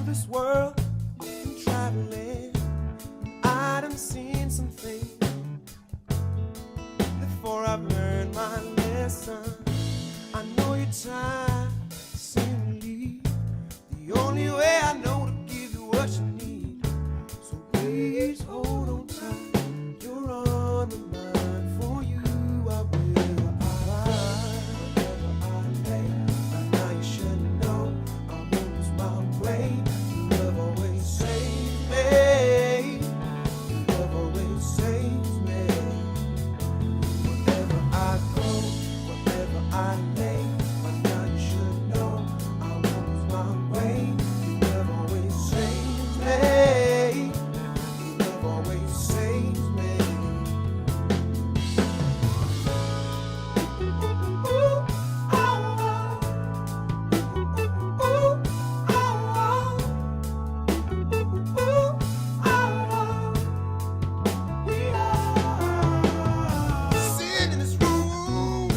this world and traveling. I done seen some things before I've learned my lesson. I know you're tired, simply the only way I know to give you what you need. So please hold on tight. You're on my mind. For you, I will. Whatever I lay, now you should know I won't lose my way. Love always saves me. Love always saves me. Wherever I go, wherever I lay, now you should know I won't lose my way. Love always saves me. Love always saves me. Sitting in this room,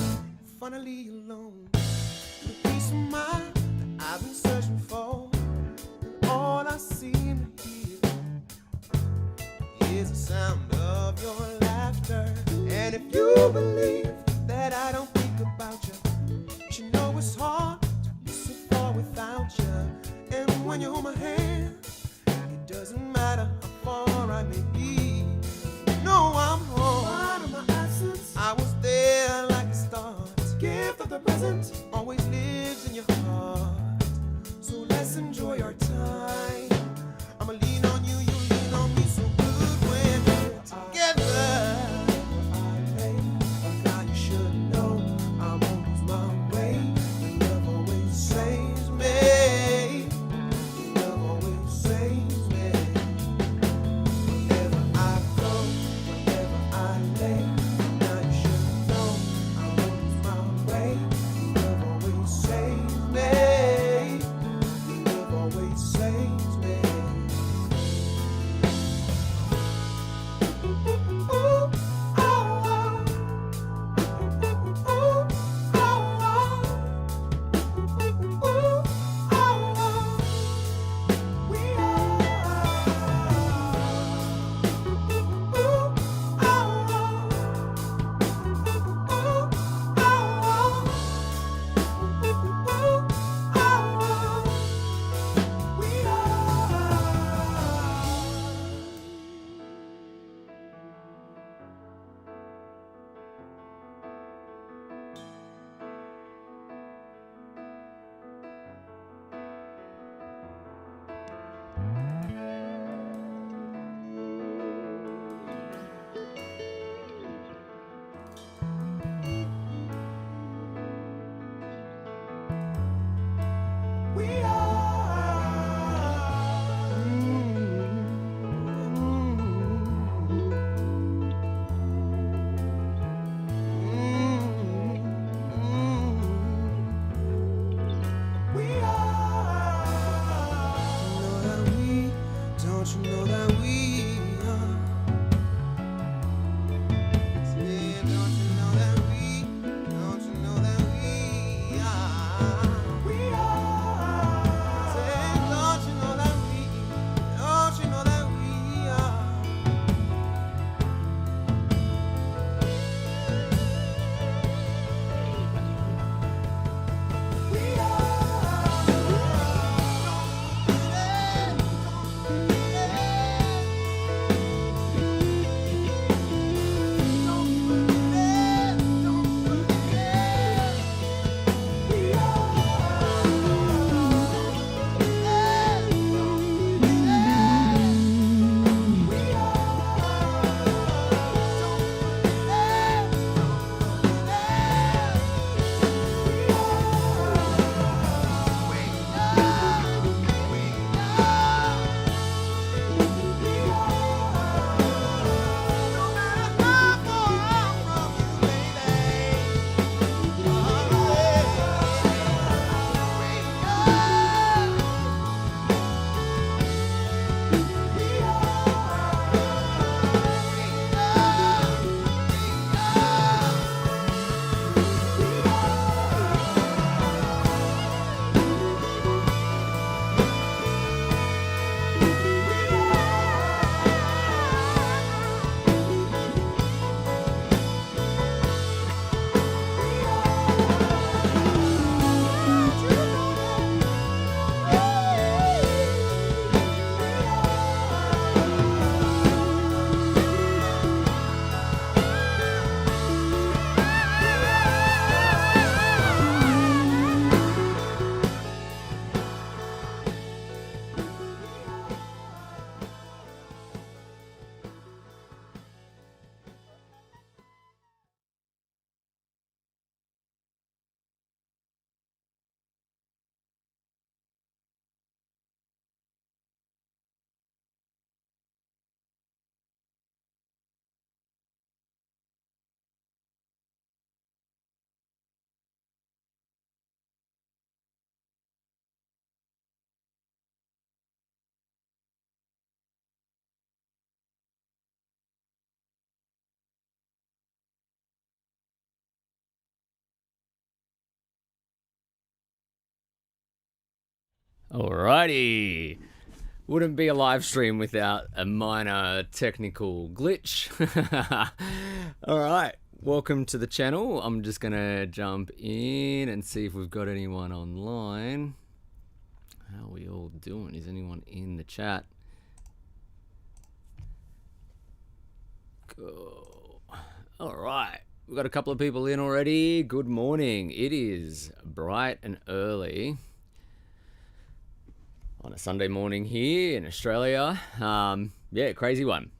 finally alone, with a peace of mind that I've been searching for, and all I seem to hear is the sound of your laughter. And if you believe that I don't think about you, you know it's hard to be so far without you. And when you hold my hand, it doesn't matter how far I may be. No, I'm home. Part of my absence, I was there like the start. Gift of the present always lives in your heart. So let's enjoy our time. I'ma lean on you, you lean on me. So good when we're together. Now you should know I won't lose my way. Love always saves me. Love always saves me. Wherever I go, wherever I lay, now you should know I won't lose my way. Love always saves me. Love always saves me. Don't you know that we are? Say, don't you know that we are? We are. Say, don't you know that we are? We are. We are. Alrighty. Wouldn't be a live stream without a minor technical glitch. Alright, welcome to the channel. I'm just going to jump in and see if we've got anyone online. How are we all doing? Is anyone in the chat? Go. Alright, we've got a couple of people in already. Good morning. It is bright and early on a Sunday morning here in Australia. Yeah, crazy one.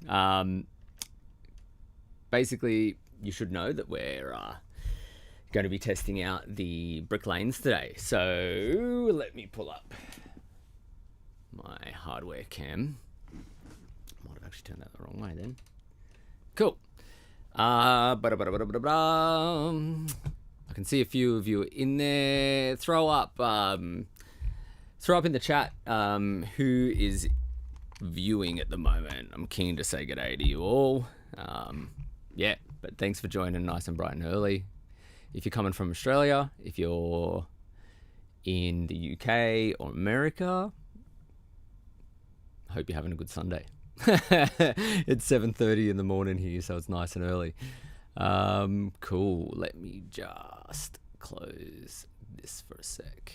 Basically, you should know that we're going to be testing out the Bricklanes today. So let me pull up my hardware cam. Might have actually turned that the wrong way then. Cool. I can see a few of you in there. Throw up in the chat who is viewing at the moment. I'm keen to say g'day to you all. Yeah, but thanks for joining nice and bright and early. If you're coming from Australia, if you're in the UK or America, I hope you're having a good Sunday. It's 7:30 in the morning here, so it's nice and early. Cool. Let me just close this for a sec.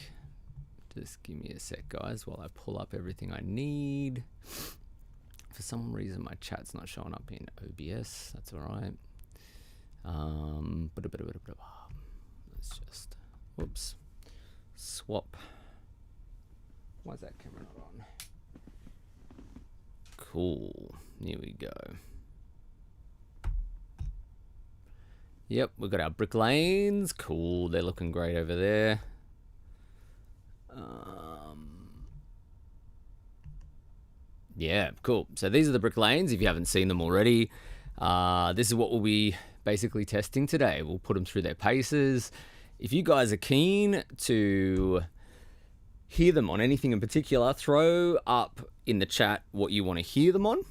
Just give me a sec, guys, while I pull up everything I need. For some reason, my chat's not showing up in OBS. That's all right. Let's just, whoops, swap. Why is that camera not on? Cool. Here we go. Yep, we've got our Bricklanes. Cool. They're looking great over there. Yeah, cool. So these are the Bricklanes, if you haven't seen them already. This is what we'll be basically testing today. We'll put them through their paces. If you guys are keen to hear them on anything in particular, throw up in the chat what you want to hear them on,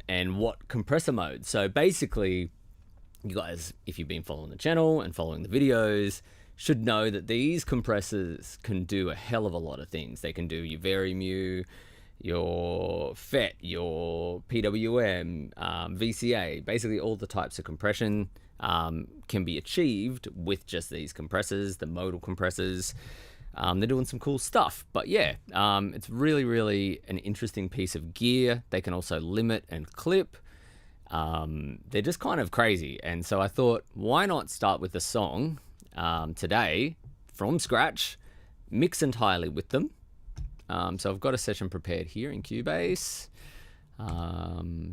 and what compressor mode. So basically, you guys, if you've been following the channel and following the videos, should know that these compressors can do a hell of a lot of things. They can do your Vari-Mu, your FET, your PWM, VCA, basically all the types of compression can be achieved with just these compressors, the Modal compressors. They're doing some cool stuff, but yeah, it's really, really an interesting piece of gear. They can also limit and clip. They're just kind of crazy. And so I thought, why not start with a song today from scratch, mix entirely with them. So I've got a session prepared here in Cubase.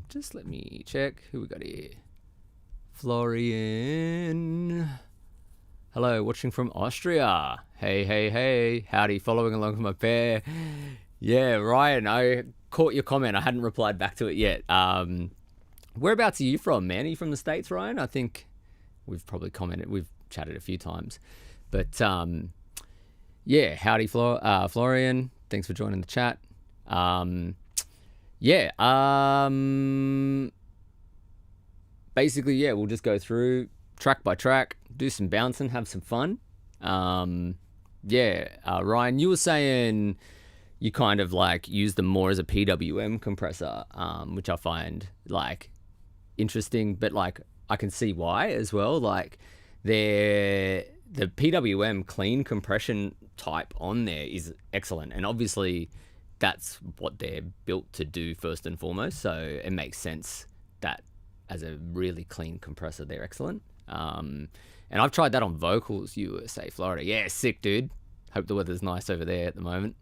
Just let me check who we got here. Florian. Hello, watching from Austria. Hey. Howdy, following along with my pair. Yeah, Ryan, I caught your comment. I hadn't replied back to it yet. Whereabouts are you from, man? Are you from the States, Ryan? I think we've probably commented. We've chatted a few times. But, yeah, howdy, Florian. Thanks for joining the chat. Basically, yeah, we'll just go through track by track, do some bouncing, have some fun. Ryan, you were saying you kind of like use them more as a PWM compressor, which I find like interesting, but like I can see why as well. Like the PWM clean compression type on there is excellent, and obviously that's what they're built to do first and foremost, so it makes sense that as a really clean compressor they're excellent. And I've tried that on vocals, USA, Florida. Yeah, sick, dude. Hope the weather's nice over there at the moment.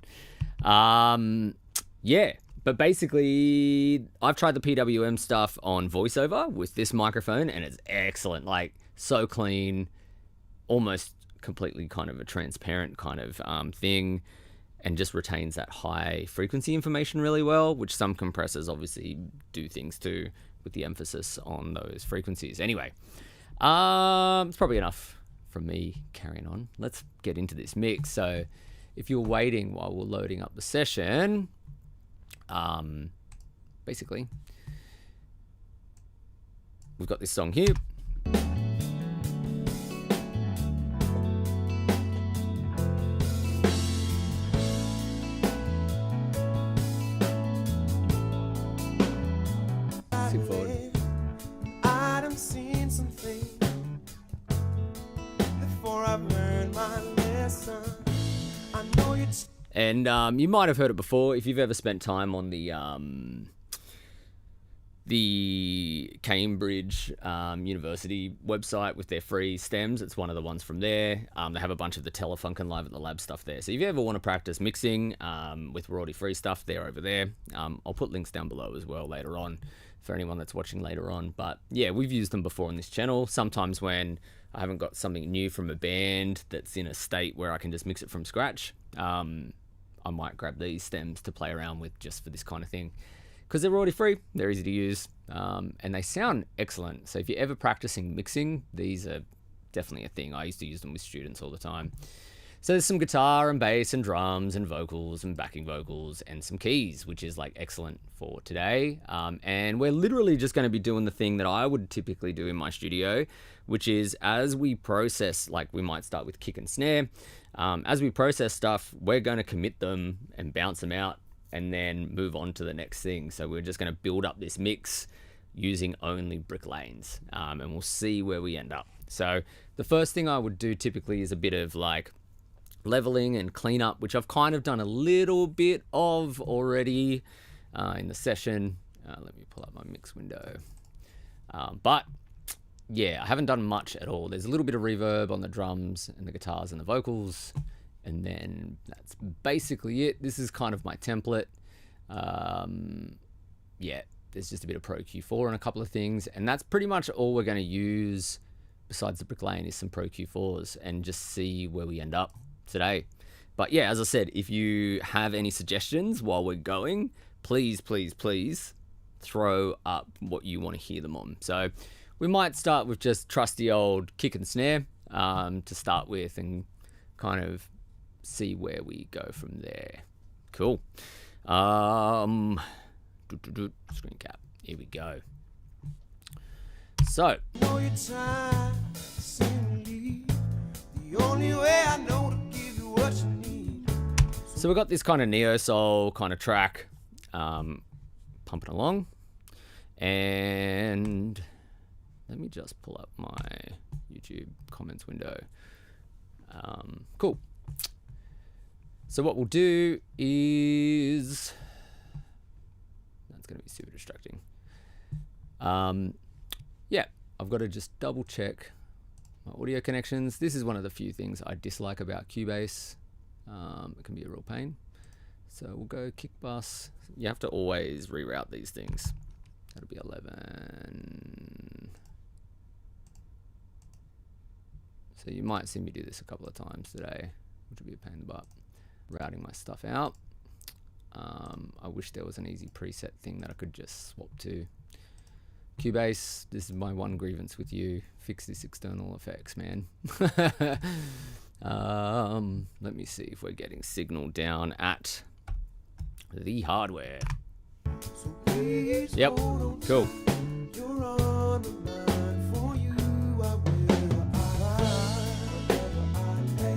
Yeah, but basically I've tried the PWM stuff on voiceover with this microphone, and it's excellent. Like, so clean, almost completely kind of a transparent kind of thing, and just retains that high frequency information really well, which some compressors obviously do things to, with the emphasis on those frequencies. Anyway, it's probably enough from me carrying on. Let's get into this mix. So if you're waiting while we're loading up the session, basically we've got this song here. son. I know you'd And you might have heard it before if you've ever spent time on the Cambridge University website with their free stems. It's one of the ones from there. They have a bunch of the Telefunken Live at the Lab stuff there. So if you ever want to practice mixing with royalty-free stuff, they're over there. I'll put links down below as well later on for anyone that's watching later on. But yeah, we've used them before on this channel. Sometimes when I haven't got something new from a band that's in a state where I can just mix it from scratch, I might grab these stems to play around with just for this kind of thing. Because they're royalty free, they're easy to use, and they sound excellent. So if you're ever practicing mixing, these are definitely a thing. I used to use them with students all the time. So there's some guitar and bass and drums and vocals and backing vocals and some keys, which is like excellent for today. And we're literally just going to be doing the thing that I would typically do in my studio, which is as we process, like we might start with kick and snare. As we process stuff, we're going to commit them and bounce them out and then move on to the next thing. So we're just going to build up this mix using only Bricklanes, and we'll see where we end up. So the first thing I would do typically is a bit of like leveling and cleanup, which I've kind of done a little bit of already in the session. Let me pull up my mix window. But yeah, I haven't done much at all. There's a little bit of reverb on the drums and the guitars and the vocals, and then that's basically it. This is kind of my template. Yeah, there's just a bit of Pro Q4 and a couple of things, and that's pretty much all we're going to use besides the Bricklane is some Pro Q4s and just see where we end up today. But yeah, as I said, if you have any suggestions while we're going, please, please, please throw up what you want to hear them on. So we might start with just trusty old kick and snare to start with and kind of see where we go from there. Cool. Screen cap. Here we go. So know your time seem to leave. The only way I know to give you what you need. So we've got this kind of neo soul kind of track pumping along, and let me just pull up my YouTube comments window. Cool. So what we'll do is, that's going to be super distracting. Yeah, I've got to just double check my audio connections. This is one of the few things I dislike about Cubase. It can be a real pain. So we'll go kick bus. You have to always reroute these things. That'll be 11. So you might see me do this a couple of times today, which will be a pain in the butt. Routing my stuff out. I wish there was an easy preset thing that I could just swap to. Cubase, this is my one grievance with you. Fix this external effects, man. Let me see if we're getting signal down at the hardware. Yep, cool. You're on the line for you. I will. I play.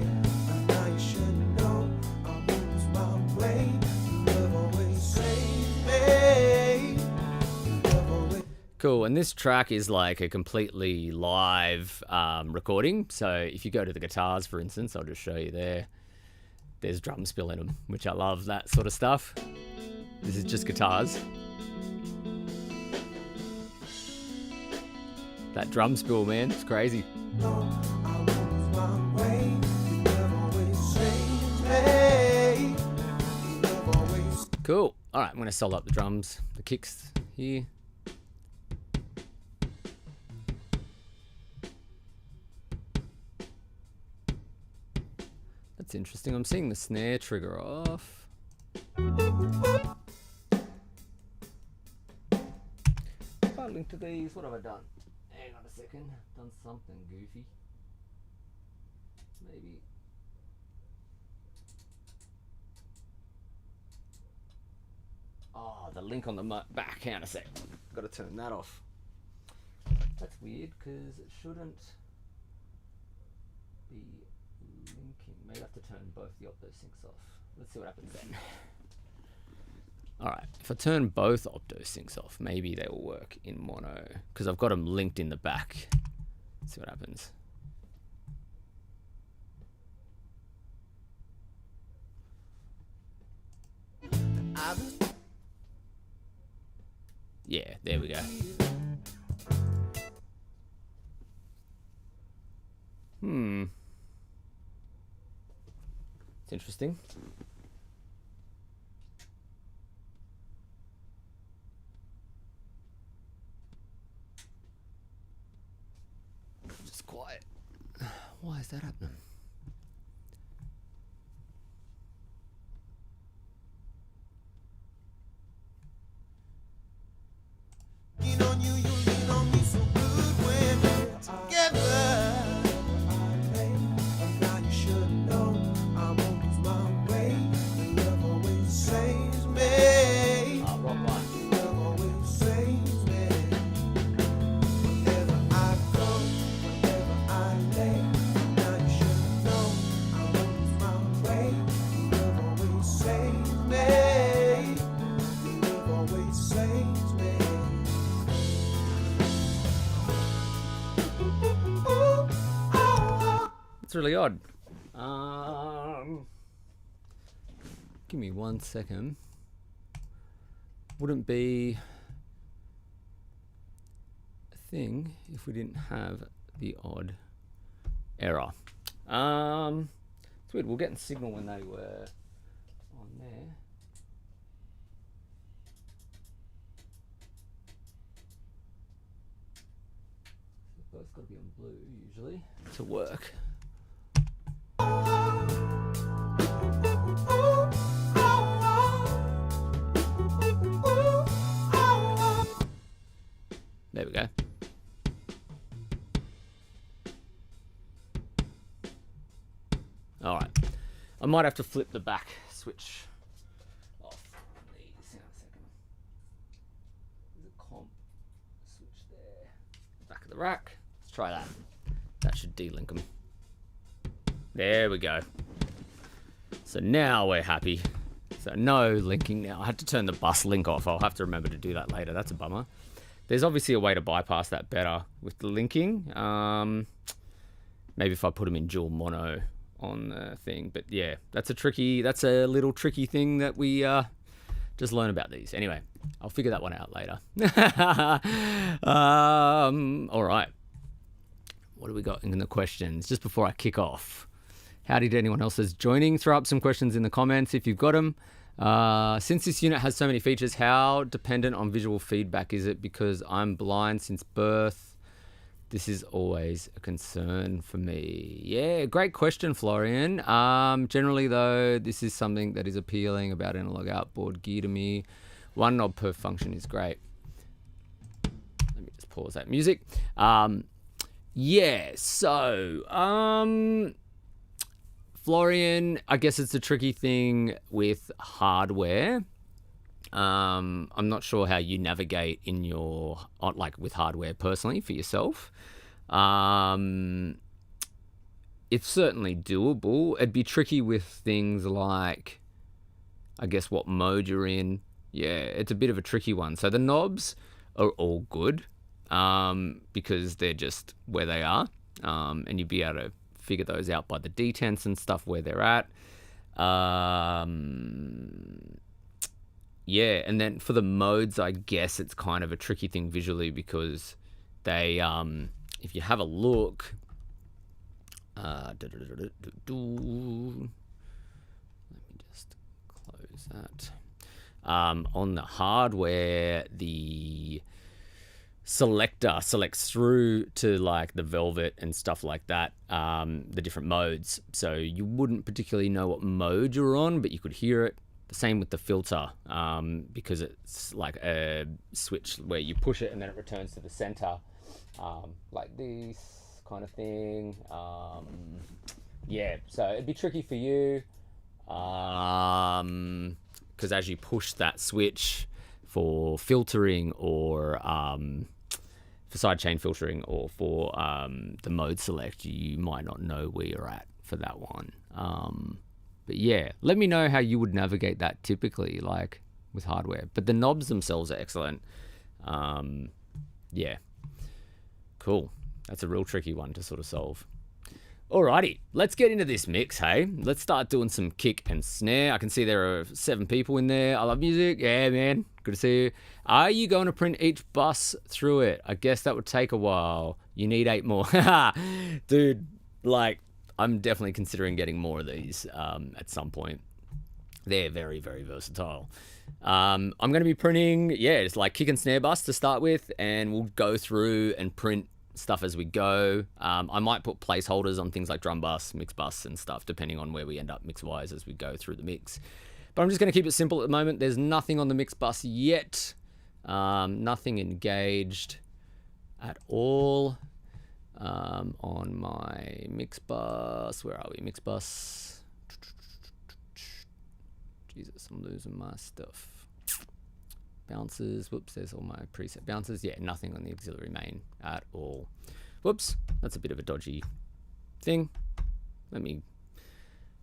Now you should know I won't lose my way. Love always saves me. Love always. Cool, and this track is like a completely live recording. So if you go to the guitars, for instance, I'll just show you there. There's drum spill in them, which I love, that sort of stuff. This is just guitars. That drum spill, man, it's crazy. No, I won't lose my way. Love always saves me. Love always. Cool. All right, I'm going to solo up the drums, the kicks here. That's interesting. I'm seeing the snare trigger off. If I link to these, what have I done? Hang on a second. I've done something goofy. Maybe. Oh, the link on the back. Hang on a sec. Got to turn that off. That's weird because it shouldn't be linking. Maybe I have to turn both the Opto syncs off. Let's see what happens then. Alright, if I turn both Opto syncs off, maybe they will work in mono, because I've got them linked in the back. Let's see what happens. Yeah, there we go. It's interesting. Just quiet. Why is that happening? Lean on you, you lean on me so good when we're together. And now you should know I won't lose my way. Your love always saves me. Rock line. Your love always saves me. Whenever I go, whenever I lay, now you should know I won't lose my way. Your love always saves me. Your love always saves me. It's really odd. Give me 1 second. Wouldn't be a thing if we didn't have the odd error. It's weird. We're getting signal when they were on there. Both got to be on blue usually to work. There we go. All right. I might have to flip the back switch off these. Hang on a second. There's a comp switch there. Back of the rack. Let's try that. That should de-link them. There we go. So now we're happy. So no linking now. I had to turn the bus link off. I'll have to remember to do that later. That's a bummer. There's obviously a way to bypass that better with the linking. Maybe if I put them in dual mono on the thing. But yeah, that's a little tricky thing that we just learn about these. Anyway, I'll figure that one out later. All right. What do we got in the questions? Just before I kick off. Howdy to anyone else that's joining. Throw up some questions in the comments if you've got them. Since this unit has so many features, how dependent on visual feedback is it? Because I'm blind since birth. This is always a concern for me. Yeah, great question, Florian. Generally, though, this is something that is appealing about analog outboard gear to me. One knob per function is great. Let me just pause that music. Yeah, so... Florian, I guess it's a tricky thing with hardware. I'm not sure how you navigate in your, like with hardware personally for yourself. It's certainly doable. It'd be tricky with things like, I guess, what mode you're in. Yeah, it's a bit of a tricky one. So the knobs are all good because they're just where they are, and you'd be able to figure those out by the detents and stuff where they're at. Yeah, and then for the modes, I guess it's kind of a tricky thing visually because they, if you have a look, let me just close that. On the hardware, the selector selects through to like the velvet and stuff like that, the different modes. So you wouldn't particularly know what mode you're on, but you could hear it. The same with the filter, because it's like a switch where you push it and then it returns to the center, like this kind of thing. Yeah, so it'd be tricky for you, because as you push that switch for filtering or for sidechain filtering or for the mode select, you might not know where you're at for that one. But yeah, let me know how you would navigate that typically, like with hardware. But the knobs themselves are excellent. Yeah, cool. That's a real tricky one to sort of solve. Alrighty, let's get into this mix, hey? Let's start doing some kick and snare. I can see there are 7 people in there. I love music. Yeah, man. Good to see you. Are you going to print each bus through it? I guess that would take a while. You need 8 more. Dude, like, I'm definitely considering getting more of these at some point. They're very, very versatile. I'm going to be printing, it's like kick and snare bus to start with, and we'll go through and print stuff as we go. I might put placeholders on things like drum bus, mix bus and stuff, depending on where we end up mix-wise as we go through the mix. But I'm just going to keep it simple at the moment. There's nothing on the mix bus yet. Nothing engaged at all on my mix bus. Where are we? Mix bus. Jesus, I'm losing my stuff. Bounces, whoops, there's all my preset bounces. Yeah, nothing on the auxiliary main at all. Whoops, that's a bit of a dodgy thing. Let me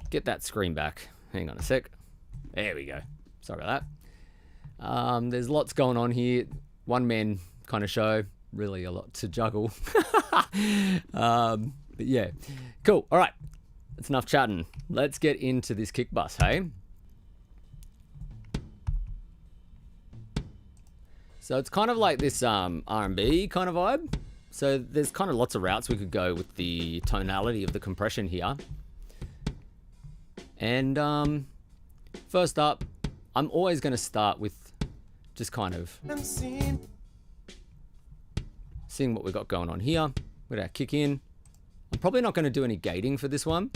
get that screen back. Hang on a sec. There we go. Sorry about that. There's lots going on here. One man kind of show. Really a lot to juggle. But yeah, cool. All right, that's enough chatting. Let's get into this kick bus, hey? So it's kind of like this R&B kind of vibe. So there's kind of lots of routes we could go with the tonality of the compression here. And first up, I'm always going to start with just kind of seeing what we've got going on here with our kick in. I'm probably not going to do any gating for this one.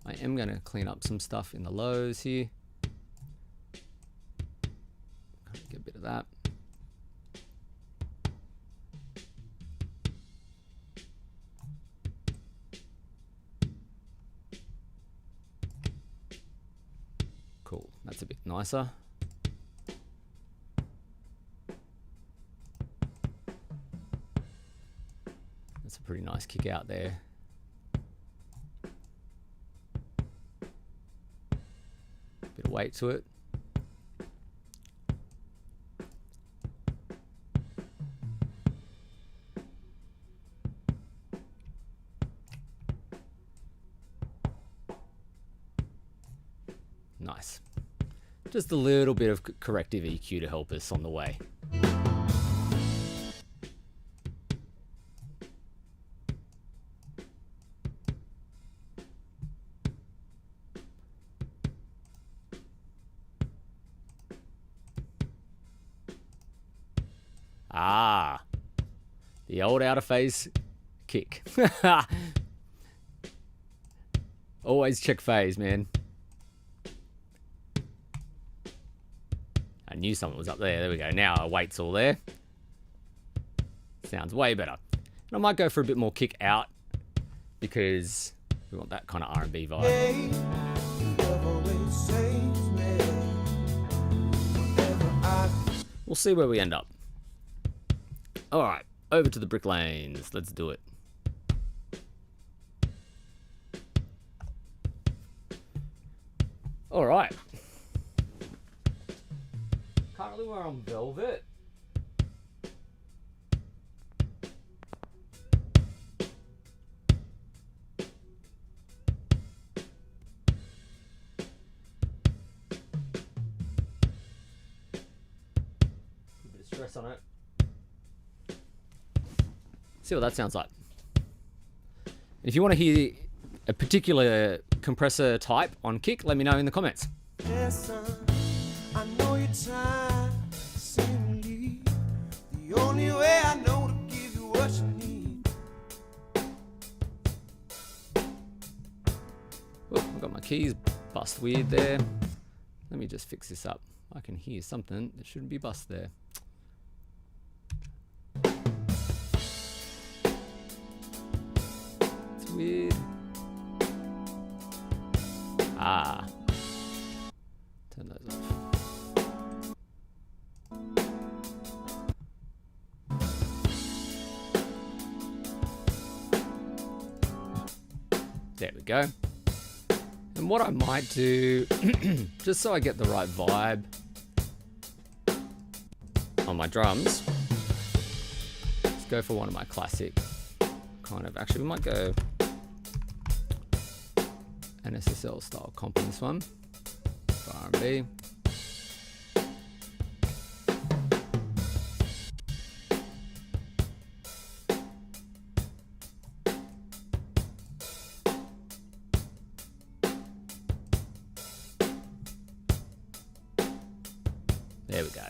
I am going to clean up some stuff in the lows here. Get a bit of that. Cool, that's a bit nicer. That's a pretty nice kick out there. Bit of weight to it. Nice. Just a little bit of corrective EQ to help us on the way. Ah, the old out of phase kick. Always check phase, man. I knew someone was up there. There we go. Now our weight's all there. Sounds way better. And I might go for a bit more kick out because we want that kind of R&B vibe. We'll see where we end up. All right, over to the Bricklanes. Let's do it. All right. Currently we're on Velvet. A bit of stress on it. See what that sounds like. If you want to hear a particular compressor type on kick, let me know in the comments. Yes, I know your time seems to leave. The only way I know to give you what you need. Oh, I've got my keys bust weird there. Let me just fix this up. I can hear something that shouldn't be bust there. It's weird. Ah. Turn those off. There we go. And what I might do, just so I get the right vibe on my drums, let's go for one of my classic kind of, actually we might go an SSL style comp in this one. R&B. There we go.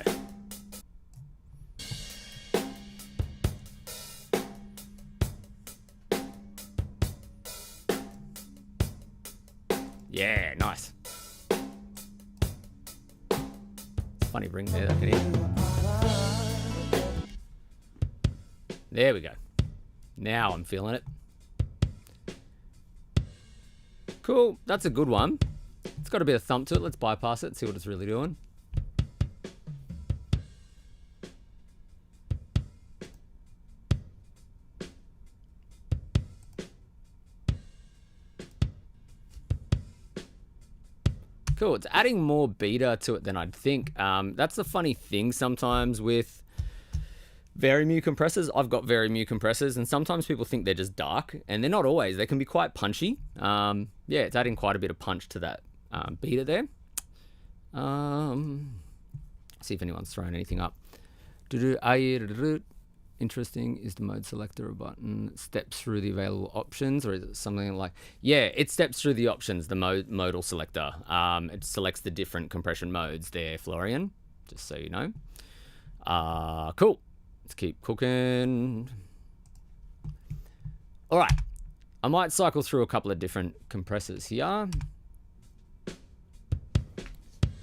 Yeah, nice. Funny ring there, that can hear. There we go. Now I'm feeling it. Cool, that's a good one. It's got a bit of thump to it. Let's bypass it and see what it's really doing. Cool, it's adding more beta to it than I'd think. That's the funny thing sometimes with Vari-Mu compressors. I've got Vari-Mu compressors, and sometimes people think they're just dark, and they're not always. They can be quite punchy. Yeah, it's adding quite a bit of punch to that beta there. See if anyone's thrown anything up. Interesting. Is the mode selector a button steps through the available options, or is it something like, yeah, it steps through the options, the modal selector. It selects the different compression modes there, Florian, just so you know. Cool. Let's keep cooking. All right. I might cycle through a couple of different compressors here.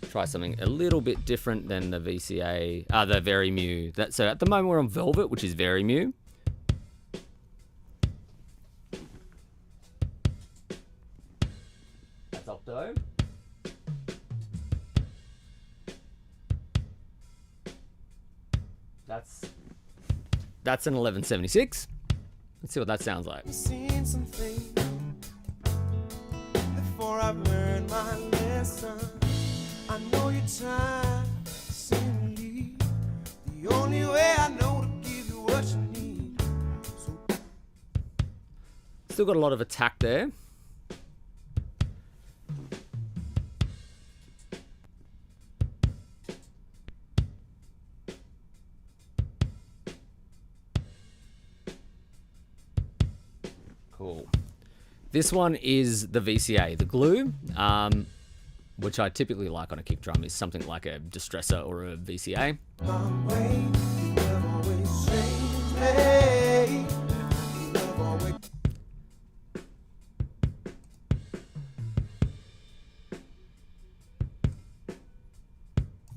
Try something a little bit different than the VCA, the Vari-Mu. So at the moment we're on Velvet, which is Vari-Mu. That's Opto. That's an 1176. Let's see what that sounds like. Seen something before I've learned my lesson. I know your time seems to leave. The only way I know to give you what you need. Still got a lot of attack there. Cool. This one is the VCA, the glue. Which I typically like on a kick drum, is something like a distressor or a VCA.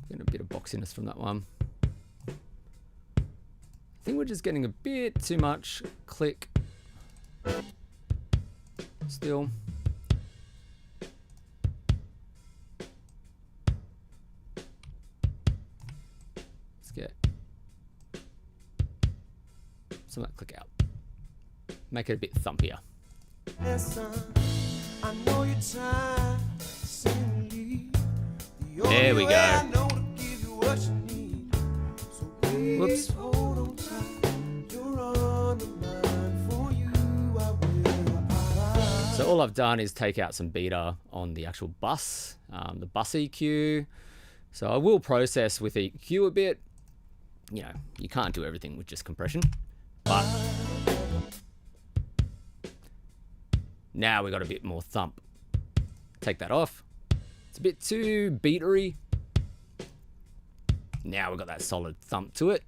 Getting a bit of boxiness from that one. I think we're just getting a bit too much click. Still. Get some of that click out. Make it a bit thumpier. There we go. Whoops. So all I've done is take out some beta on the actual bus, the bus EQ. So I will process with EQ a bit. You know, you can't do everything with just compression, but now we got a bit more thump. Take that off. It's a bit too beatery. Now we've got that solid thump to it.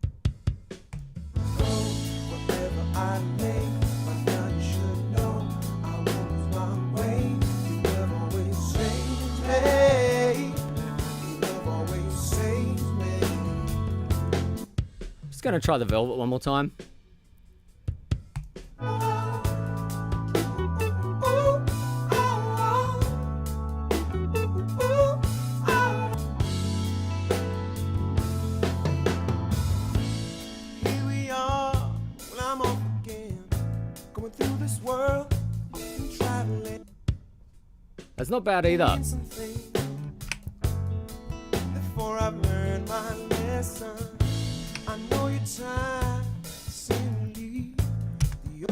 Just gonna try the Velvet one more time. Here we are, well, I'm off again, going through this world and traveling. That's not bad either. Before I've learned my lesson, I know your time seems to leave.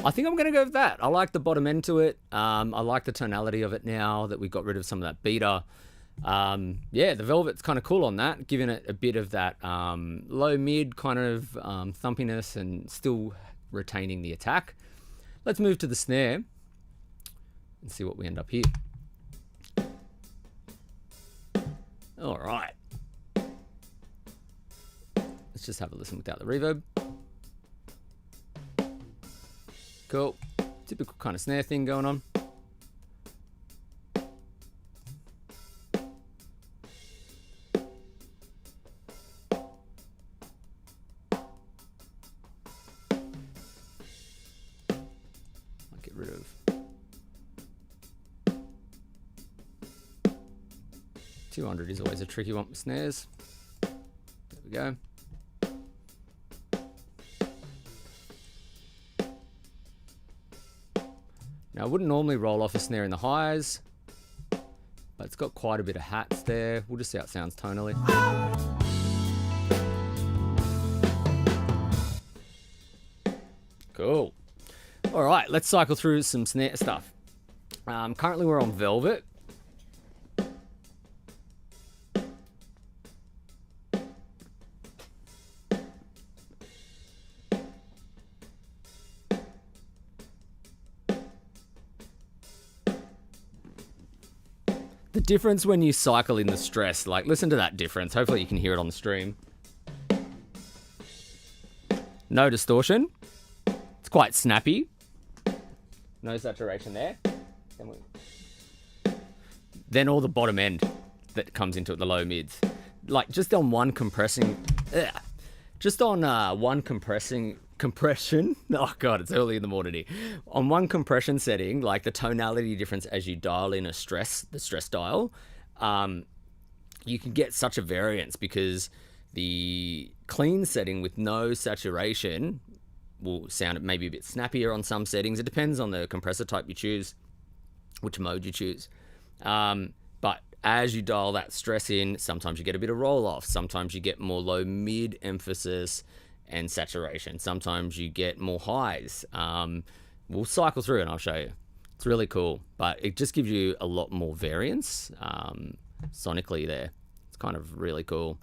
I think I'm going to go with that. I like the bottom end to it. I like the tonality of it now that we got rid of some of that beta. Yeah, the Velvet's kind of cool on that, giving it a bit of that low mid kind of thumpiness and still retaining the attack. Let's move to the snare and see what we end up here. All right. Let's just have a listen without the reverb. Cool. Typical kind of snare thing going on. I'll get rid of 200 is always a tricky one with snares. There we go. Now, I wouldn't normally roll off a snare in the highs, but it's got quite a bit of hats there. We'll just see how it sounds tonally. Cool. All right, let's cycle through some snare stuff. Currently, we're on Velvet. The difference when you cycle in the stress, like listen to that difference. Hopefully you can hear it on the stream. No distortion. It's quite snappy. No saturation there. Then all the bottom end that comes into it, the low mids. Like just on one compression. Compression. Oh god, it's early in the morning here. On one compression setting, like the tonality difference as you dial in the stress dial, you can get such a variance because the clean setting with no saturation will sound maybe a bit snappier on some settings. It depends on the compressor type you choose, which mode you choose. But as you dial that stress in, sometimes you get a bit of roll off. Sometimes you get more low mid emphasis and saturation. Sometimes you get more highs. We'll cycle through and I'll show you. It's really cool, but it just gives you a lot more variance sonically there. It's kind of really cool.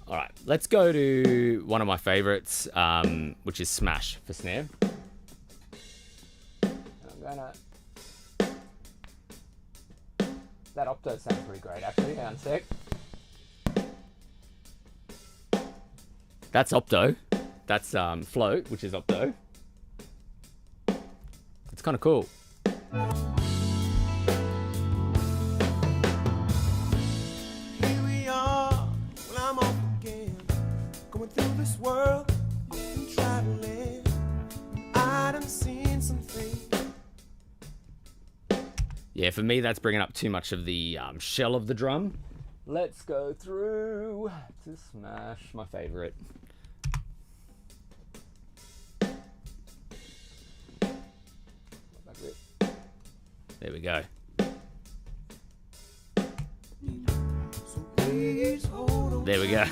All right, let's go to one of my favorites, which is Smash for snare. That Opto sounds pretty great actually. Hang on a sec. That's Opto. That's Float, which is Opto. It's kind of cool. Here we are, well I'm off again, going through this world and traveling. I done seen some things. Yeah, for me that's bringing up too much of the shell of the drum. Let's go through to Smash, my favorite. There we go. There we go.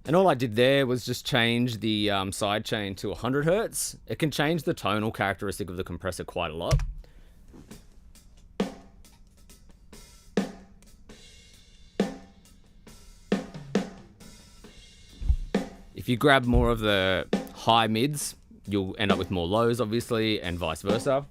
And all I did there was just change the side chain to 100 Hertz. It can change the tonal characteristic of the compressor quite a lot. If you grab more of the high mids, you'll end up with more lows, obviously, and vice versa.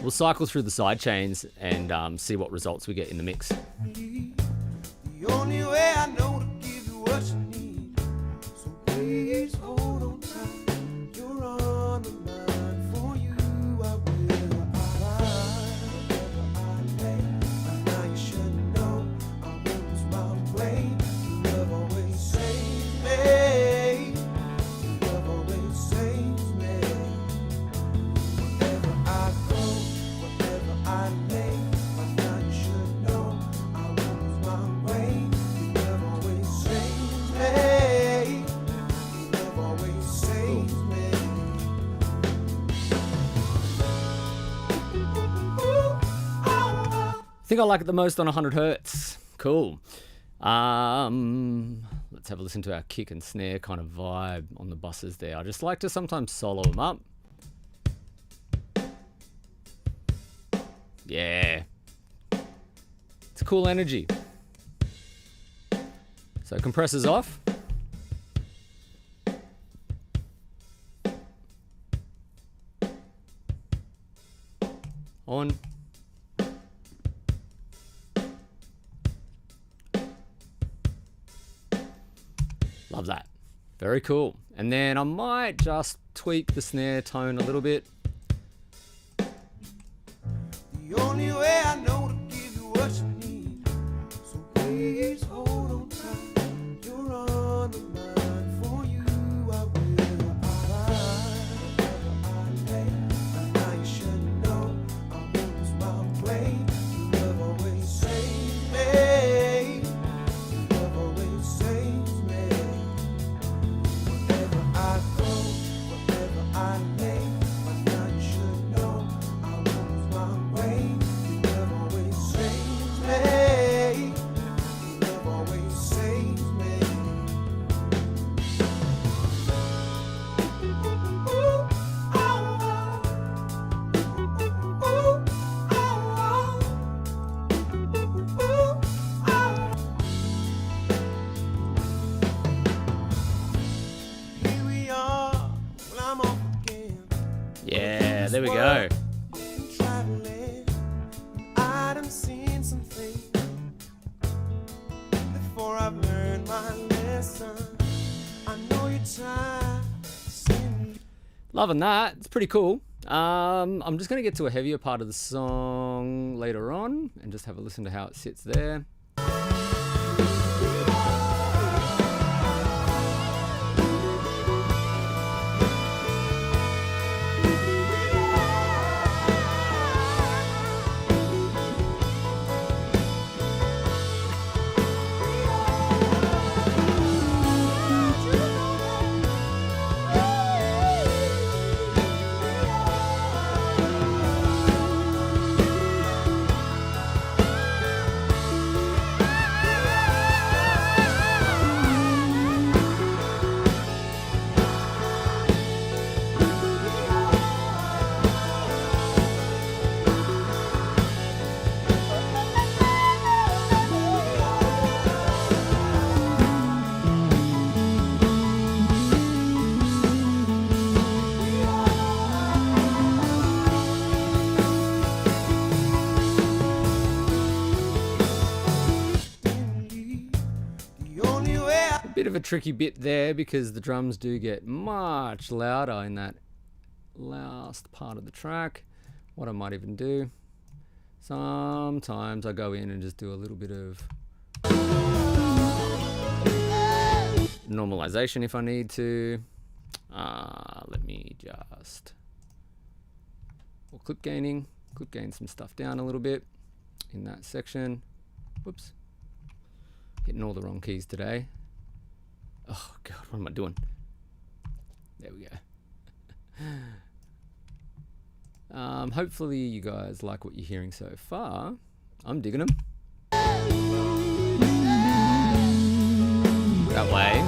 We'll cycle through the side chains and see what results we get in the mix. The only way I know to give you what you need. So think I like it the most on 100 hertz. Cool. Let's have a listen to our kick and snare kind of vibe on the buses there. I just like to sometimes solo them up. Yeah. It's a cool energy. So compressors off. On. Love that. Very cool. And then I might just tweak the snare tone a little bit. The only way I know to give you what you need. So please hold on tight. You're on the mind. For you I will abide. I lay. Now you should know I won't lose my way. Your love always saves me. Your love always saves me. Wherever I go, wherever I lay. Now you should know I won't lose my way. Your love always saves me. Your love always saves me. Here we are, well I'm off again. Yeah, there we go. Traveling, I done seen some things before I've learned my lesson. I know you're tired of seeing me. Loving that. It's pretty cool. I'm just going to get to a heavier part of the song later on and just have a listen to how it sits there. The only way I Bit of a tricky bit there because the drums do get much louder in that last part of the track. What I might even do, sometimes I go in and just do a little bit of normalization if I need to. Let me just, or clip gain some stuff down a little bit in that section. Whoops, hitting all the wrong keys today. Oh God, what am I doing? There we go. Hopefully you guys like what you're hearing so far. I'm digging them. That way,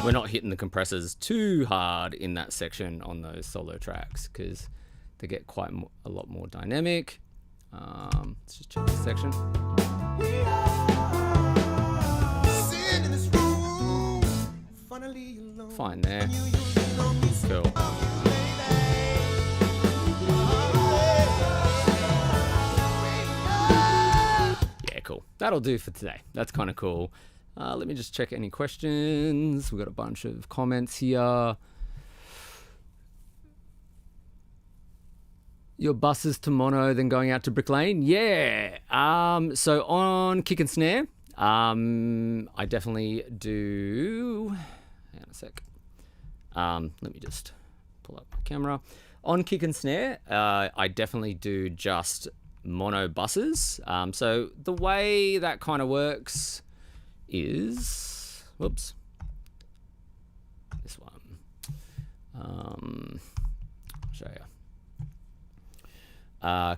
we're not hitting the compressors too hard in that section on those solo tracks because they get quite a lot more dynamic. Let's just check this section. sit in this room, finally alone. Fine there. You know me so Cool. Yeah, cool. That'll do for today. That's kind of cool. Let me just check any questions. We've got a bunch of comments here. Your buses to mono, then going out to Bricklane? Yeah. So on kick and snare, I definitely do. Hang on a sec. Let me just pull up my camera. On kick and snare, I definitely do just mono buses. So the way that kind of works is, whoops, this one. I'll show you.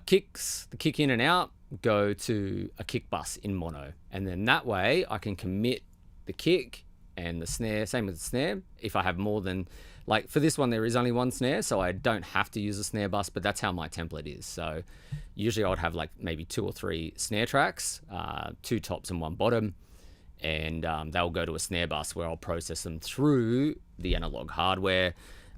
Kicks, the kick in and out go to a kick bus in mono, and then that way I can commit the kick and the snare. Same with the snare. If I have more than, like for this one there is only one snare, so I don't have to use a snare bus, but that's how my template is. So usually I would have like maybe 2 or 3 snare tracks, 2 tops and 1 bottom, and they'll go to a snare bus where I'll process them through the analog hardware.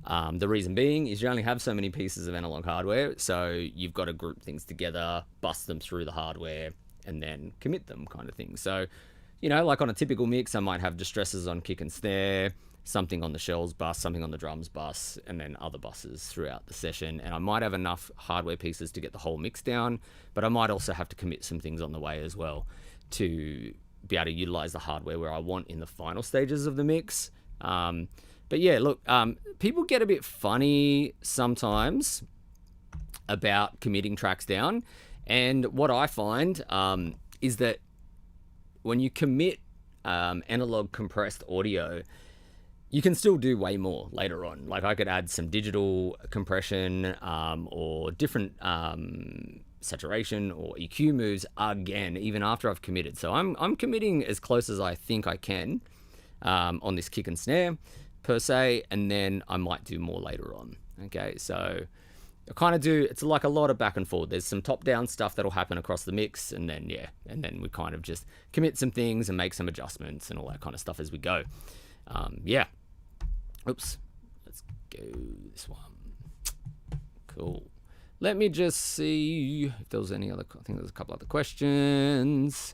The reason being is you only have so many pieces of analog hardware, so you've got to group things together, bust them through the hardware, and then commit them, kind of thing. So, you know, like on a typical mix, I might have distressors on kick and snare, something on the shells bus, something on the drums bus, and then other buses throughout the session. And I might have enough hardware pieces to get the whole mix down, but I might also have to commit some things on the way as well to be able to utilize the hardware where I want in the final stages of the mix. But yeah, look, people get a bit funny sometimes about committing tracks down. And what I find is that when you commit analog compressed audio, you can still do way more later on. Like I could add some digital compression or different saturation or EQ moves again, even after I've committed. So I'm committing as close as I think I can on this kick and snare per se, and then I might do more later on. Okay, so I kind of do, it's like a lot of back and forth. There's some top-down stuff that'll happen across the mix, and then, yeah, and then we kind of just commit some things and make some adjustments and all that kind of stuff as we go. Yeah. Oops. Let's go this one. Cool. Let me just see if there was any other, I think there's a couple other questions.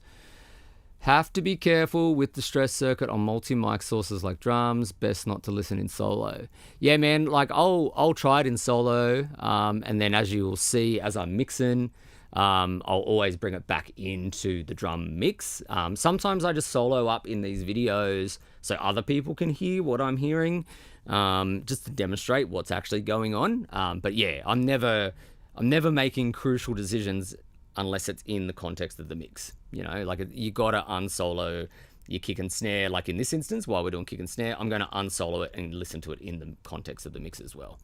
Have to be careful with the stress circuit on multi-mic sources like drums. Best not to listen in solo. Yeah, man, like I'll try it in solo, and then as you will see as I'm mixing, I'll always bring it back into the drum mix. Sometimes I just solo up in these videos so other people can hear what I'm hearing, just to demonstrate what's actually going on. But yeah, I'm never making crucial decisions unless it's in the context of the mix. You know, like you gotta unsolo your kick and snare. Like in this instance, while we're doing kick and snare, I'm gonna unsolo it and listen to it in the context of the mix as well.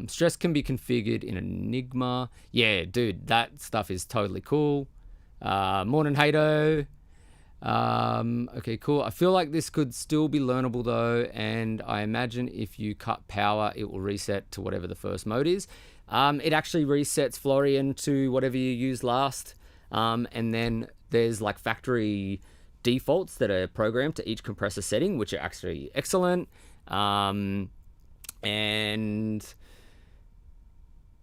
Stress can be configured in Enigma. Yeah, dude, that stuff is totally cool. Morning, Hato. Okay, cool. I feel like this could still be learnable though, and I imagine if you cut power, it will reset to whatever the first mode is. It actually resets Florian to whatever you used last. And then there's like factory defaults that are programmed to each compressor setting, which are actually excellent. And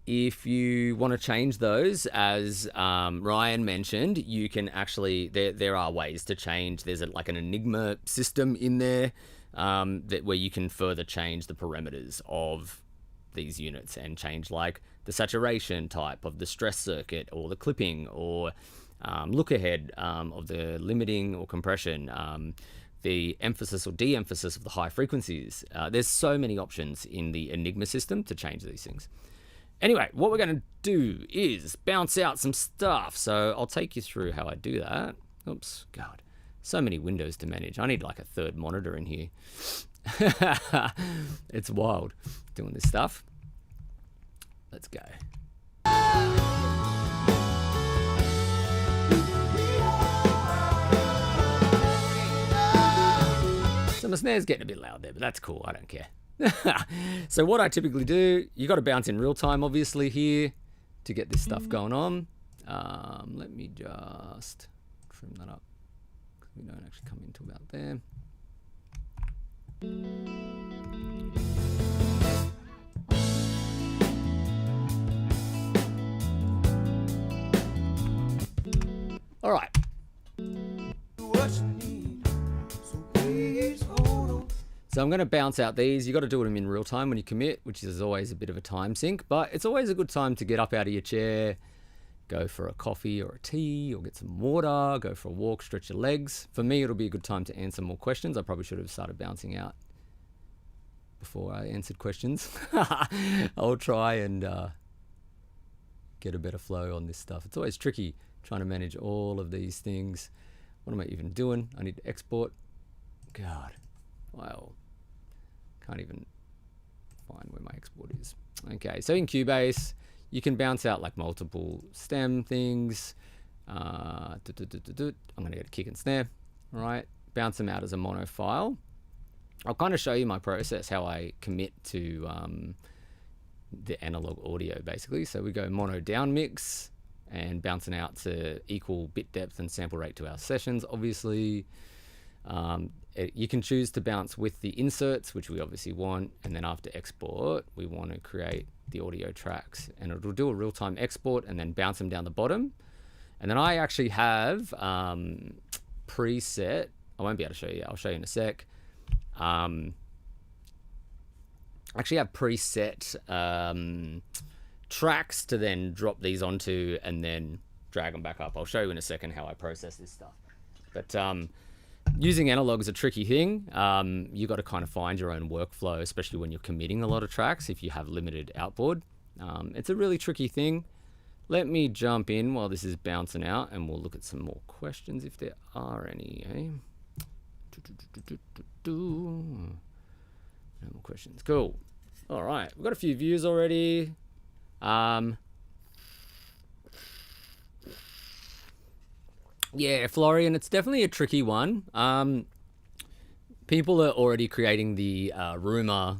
if you want to change those, as Ryan mentioned, you can actually, there are ways to change. There's like an Enigma system in there where you can further change the parameters of these units and change like the saturation type of the stress circuit or the clipping or look ahead of the limiting or compression, the emphasis or de-emphasis of the high frequencies. There's so many options in the Enigma system to change these things. Anyway, what we're going to do is bounce out some stuff. So I'll take you through how I do that. Oops, God, so many windows to manage. I need like a third monitor in here. It's wild doing this stuff. Let's go. So my snare's getting a bit loud there, but that's cool. I don't care. So what I typically do, you got to bounce in real time, obviously, here to get this stuff going on. Let me just trim that up because we don't actually come into about there. All right. So I'm going to bounce out these. You got to do them in real time when you commit, which is always a bit of a time sink, but it's always a good time to get up out of your chair, go for a coffee or a tea, or get some water, go for a walk, stretch your legs. For me, it'll be a good time to answer more questions. I probably should have started bouncing out before I answered questions. I'll try and get a better flow on this stuff. It's always tricky trying to manage all of these things. What am I even doing? I need to export. God, wow. Can't even find where my export is. Okay, so in Cubase, you can bounce out like multiple stem things. I'm going to get a kick and snare. All right, bounce them out as a mono file. I'll kind of show you my process, how I commit to the analog audio basically. So we go mono down mix and bouncing out to equal bit depth and sample rate to our sessions, obviously. You can choose to bounce with the inserts, which we obviously want, and then after export, we want to create the audio tracks, and it'll do a real-time export and then bounce them down the bottom. And then I actually have preset, I won't be able to show you, I'll show you in a sec. Actually have preset tracks to then drop these onto and then drag them back up. I'll show you in a second how I process this stuff. But using analog is a tricky thing. You got to kind of find your own workflow, especially when you're committing a lot of tracks if you have limited outboard. It's a really tricky thing. Let me jump in while this is bouncing out and we'll look at some more questions if there are any. Eh? No more questions. Cool. All right, we've got a few views already. Yeah, Florian, it's definitely a tricky one. People are already creating the rumor.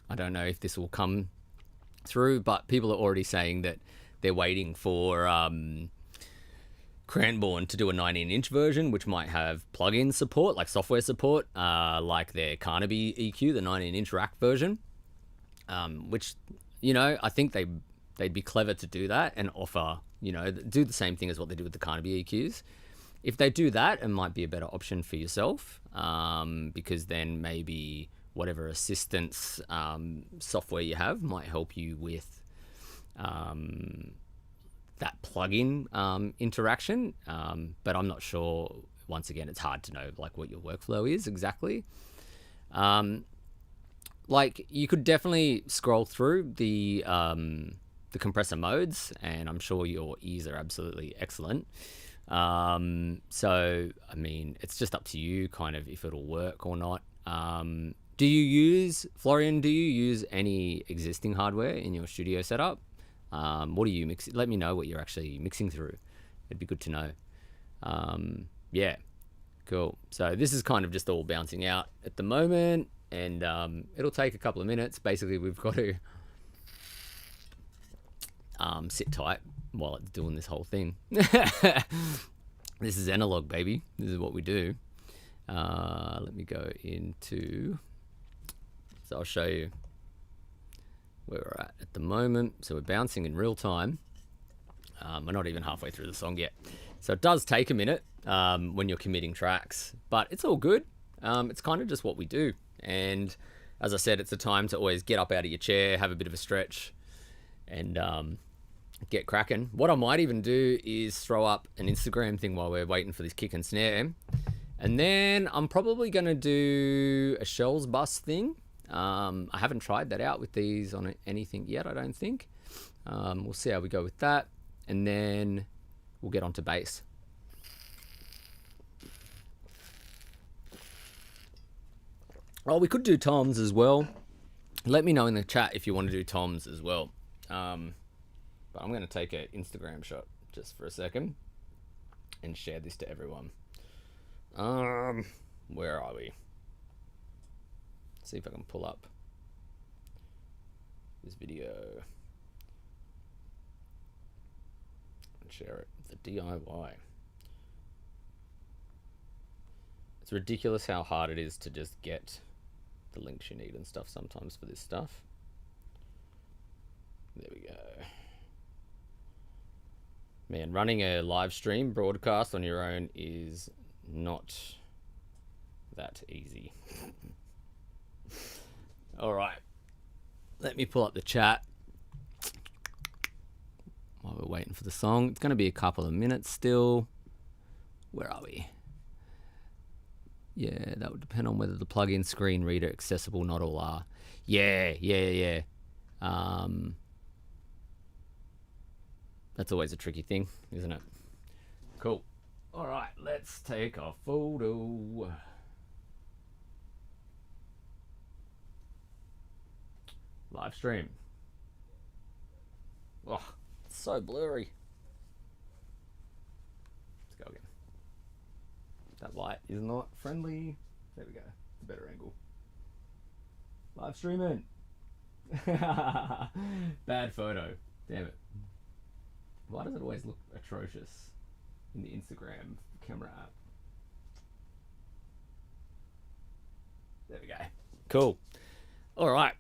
I don't know if this will come through, but people are already saying that they're waiting for Cranborne to do a 19-inch version, which might have plug-in support, like software support, like their Carnaby EQ, the 19-inch rack version, which, you know, I think they'd be clever to do that and offer, you know, do the same thing as what they do with the Carnaby EQs. If they do that, it might be a better option for yourself, because then maybe whatever assistance software you have might help you with that plugin interaction. But I'm not sure. Once again, it's hard to know like what your workflow is exactly. Like you could definitely scroll through the compressor modes, and I'm sure your ears are absolutely excellent. So I mean, it's just up to you kind of if it'll work or not. Do you use, Florian, do you use any existing hardware in your studio setup? What do you mix? Let me know what you're actually mixing through. It'd be good to know. Yeah, cool. So this is kind of just all bouncing out at the moment, and it'll take a couple of minutes. Basically, we've got to sit tight while it's doing this whole thing. This is analog, baby. This is what we do. Let me go into, so I'll show you where we're at the moment. So we're bouncing in real time. We're not even halfway through the song yet. So it does take a minute when you're committing tracks, but it's all good. It's kind of just what we do. And as I said, it's a time to always get up out of your chair, have a bit of a stretch, and get cracking. What I might even do is throw up an Instagram thing while we're waiting for this kick and snare. And then I'm probably going to do a SSL Bus thing. I haven't tried that out with these on anything yet, I don't think. We'll see how we go with that. And then we'll get onto bass. Oh, we could do toms as well. Let me know in the chat if you want to do toms as well. But I'm going to take an Instagram shot just for a second and share this to everyone. Where are we? Let's see if I can pull up this video and share it. The DIY. It's ridiculous how hard it is to just get the links you need and stuff sometimes for this stuff. There we go. Man, running a live stream broadcast on your own is not that easy. All right, let me pull up the chat while we're waiting for the song. It's going to be a couple of minutes still. Where are we? Yeah, that would depend on whether the plug-in screen reader accessible. Not all are. Yeah. That's always a tricky thing, isn't it? Cool. All right, let's take a photo. Live stream. Oh, it's so blurry. Let's go again. That light is not friendly. There we go. It's a better angle. Live streaming. Bad photo. Damn it. Why does it always look atrocious in the Instagram camera app? There we go. Cool. All right.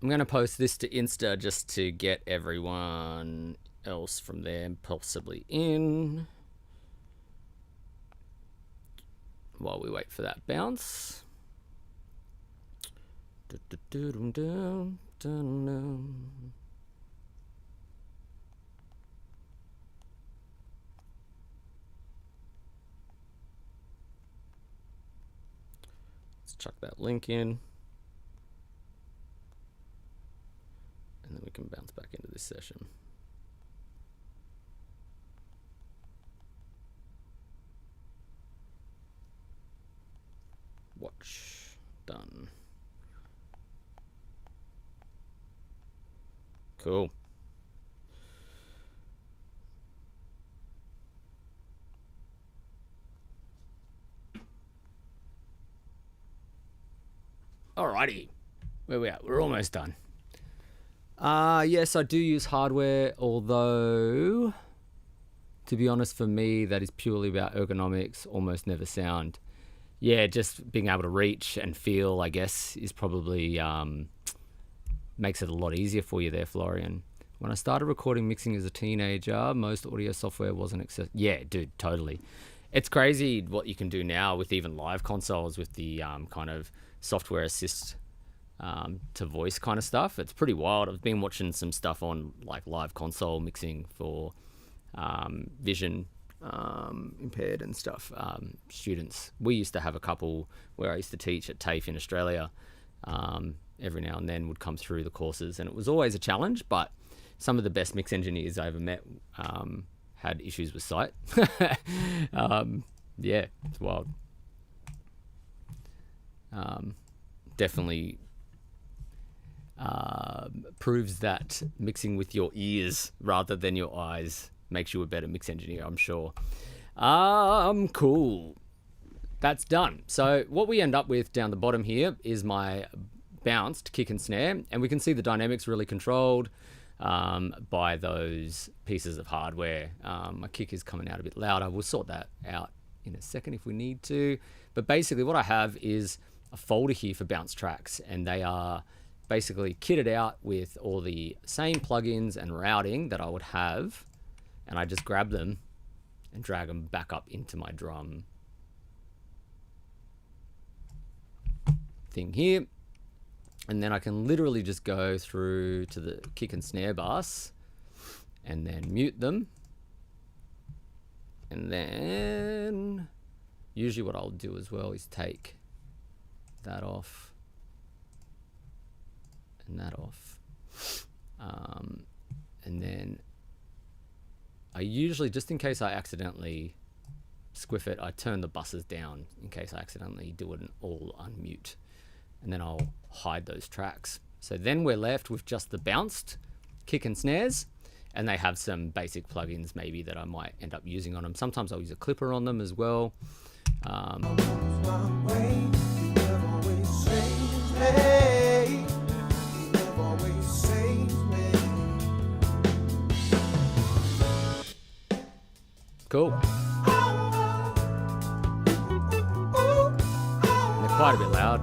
I'm going to post this to Insta just to get everyone else from there possibly in while we wait for that bounce. Let's chuck that link in. And then we can bounce back into this session. Watch. Done. Cool. Alrighty. Where we at? We're almost done. Yes, I do use hardware, although, to be honest, for me, that is purely about ergonomics, almost never sound. Yeah, just being able to reach and feel, I guess, is probably makes it a lot easier for you there, Florian. When I started recording mixing as a teenager, most audio software wasn't accessible. Yeah, dude, totally. It's crazy what you can do now with even live consoles with the kind of software assist to voice kind of stuff. It's pretty wild. I've been watching some stuff on like live console mixing for vision impaired and stuff students. We used to have a couple where I used to teach at TAFE in Australia. Every now and then would come through the courses, and it was always a challenge, but some of the best mix engineers I ever met had issues with sight. Yeah, it's wild. Definitely proves that mixing with your ears rather than your eyes makes you a better mix engineer, I'm sure. Cool. That's done. So what we end up with down the bottom here is my bounced kick and snare, and we can see the dynamics really controlled by those pieces of hardware. My kick is coming out a bit louder. We'll sort that out in a second if we need to. But basically what I have is a folder here for bounce tracks, and they are basically kitted out with all the same plugins and routing that I would have, and I just grab them and drag them back up into my drum thing here. And then I can literally just go through to the kick and snare bus and then mute them. And then usually what I'll do as well is take that off and that off. And then I usually, just in case I accidentally squiff it, I turn the buses down in case I accidentally do it and all unmute. And then I'll hide those tracks. So then we're left with just the bounced kick and snares, and they have some basic plugins maybe that I might end up using on them. Sometimes I'll use a clipper on them as well. Cool. And they're quite a bit loud.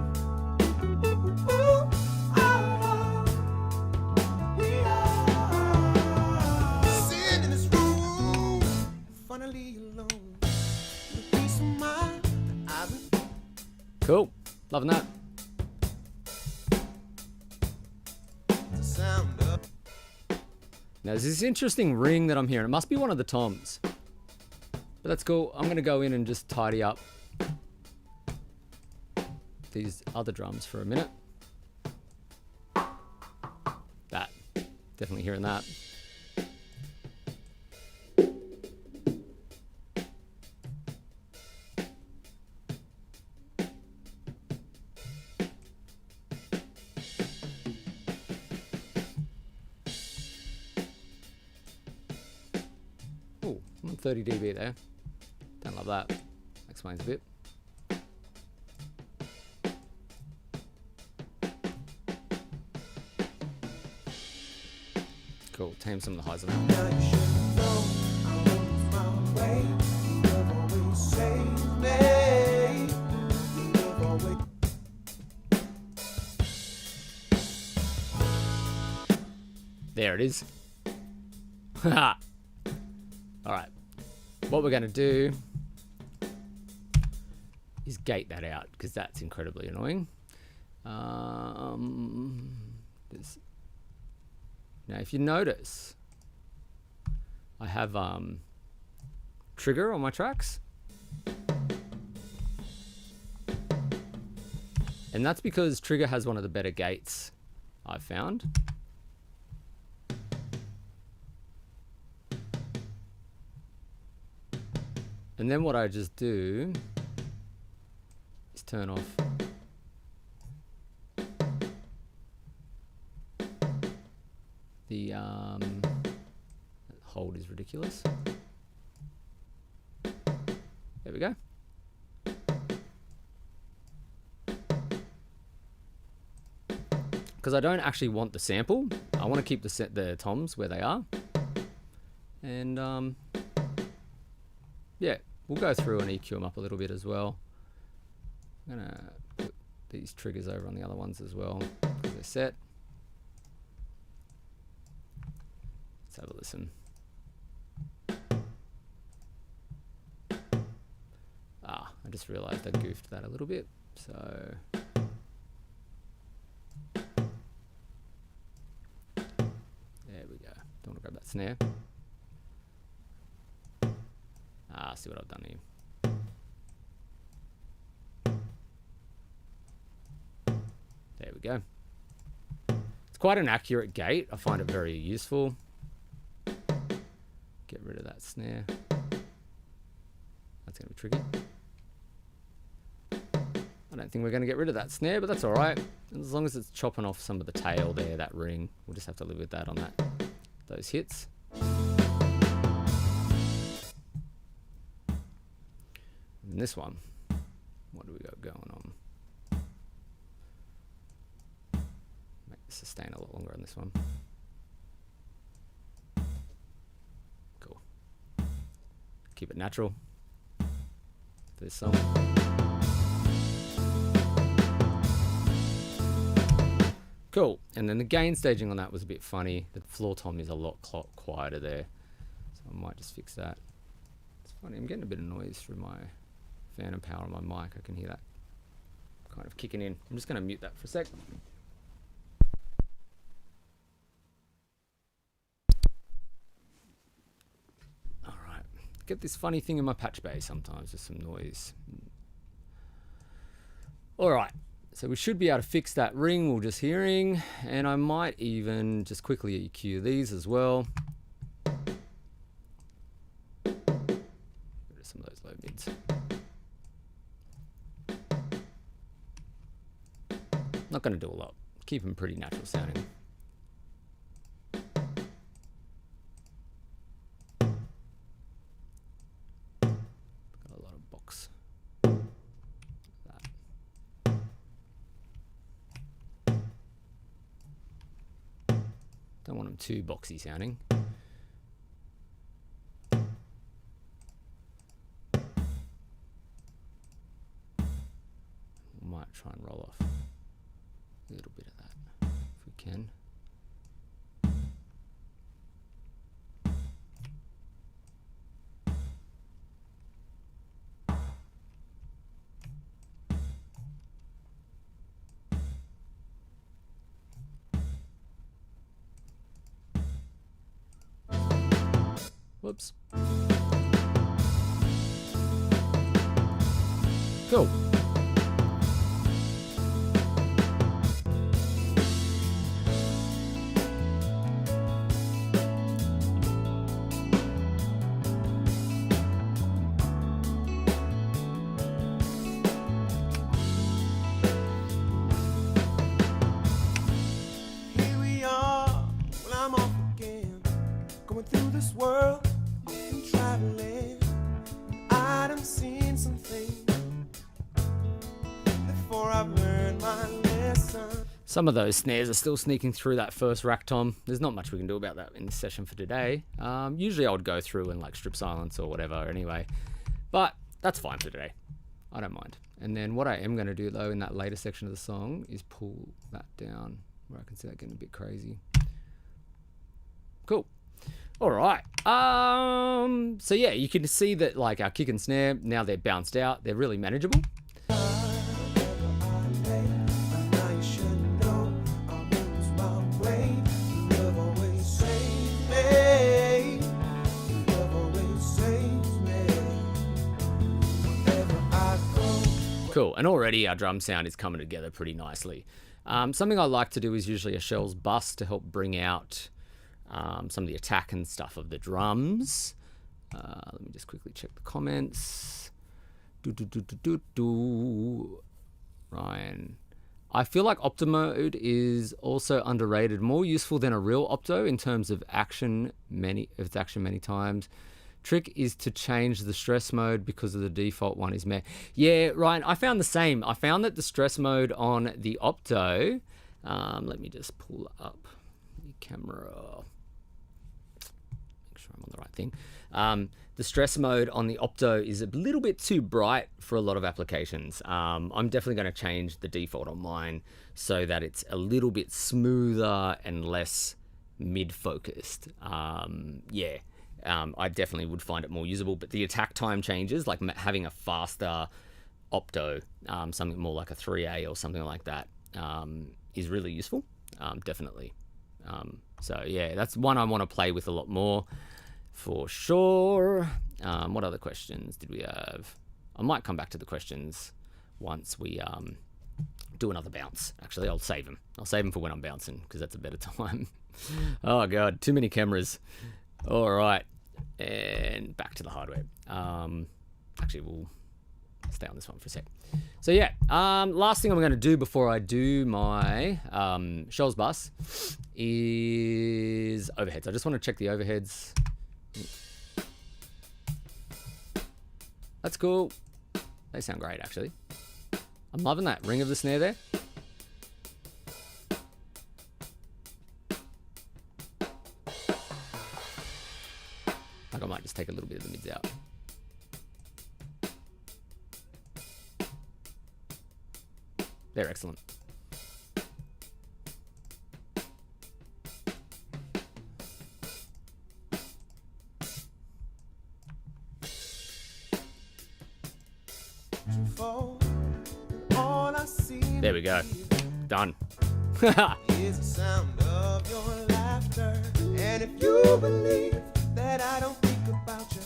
Cool. Loving that. Now there's this interesting ring that I'm hearing. It must be one of the toms. But that's cool. I'm going to go in and just tidy up these other drums for a minute. That. Definitely hearing that. 30 dB there. Don't love that. Explains a bit. Cool. Tame some of the highs on that. Now you should know I won't find a way. You've always saved me. You've always. There it is. All right. What we're going to do is gate that out because that's incredibly annoying. Now, if you notice, I have trigger on my tracks. And that's because trigger has one of the better gates I've found. And then what I just do is turn off the hold is ridiculous. There we go. Because I don't actually want the sample. I want to keep the toms where they are. And yeah, we'll go through and EQ them up a little bit as well. I'm gonna put these triggers over on the other ones as well because they're set. Let's have a listen. I just realized I goofed that a little bit. So there we go. Don't want to grab that snare. See what I've done here. There we go. It's quite an accurate gate. I find it very useful. Get rid of that snare. That's going to be tricky. I don't think we're going to get rid of that snare, but that's all right. As long as it's chopping off some of the tail there, that ring, we'll just have to live with that on those hits. And this one, what do we got going on? Make the sustain a lot longer on this one. Cool. Keep it natural for this song. Cool. And then the gain staging on that was a bit funny. The floor tom is a lot quieter there. So I might just fix that. It's funny, I'm getting a bit of noise through my phantom power on my mic. I can hear that kind of kicking in. I'm just going to mute that for a sec. All right. Get this funny thing in my patch bay sometimes, just some noise. All right. So we should be able to fix that ring we're just hearing, and I might even just quickly EQ these as well. Get rid of some of those low mids. Not going to do a lot. Keep them pretty natural sounding. Got a lot of box. Don't want them too boxy sounding. Might try and roll off a little bit of that if we can. Whoops. Cool. Here we are, well I'm off again, going through this world and traveling. Some of those snares are still sneaking through that first rack tom. There's not much we can do about that in this session for today. Usually I would go through and like strip silence or whatever anyway, but that's fine for today. I don't mind. And then what I am going to do though in that later section of the song is pull that down where I can see that getting a bit crazy. Cool. All right. So yeah, you can see that like our kick and snare, now they're bounced out. They're really manageable. Cool, and already our drum sound is coming together pretty nicely. Something I like to do is usually a shells bus to help bring out some of the attack and stuff of the drums. Let me just quickly check the comments. Ryan. I feel like Opto mode is also underrated, more useful than a real Opto in terms of action many times. Trick is to change the stress mode because of the default one is Yeah, Ryan, I found the same. I found that the stress mode on the Opto, let me just pull up the camera, make sure I'm on the right thing. The stress mode on the Opto is a little bit too bright for a lot of applications. I'm definitely going to change the default on mine so that it's a little bit smoother and less mid-focused. Yeah. I definitely would find it more usable, but the attack time changes, like having a faster Opto, something more like a 3A or something like that, is really useful, definitely. So yeah, that's one I want to play with a lot more, for sure. What other questions did we have? I might come back to the questions once we do another bounce. Actually, I'll save them. I'll save them for when I'm bouncing, because that's a better time. Oh God, too many cameras. All right. And back to the hardware. Actually, we'll stay on this one for a sec. So yeah, last thing I'm going to do before I do my shells bus is overheads. I just want to check the overheads. That's cool. They sound great, actually. I'm loving that ring of the snare there. I might just take a little bit of the mids out. They're excellent. There we go. Done. Is the sound of your laughter, and if you believe that I don't think about you,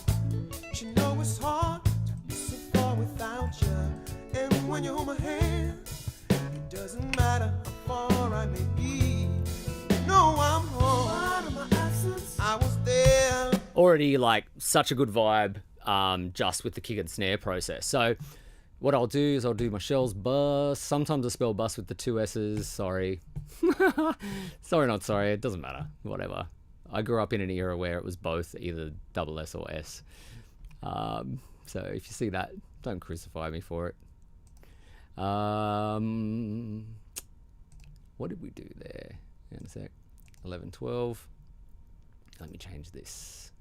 you know it's hard to be so far without you. And when you hold my hand, it doesn't matter how far I may be. No, I'm home. Out of my absence, I was there. Already like such a good vibe, just with the kick and snare process. So what I'll do is I'll do my shells bus. Sometimes I spell bus with the 2 S's. Sorry. Sorry, not sorry. It doesn't matter. Whatever. I grew up in an era where it was both either double S or S. So if you see that, don't crucify me for it. What did we do there? In a sec. 11, 12. Let me change this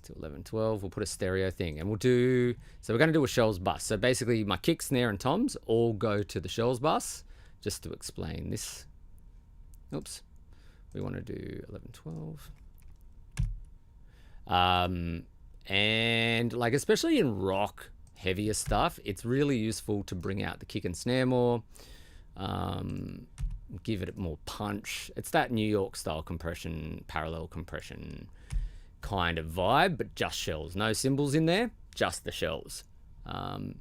to 11, 12. We'll put a stereo thing and we'll do, so we're going to do a shells bus. So basically my kick, snare and toms all go to the shells bus. Just to explain this. Oops. We want to do 11, 12. And like, especially in rock heavier stuff, it's really useful to bring out the kick and snare more, give it more punch. It's that New York style compression, parallel compression kind of vibe, but just shells, no cymbals in there, just the shells. I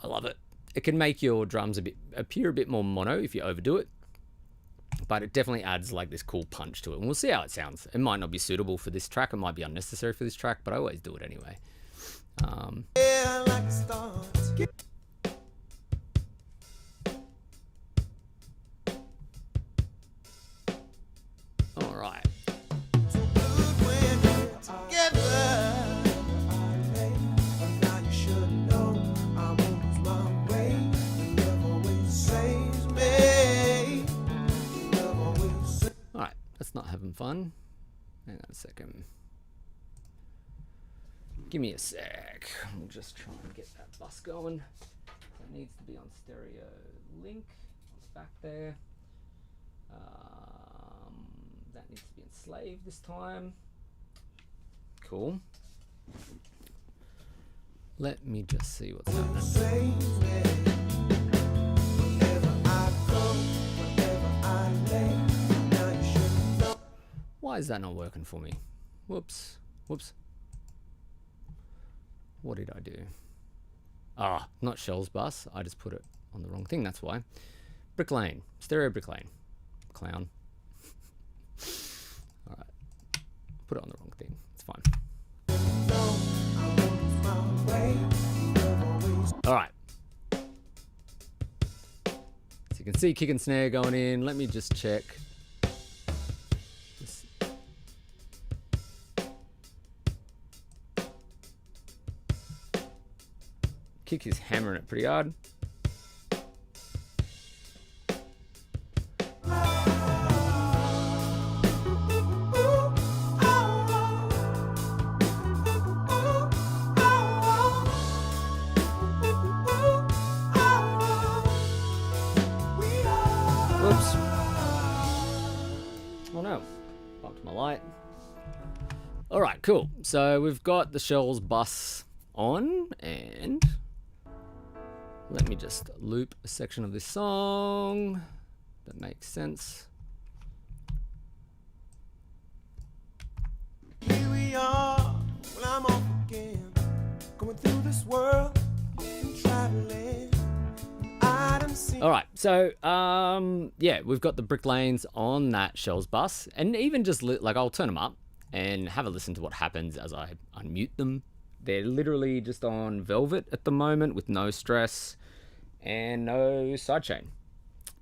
love it. It can make your drums appear a bit more mono if you overdo it, but it definitely adds like this cool punch to it, and we'll see how it sounds. It might not be suitable for this track, it might be unnecessary for this track, but I always do it anyway. Yeah, like stars. All right. that's not having fun. Hang on a second. Give me a sec. We'll just try and get that bus going. It needs to be on stereo link on the back there. That needs to be enslaved this time. Cool. Let me just see what's happening. Why is that not working for me? Whoops. Whoops. What did I do? Ah, not Shell's bus. I just put it on the wrong thing. That's why. Bricklane. Stereo Bricklane. Clown. All right. Put it on the wrong thing. It's fine. All right. So you can see kick and snare going in. Let me just check. Kick is hammering it pretty hard. Whoops. Oh no, bumped my light. All right, cool. So we've got the Shell's bus on, and let me just loop a section of this song that makes sense. Here we are, well I'm off again, going through this world and traveling. I done seen. All right, so yeah, we've got the Bricklanes on that Shell's bus, and even just like I'll turn them up and have a listen to what happens as I unmute them. They're literally just on Velvet at the moment with no stress and no sidechain.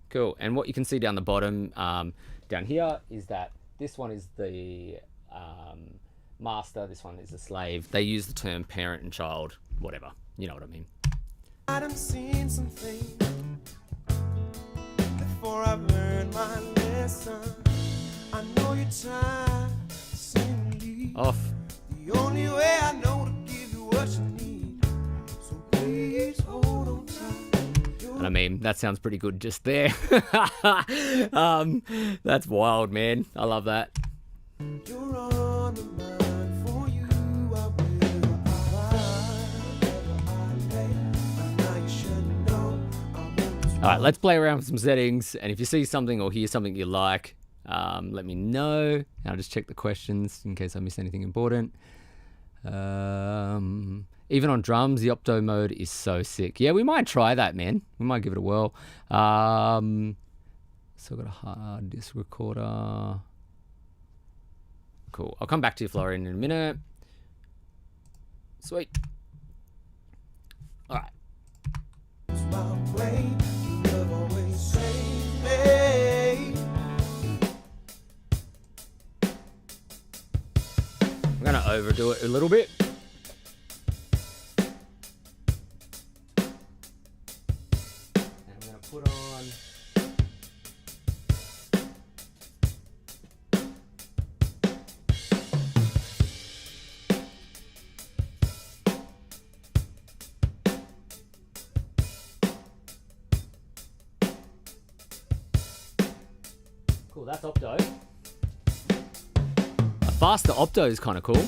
Cool. And what you can see down the bottom, down here, is that this one is the master, this one is the slave. They use the term parent and child, whatever. You know what I mean. I done seen some things before I've learned my lesson. I know you're tired of seeing me leave. Off. The only way I know to give you what you need. So please hold on tight. And I mean, that sounds pretty good just there. That's wild, man. I love that. You're on the mind for you. I will. All right, let's play around with some settings. And if you see something or hear something you like, let me know. I'll just check the questions in case I miss anything important. Even on drums, the Opto mode is so sick. Yeah, we might try that, man. We might give it a whirl. So I've got a hard disk recorder. Cool. I'll come back to you, Florian, in a minute. Sweet. All right. I'm going to overdo it a little bit. Put on cool, that's Opto. A faster Opto is kind of cool.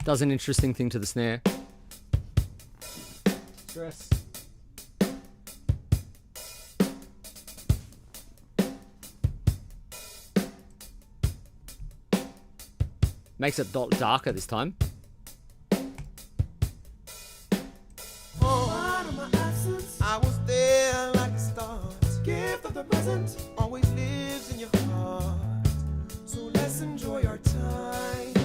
Does an interesting thing to the snare. Stress. Makes it darker this time. I was there like a star. Gift of the present always lives in your heart. So let's enjoy our time.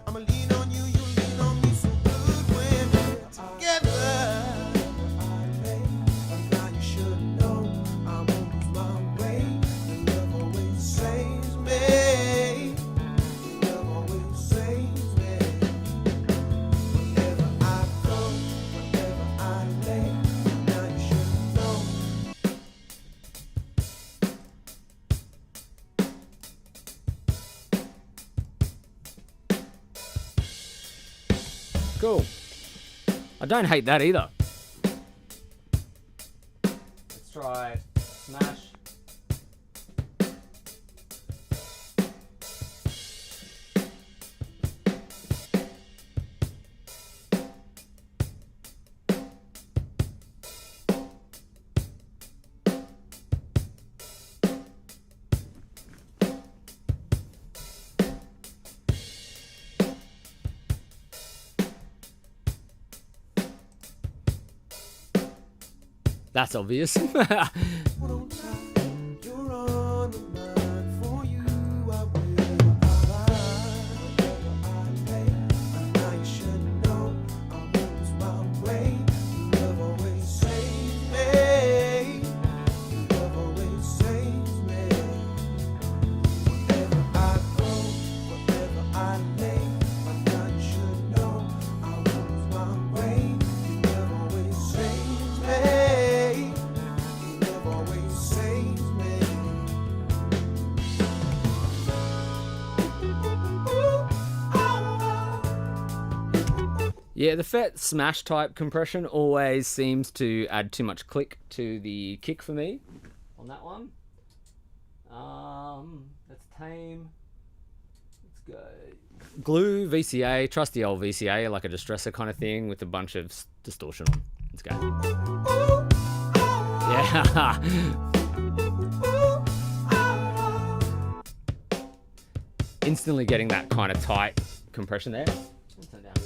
I'ma lean on you, you lean on me so good when we're together. Now you should know I won't lose my way. Your love always saves me. Your love always saves me. Whenever I go, I don't hate that either. Let's try smash. That's obvious. Yeah, the FET smash type compression always seems to add too much click to the kick for me on that one. That's tame. Let's go. Glue VCA, trusty old VCA, like a distressor kind of thing with a bunch of distortion on. Let's go. Yeah. Instantly getting that kind of tight compression there. Turn down a bit.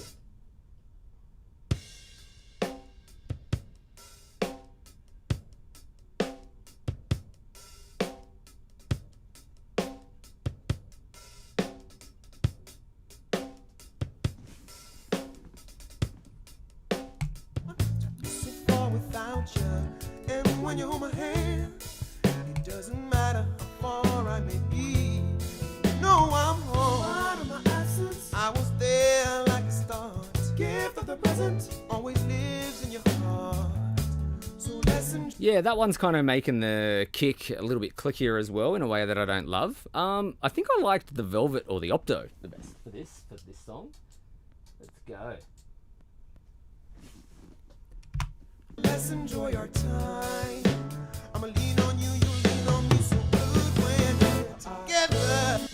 When you hold my hand, it doesn't matter how far I may be. No, I'm home. Out of my absence, I was there like a star. Gift of the present always lives in your heart. So listen. Yeah, that one's kind of making the kick a little bit clickier as well in a way that I don't love. I think I liked the Velvet or the Opto the best for this song. Let's go. Let's enjoy our time. I'ma lean on you, you lean on me, so good when we're together.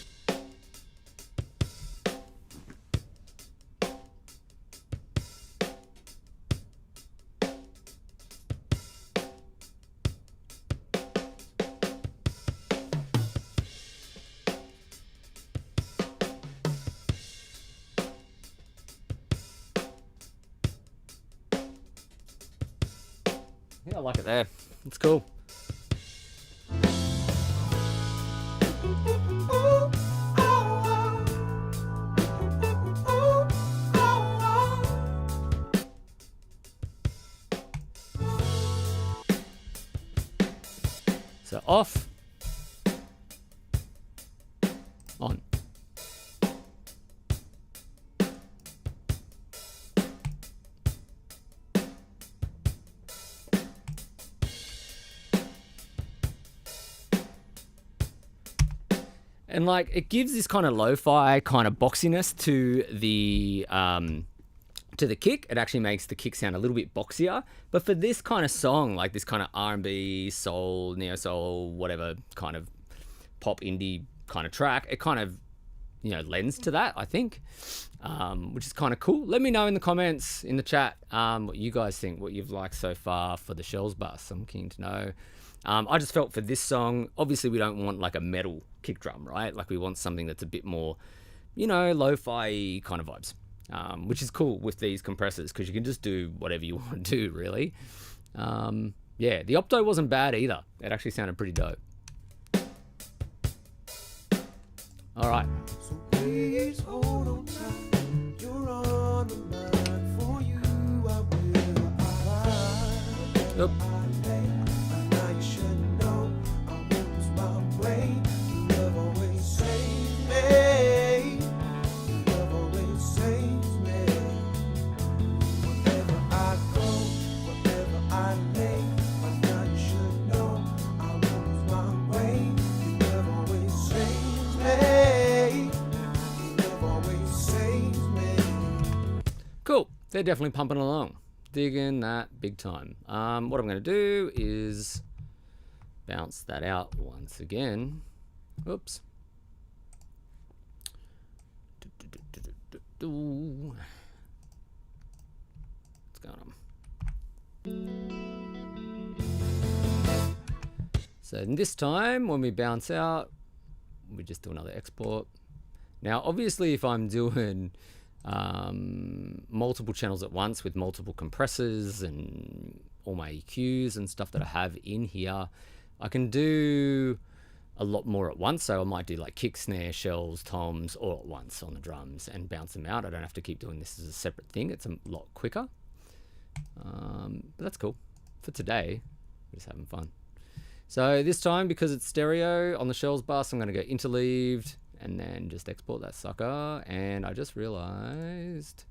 Yeah, I like it there. It's cool. So off, on. And like it gives this kind of lo-fi kind of boxiness to the kick. It actually makes the kick sound a little bit boxier. But for this kind of song, like this kind of R&B, soul, neo soul, whatever kind of pop indie kind of track, it kind of, you know, lends to that, I think, which is kind of cool. Let me know in the comments, in the chat, what you guys think, what you've liked so far for the SSL Bus. I'm keen to know. I just felt for this song, obviously we don't want like a metal kick drum, right? Like we want something that's a bit more, you know, lo-fi kind of vibes, which is cool with these compressors because you can just do whatever you want to do, really. Yeah, the Opto wasn't bad either. It actually sounded pretty dope. All right. So please hold on tight. You're on the line. For you, I will abide. Yep. Cool. They're definitely pumping along. Digging that big time. What I'm going to do is bounce that out once again. Oops. What's going on? So this time when we bounce out, we just do another export. Now, obviously, if I'm doing multiple channels at once with multiple compressors and all my EQs and stuff that I have in here, I can do a lot more at once. So I might do like kick, snare, shells, toms all at once on the drums and bounce them out. I don't have to keep doing this as a separate thing. It's a lot quicker. But that's cool. For today, we're just having fun. So this time, because it's stereo on the shells bus, I'm going to go interleaved and then just export that sucker. And I just realized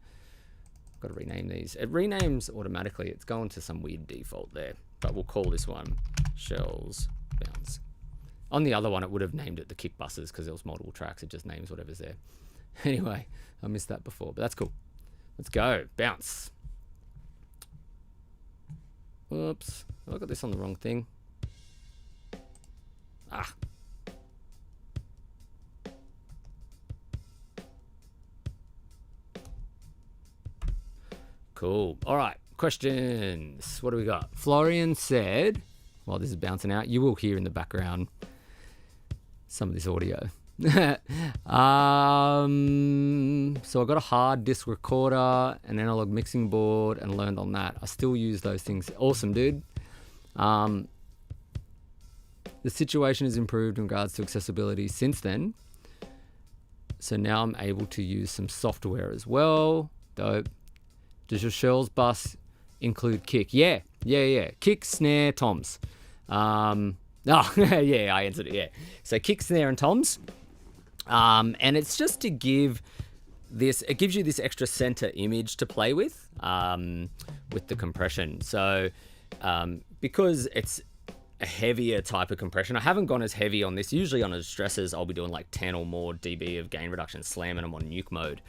I've got to rename these. It renames automatically. It's going to some weird default there, but we'll call this one shells bounce. On the other one, it would have named it the kick buses because there was multiple tracks. It just names whatever's there. Anyway, I missed that before, but that's cool. Let's go. Bounce. Whoops. I got this on the wrong thing. Ah. Cool. All right. Questions. What do we got? Florian said, while this is bouncing out, you will hear in the background some of this audio. So I got a hard disk recorder, an analog mixing board, and learned on that. I still use those things. Awesome, dude. The situation has improved in regards to accessibility since then. So now I'm able to use some software as well. Dope. Does your shells bus include kick? Yeah. Kick, snare, toms. Yeah, I answered it, yeah. So kick, snare, and toms. And it's just to give this, it gives you this extra center image to play with the compression. So because it's a heavier type of compression, I haven't gone as heavy on this. Usually on stressors, I'll be doing like 10 or more dB of gain reduction, slamming them on nuke mode.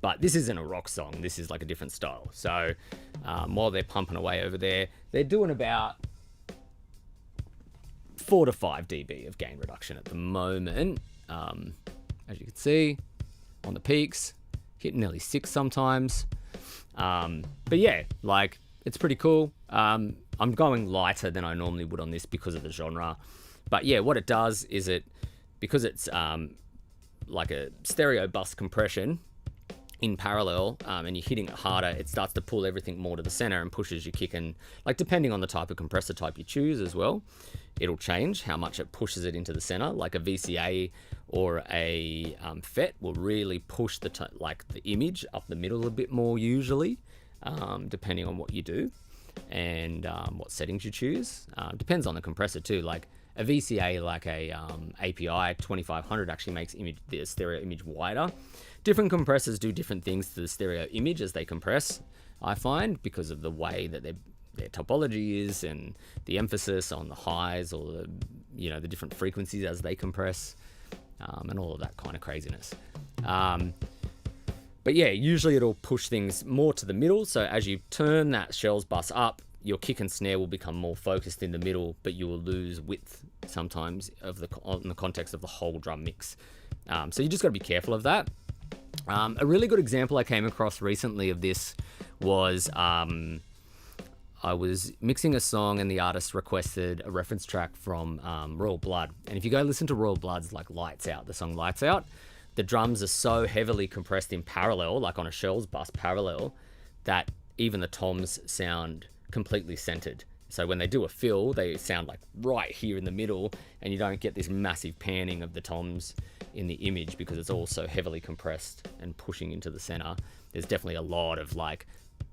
But this isn't a rock song. This is like a different style. So while they're pumping away over there, they're doing about 4 to 5 dB of gain reduction at the moment. As you can see on the peaks, hitting nearly 6 sometimes. But yeah, like it's pretty cool. I'm going lighter than I normally would on this because of the genre. But yeah, what it does is because it's like a stereo bus compression in parallel, and you're hitting it harder, it starts to pull everything more to the center and pushes your kick. And like depending on the type of compressor type you choose as well, it'll change how much it pushes it into the center. Like a VCA or a FET will really push the image up the middle a bit more usually, depending on what you do and what settings you choose. Depends on the compressor too. Like a VCA, like a API 2500 actually makes the stereo image wider. Different compressors do different things to the stereo image as they compress, I find, because of the way that their topology is and the emphasis on the highs or the different frequencies as they compress, and all of that kind of craziness. But yeah, usually it'll push things more to the middle. So as you turn that shells bus up, your kick and snare will become more focused in the middle, but you will lose width sometimes in the context of the whole drum mix. So you just got to be careful of that. A really good example I came across recently of this was I was mixing a song and the artist requested a reference track from Royal Blood. And if you go listen to Royal Blood's like Lights Out, the song Lights Out, the drums are so heavily compressed in parallel, like on a shells bus parallel, that even the toms sound completely centered. So when they do a fill, they sound like right here in the middle, and you don't get this massive panning of the toms in the image because it's all so heavily compressed and pushing into the center. There's definitely a lot of like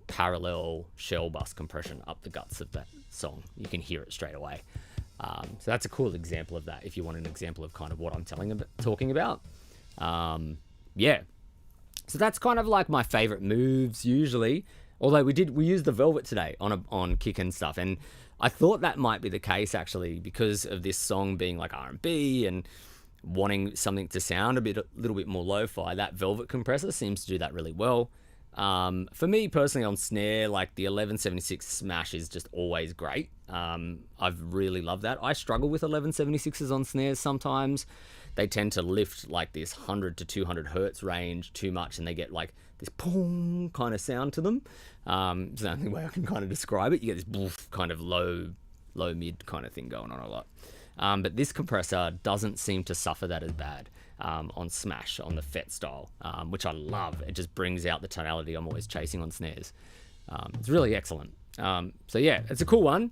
parallel shell bus compression up the guts of that song. You can hear it straight away. So that's a cool example of that if you want an example of kind of what I'm talking about. Yeah. So that's kind of like my favorite moves usually. Although we used the Velvet today on kick and stuff, and I thought that might be the case actually because of this song being like R&B and wanting something to sound a little bit more lo-fi. That Velvet compressor seems to do that really well. For me personally on snare, like the 1176 smash is just always great. I've really loved that. I struggle with 1176s on snares sometimes. They tend to lift like this 100 to 200 hertz range too much, and they get like this boom kind of sound to them. It's the only way I can kind of describe it. You get this boof kind of low mid kind of thing going on a lot. But this compressor doesn't seem to suffer that as bad on smash, on the FET style, which I love. It just brings out the tonality I'm always chasing on snares. It's really excellent. So yeah, it's a cool one.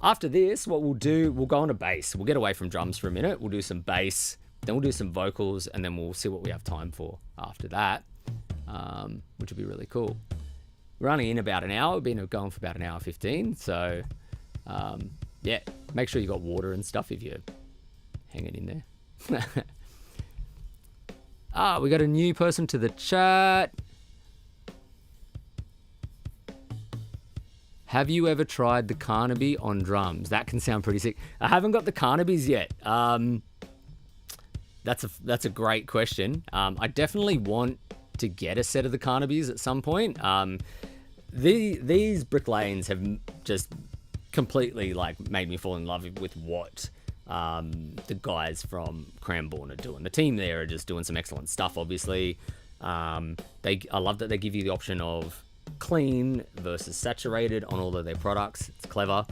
After this, what we'll do, we'll go on to bass. We'll get away from drums for a minute. We'll do some bass, then we'll do some vocals, and then we'll see what we have time for after that, which will be really cool. We're only in about an hour. We've been going for about an hour 15. So yeah, make sure you got water and stuff if you're hanging in there. We got a new person to the chat. Have you ever tried the Carnaby on drums? That can sound pretty sick. I haven't got the Carnabys yet. That's a great question. I definitely want to get a set of the Carnabys at some point. These Bricklanes have just completely like made me fall in love with what the guys from Cranborne are doing. The team there are just doing some excellent stuff. Obviously, I love that they give you the option of clean versus saturated on all of their products. It's clever.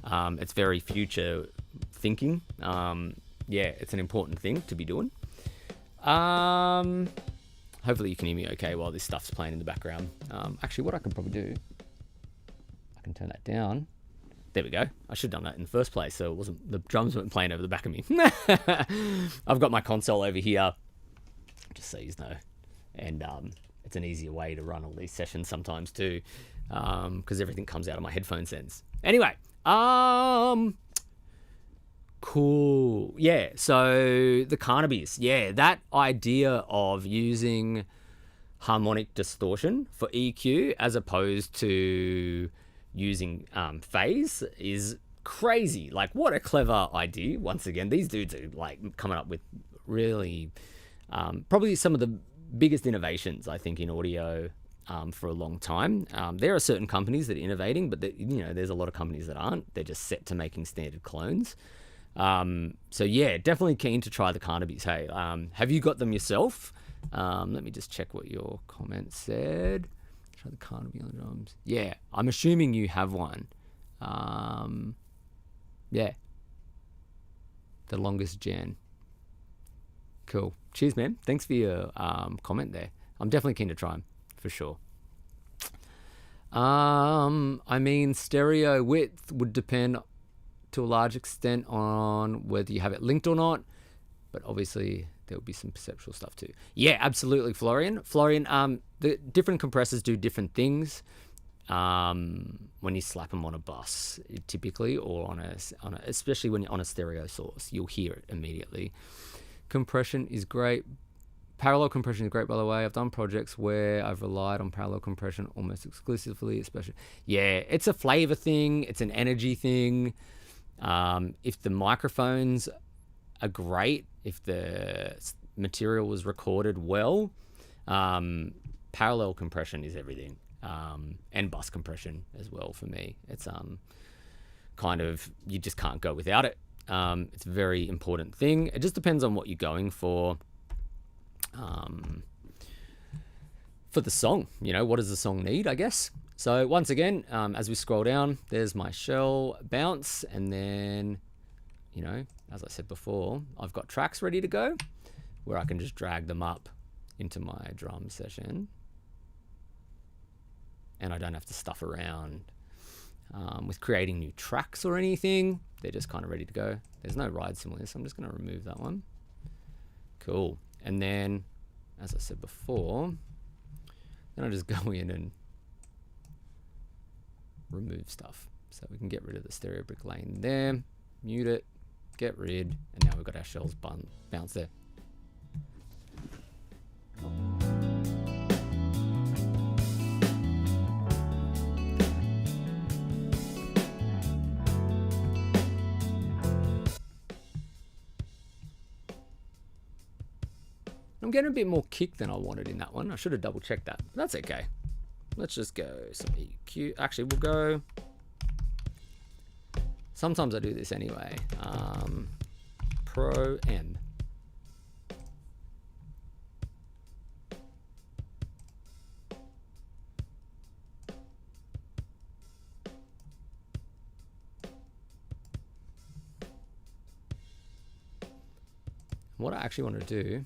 It's very future thinking. Yeah, it's an important thing to be doing. Hopefully you can hear me okay while this stuff's playing in the background. Actually, what I can probably do, I can turn that down. There we go. I should have done that in the first place, so the drums weren't playing over the back of me. I've got my console over here, just so you know, and it's an easier way to run all these sessions sometimes too, because everything comes out of my headphone sense. Anyway, cool. Yeah, so the Carnabys. Yeah, that idea of using harmonic distortion for EQ as opposed to using phase is crazy. Like, what a clever idea. Once again, these dudes are like coming up with really probably some of the biggest innovations, I think, in audio for a long time. There are certain companies that are innovating, but there's a lot of companies that aren't. They're just set to making standard clones. So yeah, definitely keen to try the Carnabys. Hey, have you got them yourself? Let me just check what your comment said. Try the Carnaby on the drums. Yeah, I'm assuming you have one. Yeah, the longest gen. Cool. Cheers, man. Thanks for your comment there. I'm definitely keen to try them, for sure. I mean, stereo width would depend to a large extent on whether you have it linked or not, but obviously there will be some perceptual stuff too. Yeah, absolutely, Florian. The different compressors do different things when you slap them on a bus, typically, or on a especially when you're on a stereo source, you'll hear it immediately. Compression is great. Parallel compression is great, by the way. I've done projects where I've relied on parallel compression almost exclusively, especially. Yeah, it's a flavor thing. It's an energy thing. If the microphones are great, if the material was recorded well, parallel compression is everything. And bus compression as well for me. It's kind of, you just can't go without it. It's a very important thing. It just depends on what you're going for the song. What does the song need, I guess? So once again, as we scroll down, there's my shell bounce, and then, as I said before, I've got tracks ready to go where I can just drag them up into my drum session, and I don't have to stuff around with creating new tracks or anything. They're just kind of ready to go. There's no ride simulator, so I'm just going to remove that one. Cool. And then, as I said before, then I just go in and remove stuff. So we can get rid of the stereo Bricklane there, mute it, get rid, and now we've got our shells bounce there. I'm getting a bit more kick than I wanted in that one. I should have double checked that, but that's okay. Let's just go some EQ. Actually, we'll go. Sometimes I do this anyway. Pro M. What I actually want to do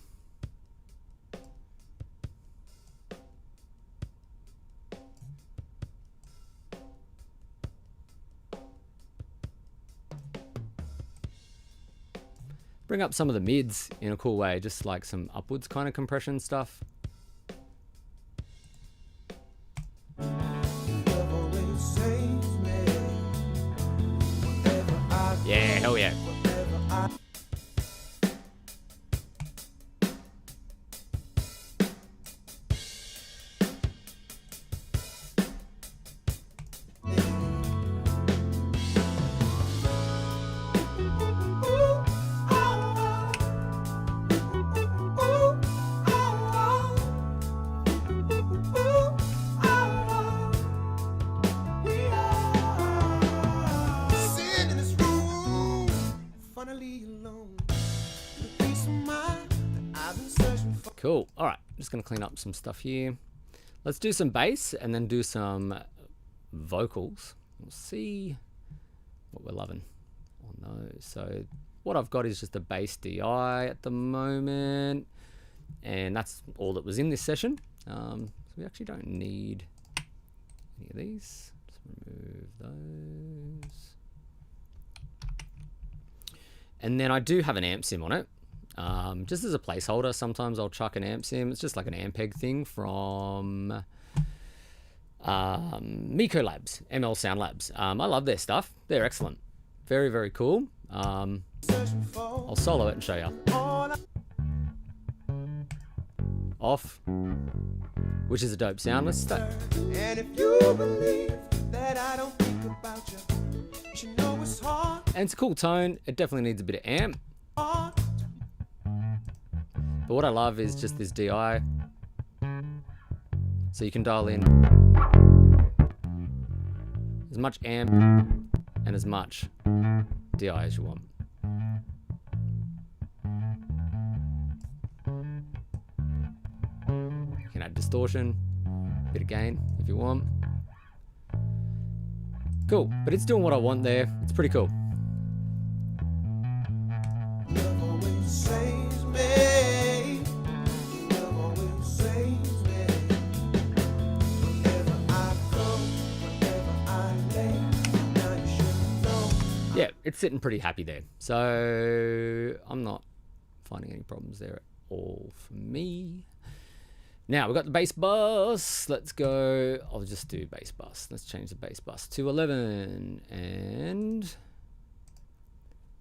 bring up some of the mids in a cool way, just like some upwards kind of compression stuff. Yeah, hell yeah. Cool. All right, I'm just going to clean up some stuff here. Let's do some bass and then do some vocals. We'll see what we're loving on those. So what I've got is just a bass DI at the moment, and that's all that was in this session. So we actually don't need any of these. Let's remove those. And then I do have an amp sim on it. Just as a placeholder, sometimes I'll chuck an amp sim. It's just like an Ampeg thing from Miko Labs, ML Sound Labs. I love their stuff. They're excellent. Very, very cool. I'll solo it and show you. Off, which is a dope sound. Let's start. And if you believe that I don't think about you know it's hard. And it's a cool tone. It definitely needs a bit of amp. But what I love is just this DI. So you can dial in as much amp and as much DI as you want. You can add distortion, a bit of gain if you want. Cool, but it's doing what I want there. It's pretty cool. Yeah, it's sitting pretty happy there. So I'm not finding any problems there at all for me. Now we've got the bass bus. Let's go. I'll just do bass bus. Let's change the bass bus to 11. And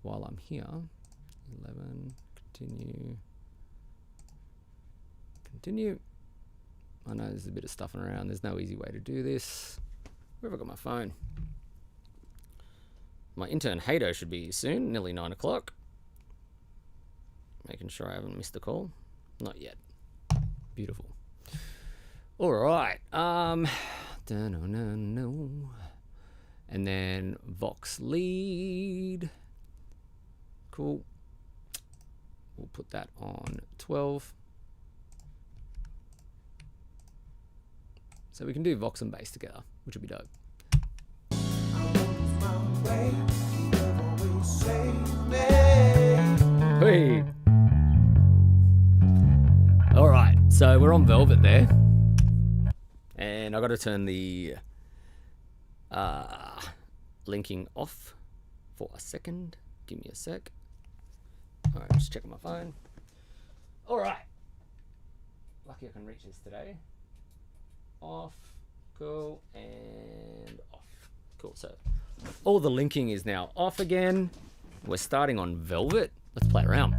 while I'm here, 11, continue. I know there's a bit of stuffing around. There's no easy way to do this. Where have I got my phone? My intern Hato should be soon, nearly 9 o'clock. Making sure I haven't missed the call. Not yet. Beautiful. All right. And then Vox lead. Cool. We'll put that on 12. So we can do Vox and bass together, which would be dope. Hey. All right, so we're on Velvet there, and I got to turn the linking off for a second. Give me a sec. All right, just checking my phone. All right, lucky I can reach this today. Off, cool, and off. Cool, so all the linking is now off again. We're starting on Velvet. Let's play around. I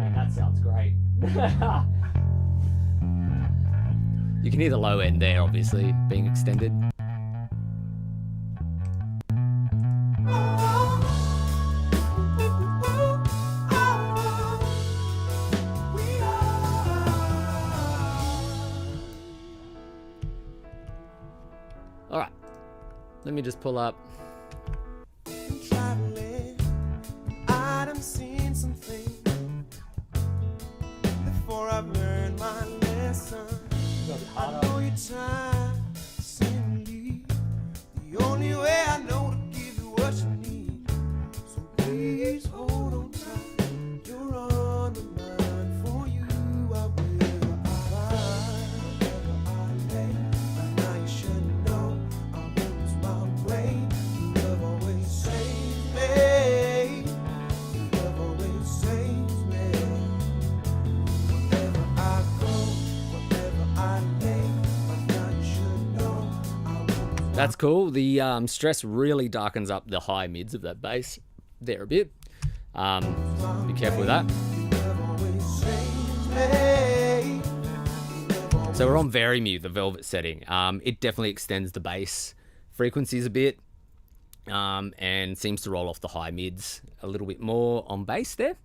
mean, that sounds great. You can hear the low end there, obviously, being extended. Let me just pull up. Traveling, I done seen some things before I've learned my lesson. I know your time simply the only way I know to give you what you need. So please hold on tight. You're on the mind for you. I will abide wherever I lay. But now you should know I won't lose my way. Love always saves me. Love always saves me. Wherever I go, wherever I lay, but now you should know I won't lose. That's cool. The stress really darkens up the high mids of that bass there a bit. Be careful with that. Love always saves me. So we're on Vari-Mu, the velvet setting. It definitely extends the bass frequencies a bit, and seems to roll off the high mids a little bit more on bass there.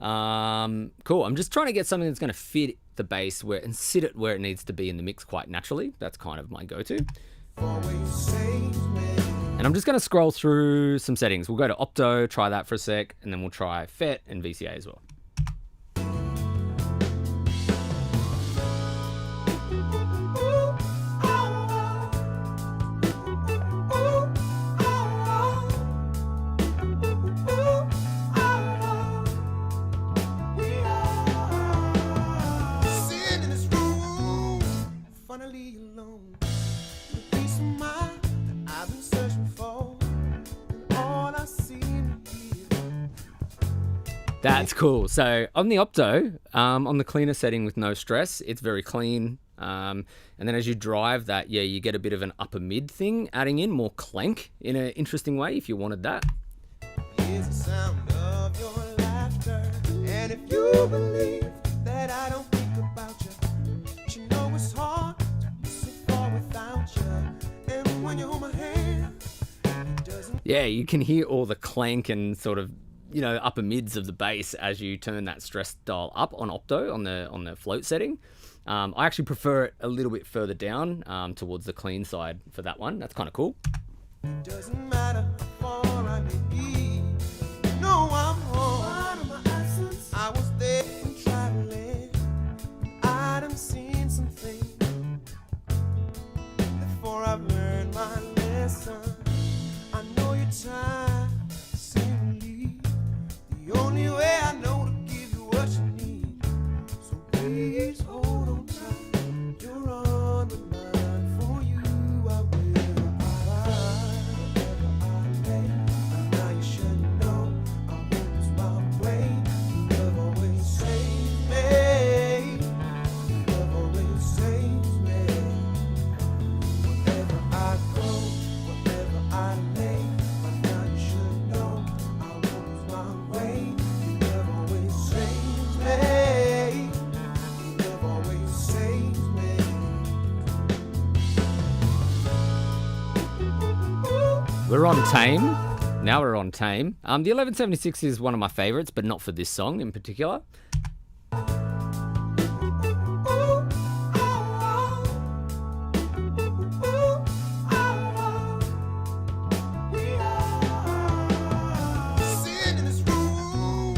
Cool. I'm just trying to get something that's going to fit the bass and sit it where it needs to be in the mix quite naturally. That's kind of my go-to. Always saves me. And I'm just going to scroll through some settings. We'll go to Opto, try that for a sec, and then we'll try FET and VCA as well. Sitting in this room, finally alone. The peace of mind that I've been searching for, and all I seem to hear. That's cool. So on the Opto, on the cleaner setting with no stress, it's very clean. And then as you drive that, yeah, you get a bit of an upper mid thing adding in more clank in an interesting way if you wanted that. Here's the sound of your laughter, and if you believe that I don't think about you, you know it's hard to be so far without you. And when you hold my hand, it doesn't. Yeah, you can hear all the clank and sort of, you know, upper mids of the bass as you turn that stress dial up on Opto on the float setting. I actually prefer it a little bit further down towards the clean side for that one. That's kind of cool. It doesn't matter how far I may be. No, I'm home. Out of my absence, I was there and traveling. I done seen some things before I've learned my lesson. I know your time simply the only way I know to give you what you need. So please hold on tight. You're on the mind for you. I will abide wherever I lay. But now you should know I won't lose my way. Love always saves me. Love always saves me. Wherever I go, wherever I lay. But now you should know I won't lose my way. Love always saves me. Love always saves me. We're on Tame. Now we're on Tame. The 1176 is one of my favorites, but not for this song in particular. Sitting in this room,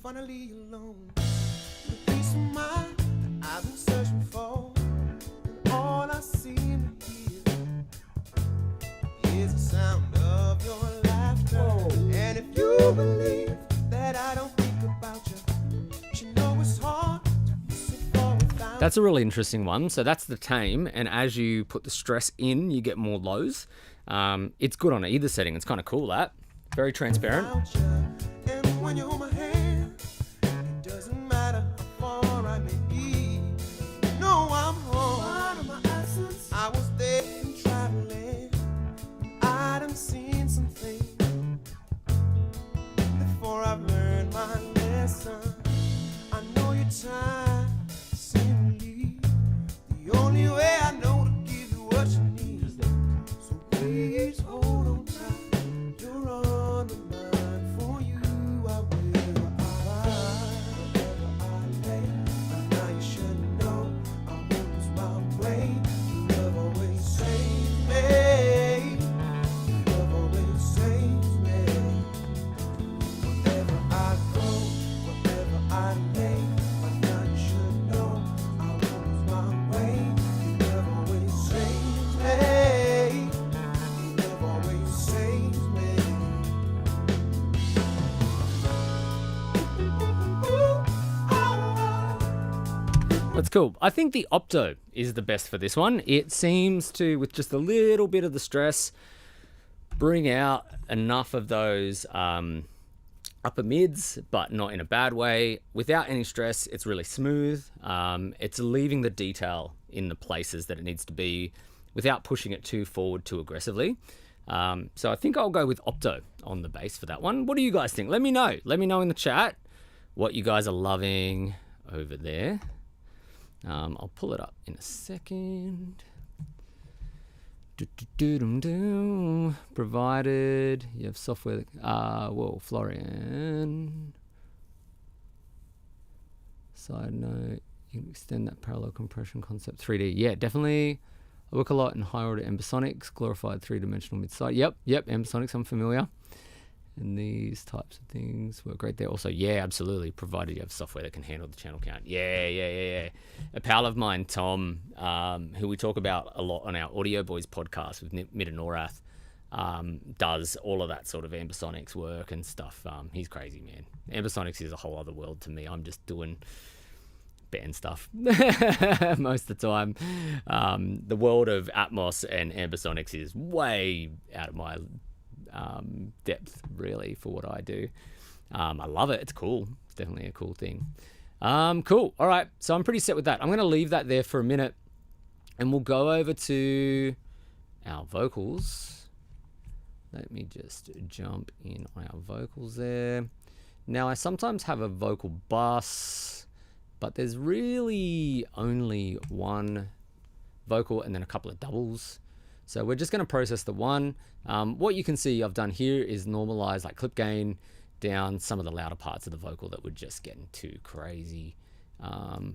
finally alone. The peace of mind that I've been searching for, and all I seem to hear is the sound of your laughter. And if you believe that I don't think about you, you know it's hard to be so far without. That's a really interesting one. So that's the Tame, and as you put the stress in, you get more lows. It's good on either setting. It's kind of cool, that. Very transparent. Without you. And when you hold my hand, it doesn't matter how far I may be. No, I'm home. Out of my absence, I was there and traveling. I done seen some things before I've learned my lesson. I know your time simply the only way I know to give you what you need. So please hold on tight. You're on the mind for you. That's cool. I think the Opto is the best for this one. It seems to, with just a little bit of the stress, bring out enough of those upper mids, but not in a bad way. Without any stress, it's really smooth. It's leaving the detail in the places that it needs to be without pushing it too forward too aggressively. So I think I'll go with Opto on the bass for that one. What do you guys think? Let me know. Let me know in the chat what you guys are loving over there. I'll pull it up in a second. Provided you have software. Whoa, Florian. Side note, you can extend that parallel compression concept 3D. Yeah, definitely. I work a lot in high order ambisonics, glorified three-dimensional mid-side. Yep, ambisonics, I'm familiar. And these types of things work great there. Also, yeah, absolutely, provided you have software that can handle the channel count. Yeah. A pal of mine, Tom, who we talk about a lot on our AudioBois podcast with Mid and Norath, does all of that sort of ambisonics work and stuff. He's crazy, man. Ambisonics is a whole other world to me. I'm just doing band stuff most of the time. The world of Atmos and ambisonics is way out of my depth, really, for what I do. I love it. It's cool. It's definitely a cool thing. Cool. All right. So I'm pretty set with that. I'm going to leave that there for a minute and we'll go over to our vocals. Let me just jump in on our vocals there. Now, I sometimes have a vocal bus, but there's really only one vocal and then a couple of doubles. So we're just going to process the one. What you can see I've done here is normalize like clip gain down some of the louder parts of the vocal that were just getting too crazy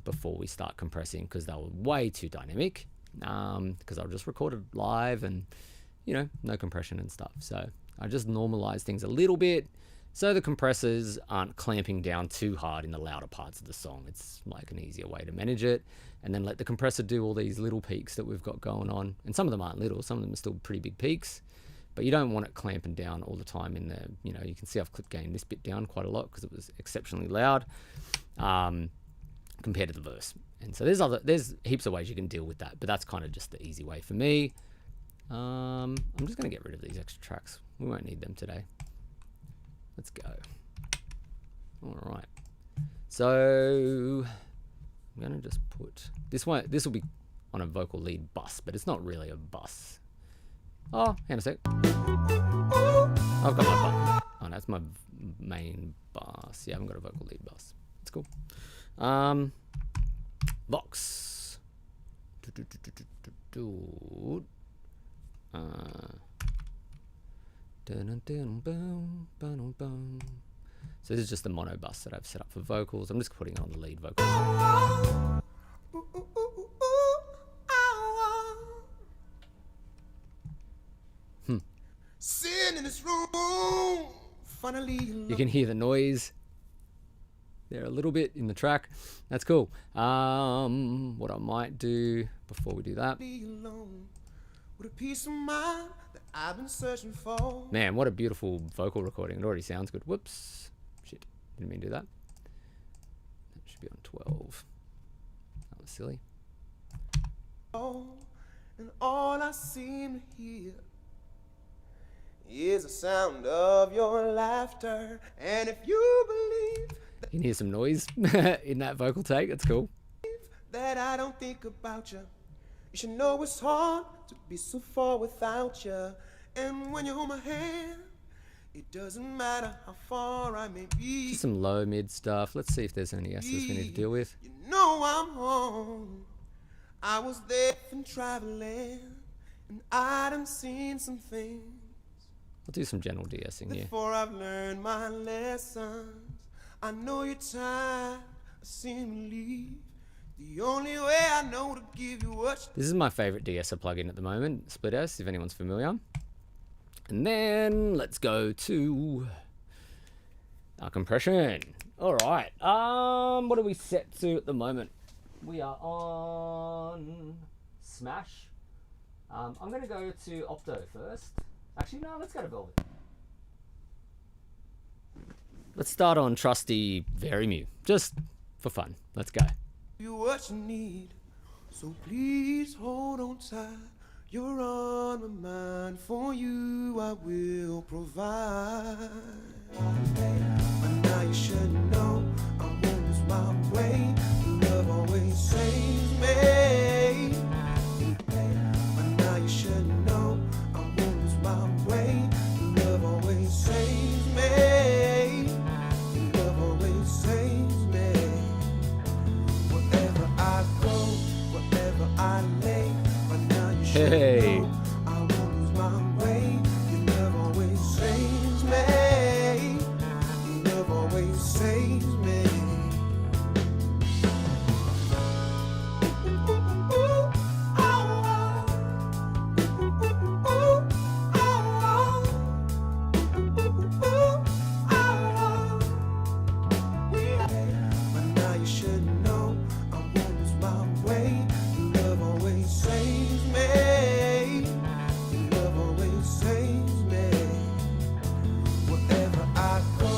before we start compressing, because they were way too dynamic, because I just recorded live and, you know, no compression and stuff. So I just normalize things a little bit so the compressors aren't clamping down too hard in the louder parts of the song. It's like an easier way to manage it. And then let the compressor do all these little peaks that we've got going on. And some of them aren't little, some of them are still pretty big peaks. But you don't want it clamping down all the time in the, you know, you can see I've clip gained this bit down quite a lot because it was exceptionally loud compared to the verse. And so there's heaps of ways you can deal with that, but that's kind of just the easy way for me. I'm just going to get rid of these extra tracks. We won't need them today. Let's go. All right. So I'm going to just put this one. This will be on a vocal lead bus, but it's not really a bus. Oh, hang on a sec. I've got my button. Oh, that's my main bus. Yeah, I haven't got a vocal lead bus. It's cool. Vox. So this is just the mono bus that I've set up for vocals. I'm just putting it on the lead vocal. Sitting in this room, finally You can hear the noise there a little bit in the track. That's cool. What I might do before we do that. alone with a peace of mind that I've been searching for. Man, what a beautiful vocal recording. It already sounds good. Whoops. Shit. Didn't mean to do that. That should be on 12. That was silly. Oh, and all I seem to hear is the sound of your laughter. And if you believe You can hear some noise in that vocal take. That's cool. that I don't think about you, you should know it's hard to be so far without you. And when you hold my hand, it doesn't matter how far I may be. Just some low mid stuff. Let's see if there's any S's we need to deal with. You know I'm home. I was there and traveling, and I done seen some things I'll do some general de-essing here. before I've learned my lessons. I know you're tired, I seem to leave. The only way I know to give you what This is my favorite de-esser plugin at the moment, Split S, if anyone's familiar. And then let's go to our compression. All right. What are we set to at the moment? We are on Smash. I'm going to go to Opto first. Actually, no, let's go to Velvet. Let's start on trusty Vari-Mu, just for fun. Let's go. You what you need, so please hold on tight. You're on my mind, for you I will provide. But now you should know I won't lose my way. Love always saves me. But now you should know I won't lose my way. Love always saves me. Love always saves me. Wherever I go, wherever I lay, but now you should Hey. know I won't lose my way. Your love always saves me. Your love always saves me. But now you should know I won't lose my way. Your love always saves me. Your love always saves me. Wherever I go,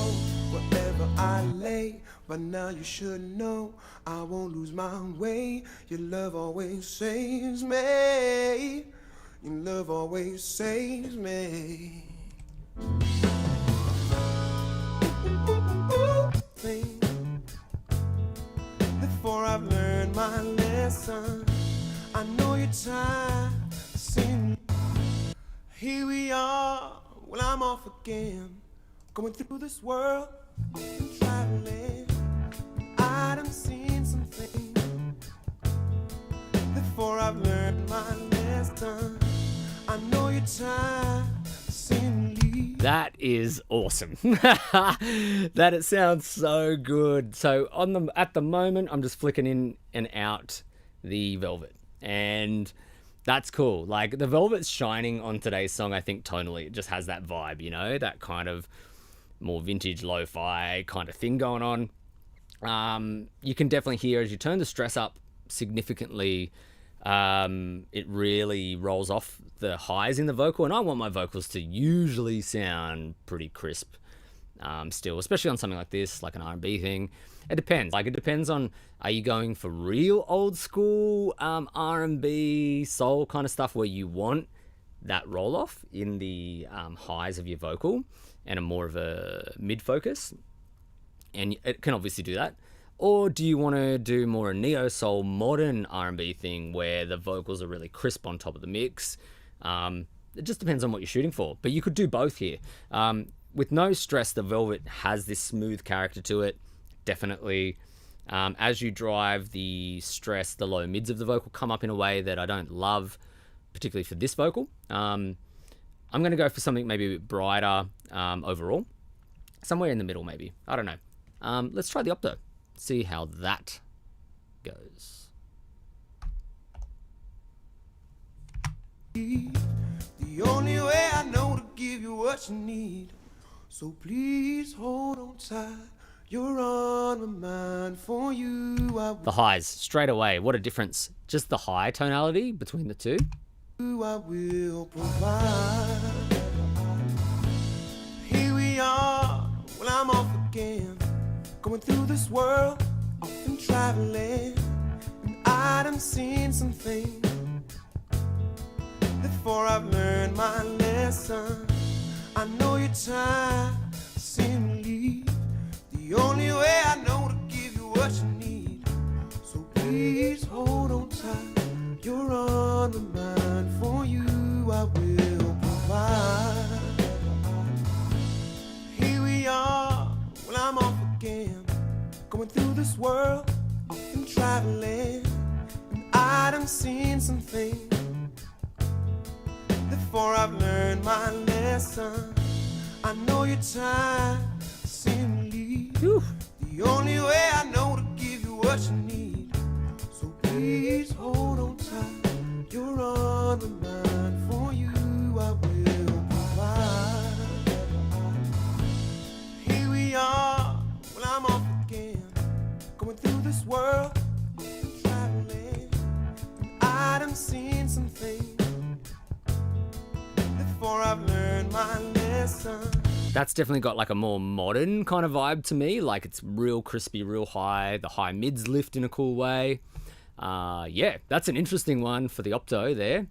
wherever I lay, but now you should know I won't lose my way. Your love always saves me. Your love always saves me. Before I've learned my lesson, I know you're tired of seeing me. Here we are, well I'm off again, going through this world and traveling. I done seen some things before I've learned my lesson. I know you're tired of seeing me leave. That is awesome. That it sounds so good. So at the moment, I'm just flicking in and out the Velvet, and that's cool. Like the Velvet's shining on today's song. I think tonally, it just has that vibe, you know, that kind of more vintage lo-fi kind of thing going on. You can definitely hear as you turn the stress up significantly. It really rolls off the highs in the vocal, and I want my vocals to usually sound pretty crisp still, especially on something like this, like an R&B thing. It depends. Like it depends on, are you going for real old school R&B soul kind of stuff where you want that roll off in the highs of your vocal and a more of a mid focus, and it can obviously do that. Or do you want to do more a neo-soul modern R&B thing where the vocals are really crisp on top of the mix? It just depends on what you're shooting for. But you could do both here. With no stress, the Velvet has this smooth character to it, definitely. As you drive the stress, the low mids of the vocal come up in a way that I don't love, particularly for this vocal. I'm going to go for something maybe a bit brighter overall. Somewhere in the middle, maybe. I don't know. Let's try the Opto. See how that goes. The only way I know to give you what you need, so please hold on tight. You're on my mind, for you I The highs, straight away. What a difference. Just the high tonality between the two. will provide. Here we are, well I'm off again, going through this world, often traveling, and I done seen some things before I've learned my lesson. I know you're tired of seeing me leave. The only way I know to give you what you need, so please hold on tight. You're on my mind, for you I will provide. Here we are, well I'm off again, going through this world, often traveling, and I done seen some things before I've learned my lesson. I know you're tired of seeing me leave. Whew. The only way I know to give you what you need, so please hold on tight. You're on my mind, for you I will provide. Here we are, well I'm off again, going through this world, traveling, and I done seen some things before I've learned my lesson. That's definitely got like a more modern kind of vibe to me. Like it's real crispy, real high. The high mids lift in a cool way. Yeah, that's an interesting one for the Opto there.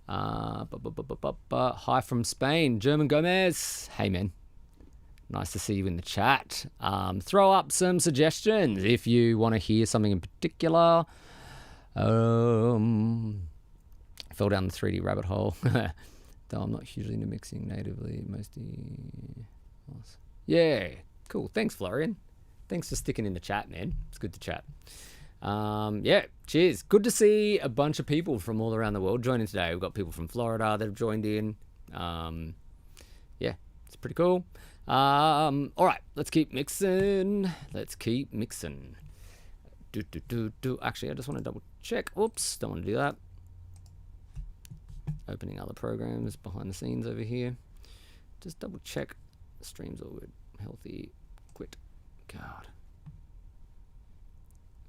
Hi from Spain, German Gomez. Hey man, nice to see you in the chat. Throw up some suggestions if you want to hear something in particular. Fell down the 3D rabbit hole. Though I'm not hugely into mixing natively, mostly. Yeah, cool. Thanks, Florian. Thanks for sticking in the chat, man. It's good to chat. Yeah, cheers. Good to see a bunch of people from all around the world joining today. We've got people from Florida that have joined in. Yeah, it's pretty cool. All right, let's keep mixing. Actually, I just want to double check. Oops, don't want to do that. Opening other programs behind the scenes over here. Just double check the stream's all good. Healthy. Quit. God.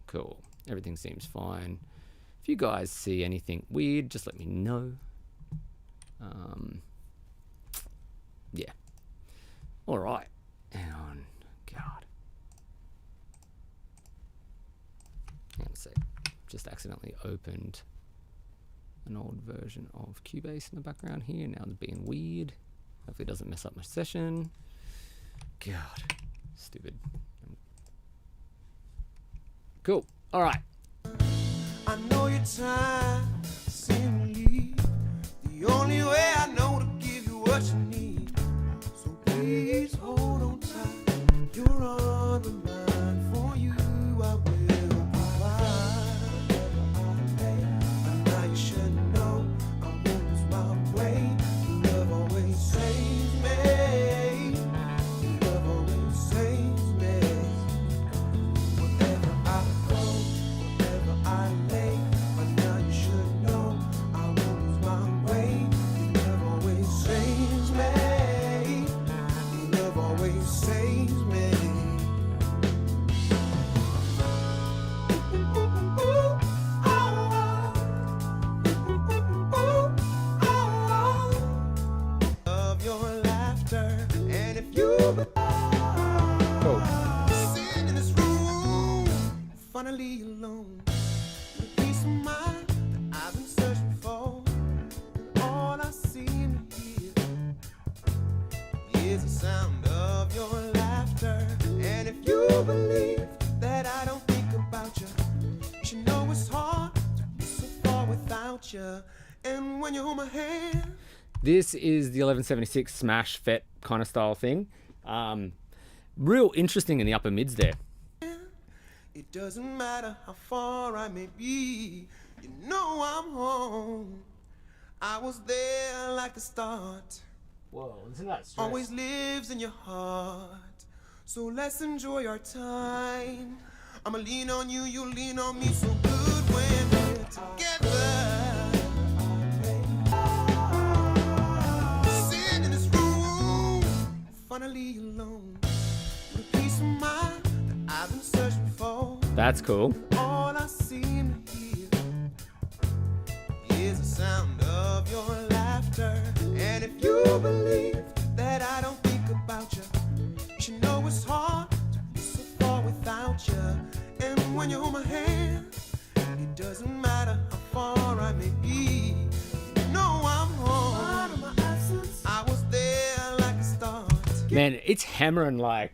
Cool. Everything seems fine. If you guys see anything weird, just let me know. Yeah. All right. Hang on. God. Hang on a sec. Just accidentally opened an old version of Cubase in the background here. Now it's being weird. Hopefully it doesn't mess up my session. God. Stupid. Cool. All right. I know your time seems to leave. The only way I know to give you what you need. So please hold on tight. You're on my mind. For you I will provide. And now you should know I won't lose my way. Love always saves me. Love always saves me. Wherever I go, wherever I lay, but now you should know I won't lose my way. Love always saves me. Love always saves me. Of your laughter, and if you sit in this room, finally alone, the peace of mind that I've been searching for, and all I seem to hear is the sound of your laughter. And if you believe that I don't think about you, you should know it's hard to be so far without you. And when you hold my hand, This is the 1176 smash FET kind of style thing. Real interesting in the upper mids there. it doesn't matter how far I may be, you know I'm home. I was there like the start, Whoa, isn't that always lives in your heart. So let's enjoy our time. I'ma lean on you, you lean on me, so good when we're together. Sit in this room, finally alone, with a peace of mind that I've been searching for. That's cool. All I seem to hear is the sound of your laughter. And if you believe that I don't think about you, you should know it's hard to be so far without you. And when you hold my hand, it doesn't matter how far I may be, you know I'm home. I was there like the start. Man, it's hammering like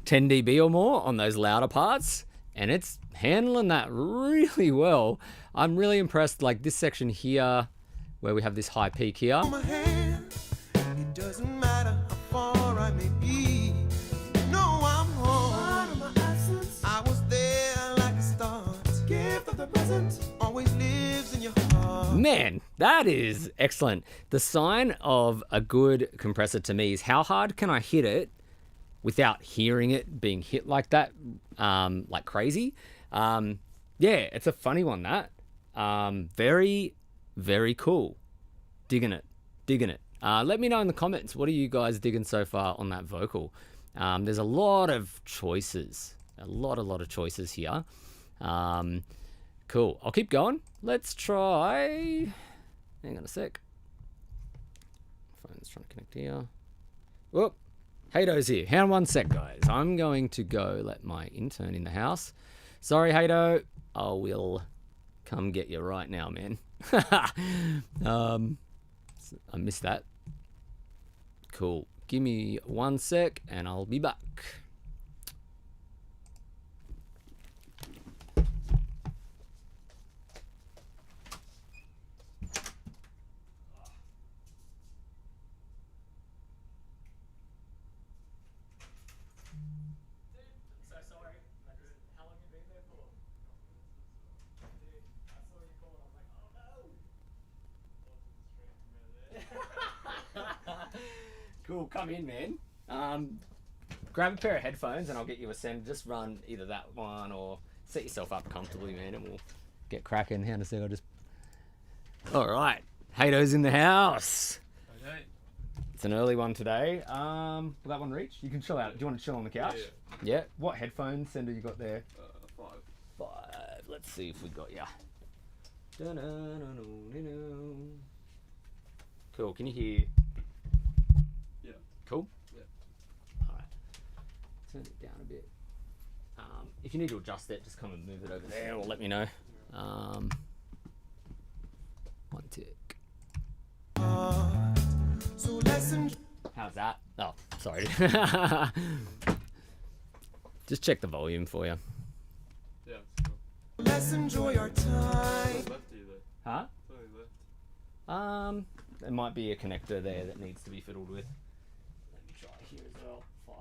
10 dB or more on those louder parts, and it's handling that really well. I'm really impressed, like this section here where we have this high peak here. My hand, it doesn't matter how far I may be, you know I'm home. I was there like the start. Gift of the present always lives in your heart. Man, that is excellent. The sign of a good compressor to me is how hard can I hit it without hearing it being hit like that, like crazy. Yeah, it's a funny one, that. Very, very cool. Digging it. Let me know in the comments, what are you guys digging so far on that vocal? There's a lot of choices. A lot of choices here. Cool. I'll keep going. Let's try... Hang on a sec. Phone's trying to connect here. Whoop. Hado's here. Hang on one sec, guys. I'm going to go let my intern in the house. Sorry, Hado. I will come get you right now, man. I missed that. Cool. Give me one sec and I'll be back. Cool, come in, man. Grab a pair of headphones and I'll get you a send. Just run either that one or set yourself up comfortably, man, and we'll get cracking. Hang on a sec, I'll just... Alright, Hado's in the house. Okay. It's an early one today. Will that one reach? You can chill out. Do you want to chill on the couch? Yeah. What headphone sender you got there? 5. 5. Let's see if we got ya. Cool, can you hear... Yeah. Cool? Yeah. Alright. Turn it down a bit. If you need to adjust it, just come and move it over there or let me know. One tick. How's that? Oh, sorry. Just check the volume for you. Yeah. Cool. Let's enjoy our time. Left to you though. Huh? Something left. There might be a connector there that needs to be fiddled with. Let me try here as well. 5.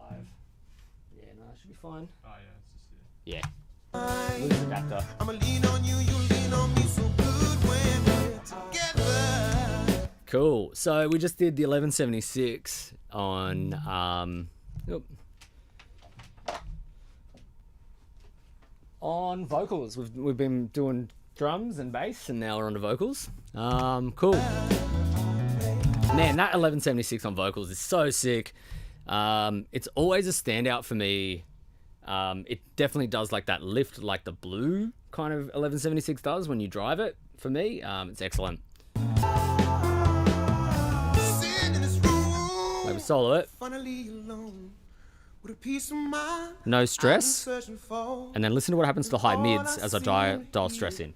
Yeah, no, it should be fine. Oh yeah, it's just Yeah. Loose adapter. I'ma lean on you, you lean on me so good when we're together. Cool. So we just did the 1176 on on vocals. We've been doing drums and bass, and now we're on to vocals. Cool. Man, that 1176 on vocals is so sick. It's always a standout for me. It definitely does like that lift, like the blue kind of 1176 does when you drive it. For me, it's excellent. Maybe solo it. Finally alone with a peace of mind. No stress. Searching for And then listen to what happens to the high mids as I dial stress in.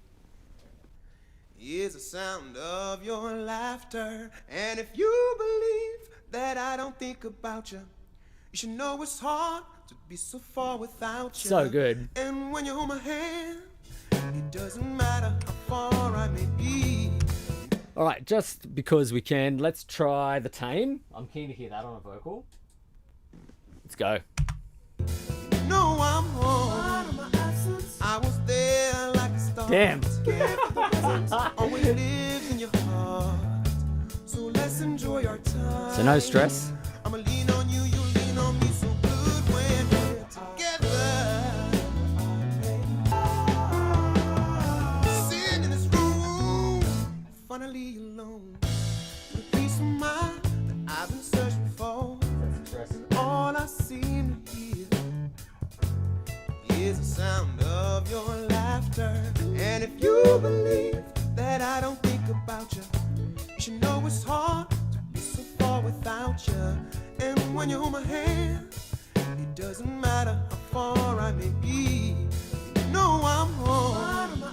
is the sound of your laughter. And if you believe that I don't think about you, you should know it's hard to be so far without you. So good. And when you hold my hand, it doesn't matter how far I may be. All right, just because we can, let's try the tame. I'm keen to hear that on a vocal. Let's go. No, I'm home. I was there like a star. Damn. Always lives in your heart. So let's enjoy our time. So no stress. I'ma lean on you, you lean on me so good when we're together. Sitting in this room, finally alone. With a peace of mind that I've been searching for. All I seem to hear is the sound of your laughter. And if you believe that I don't think about you, you should know it's hard to be so far without you. And when you hold my hand, it doesn't matter how far I may be. You know I'm home.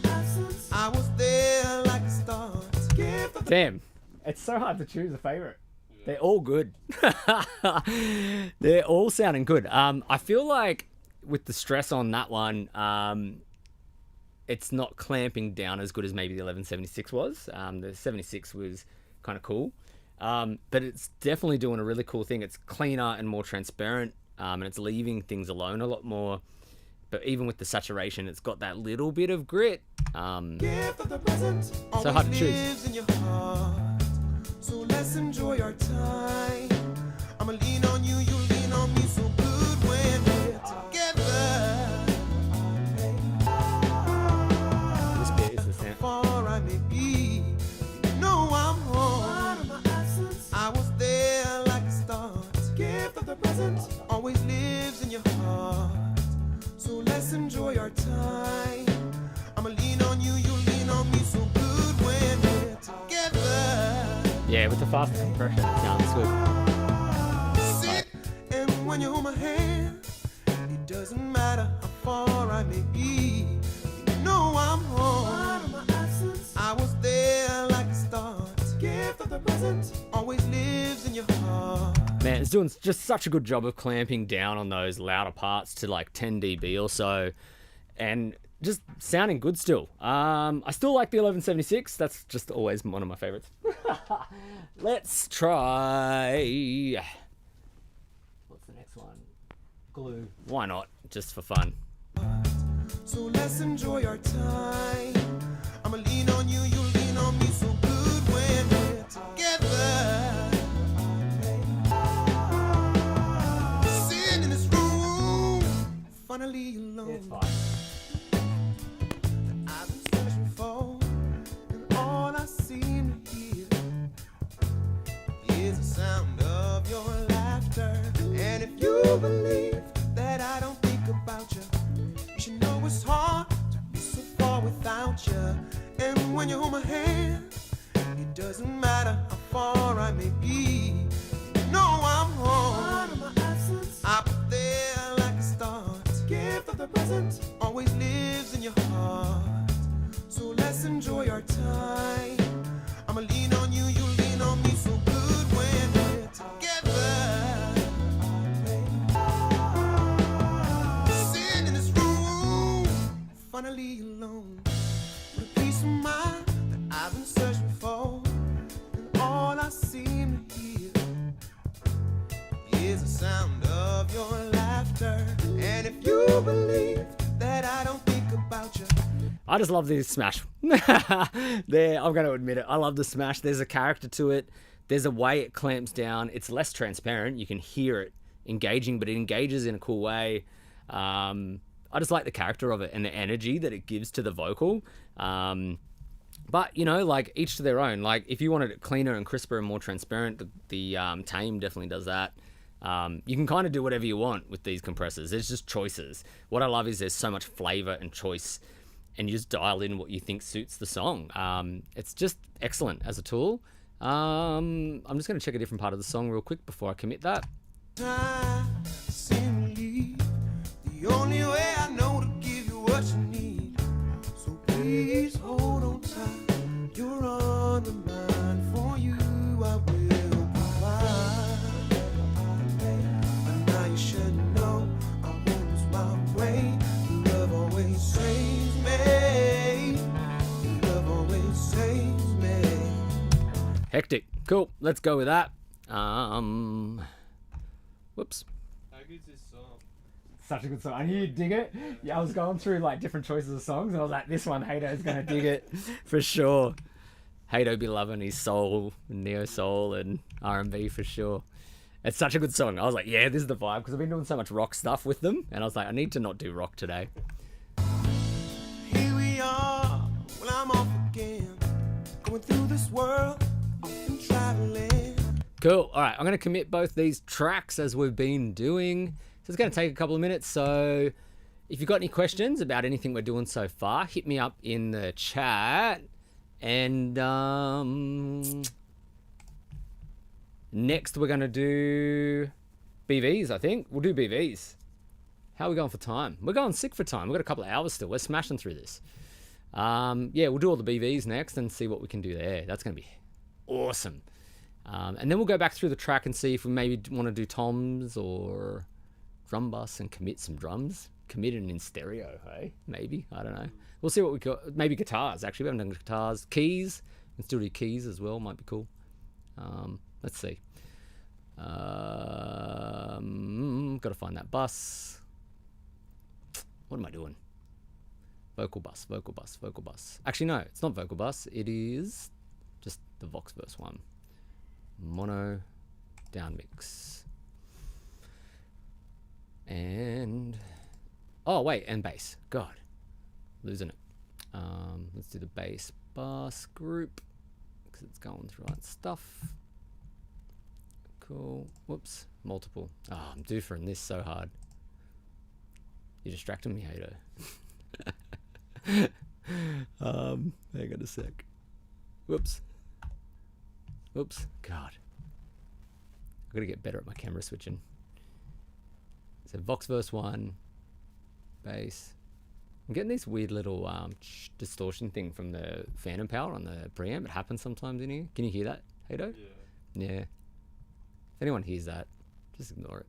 I was there like a star. Damn. It's so hard to choose a favorite. They're all good. They're all sounding good. I feel like with the stress on that one, it's not clamping down as good as maybe the 1176 was. The 76 was kind of cool. But it's definitely doing a really cool thing. It's cleaner and more transparent, and it's leaving things alone a lot more. But even with the saturation, it's got that little bit of grit. So hard to choose. So let's enjoy our time. I'ma lean on you, you lean on me so good when we're together. This bit is the sound. Far I may be, you know I'm home. I was there like a star. Gift of the present always lives in your heart. So let's enjoy our time. I'ma lean on you, you lean on me so good when we're together. Yeah, with the faster compression, it sounds good. doesn't matter how far I may be. You know I'm home. I was there like a start. Gift of the present always lives in your heart. Man, it's doing just such a good job of clamping down on those louder parts to like 10 dB or so, and just sounding good still. I still like the 1176. That's just always one of my favorites. Let's try. What's the next one? Glue. Why not? Just for fun. So let's enjoy our time. I'ma lean on you, you lean on me, so good when we're together. Sitting in this room, finally alone. It's fine. I've been searching for, and all I seem to hear is the sound of your laughter. And if you believe that I don't think about you, you should know it's hard to be so far without you. And when you hold my hand, it doesn't matter how far I may be. You know I'm home. Up there like a start. Gift of the present always lives in your heart. So let's enjoy our time. I'ma lean on you, you lean on me, so good when we're together. Sitting in this room, finally alone, with a peace of mind that I've been searching for. And all I seem to hear is the sound of your laughter. And if you believe that I don't think about you, I just love this smash. There, I'm going to admit it. I love the smash. There's a character to it. There's a way it clamps down. It's less transparent. You can hear it engaging, but it engages in a cool way. I just like the character of it and the energy that it gives to the vocal. But, you know, like each to their own. Like if you wanted it cleaner and crisper and more transparent, the Tame definitely does that. You can kind of do whatever you want with these compressors. There's just choices. What I love is there's so much flavor and choice, and you just dial in what you think suits the song. It's just excellent as a tool. I'm just going to check a different part of the song real quick before I commit that. I seem to leave the only way I know to give you what you need. So please hold on tight. You're on my mind. For you I will provide. But now you should know I won't lose my way. Love always saves me. Love always saves me. Hectic. Cool. Let's go with that. Whoops. How good's this song? Such a good song. I knew you'd dig it. Yeah, I was going through like different choices of songs, and I was like, this one, Hado's gonna dig it for sure. Hado be loving his soul, neo soul, and R&B for sure. It's such a good song. I was like, yeah, this is the vibe, because I've been doing so much rock stuff with them, and I was like, I need to not do rock today. Here we are, well I'm off again, going through this world, often traveling. Cool. All right, I'm going to commit both these tracks as we've been doing. So it's going to take a couple of minutes. So if you've got any questions about anything we're doing so far, hit me up in the chat. And next we're going to do BVs, I think. We'll do BVs. How are we going for time? We're going sick for time. We've got a couple of hours still. We're smashing through this. Yeah, we'll do all the BVs next and see what we can do there. That's going to be awesome. And then we'll go back through the track and see if we maybe want to do toms or drum bus and commit some drums. Commit it in stereo, hey? Maybe. I don't know. We'll see what we got. Maybe guitars, actually. We haven't done guitars. Keys. We can still do keys as well. Might be cool. Let's see. Got to find that bus. What am I doing? Vocal bus, vocal bus, vocal bus. Actually, no, it's not vocal bus. It is just the Vox verse one. Mono down mix. And oh wait, and bass. God, losing it. Let's do the bass bus group because it's going through that stuff. Cool. Whoops, multiple. Oh, I'm doofering this so hard. You're distracting me, Hater. Hang on a sec. Whoops. Whoops. God. I've got to get better at my camera switching. So Vox verse 1, bass. I'm getting this weird little distortion thing from the phantom power on the preamp. It happens sometimes in here. Can you hear that, Hato? Yeah. Yeah. If anyone hears that, just ignore it.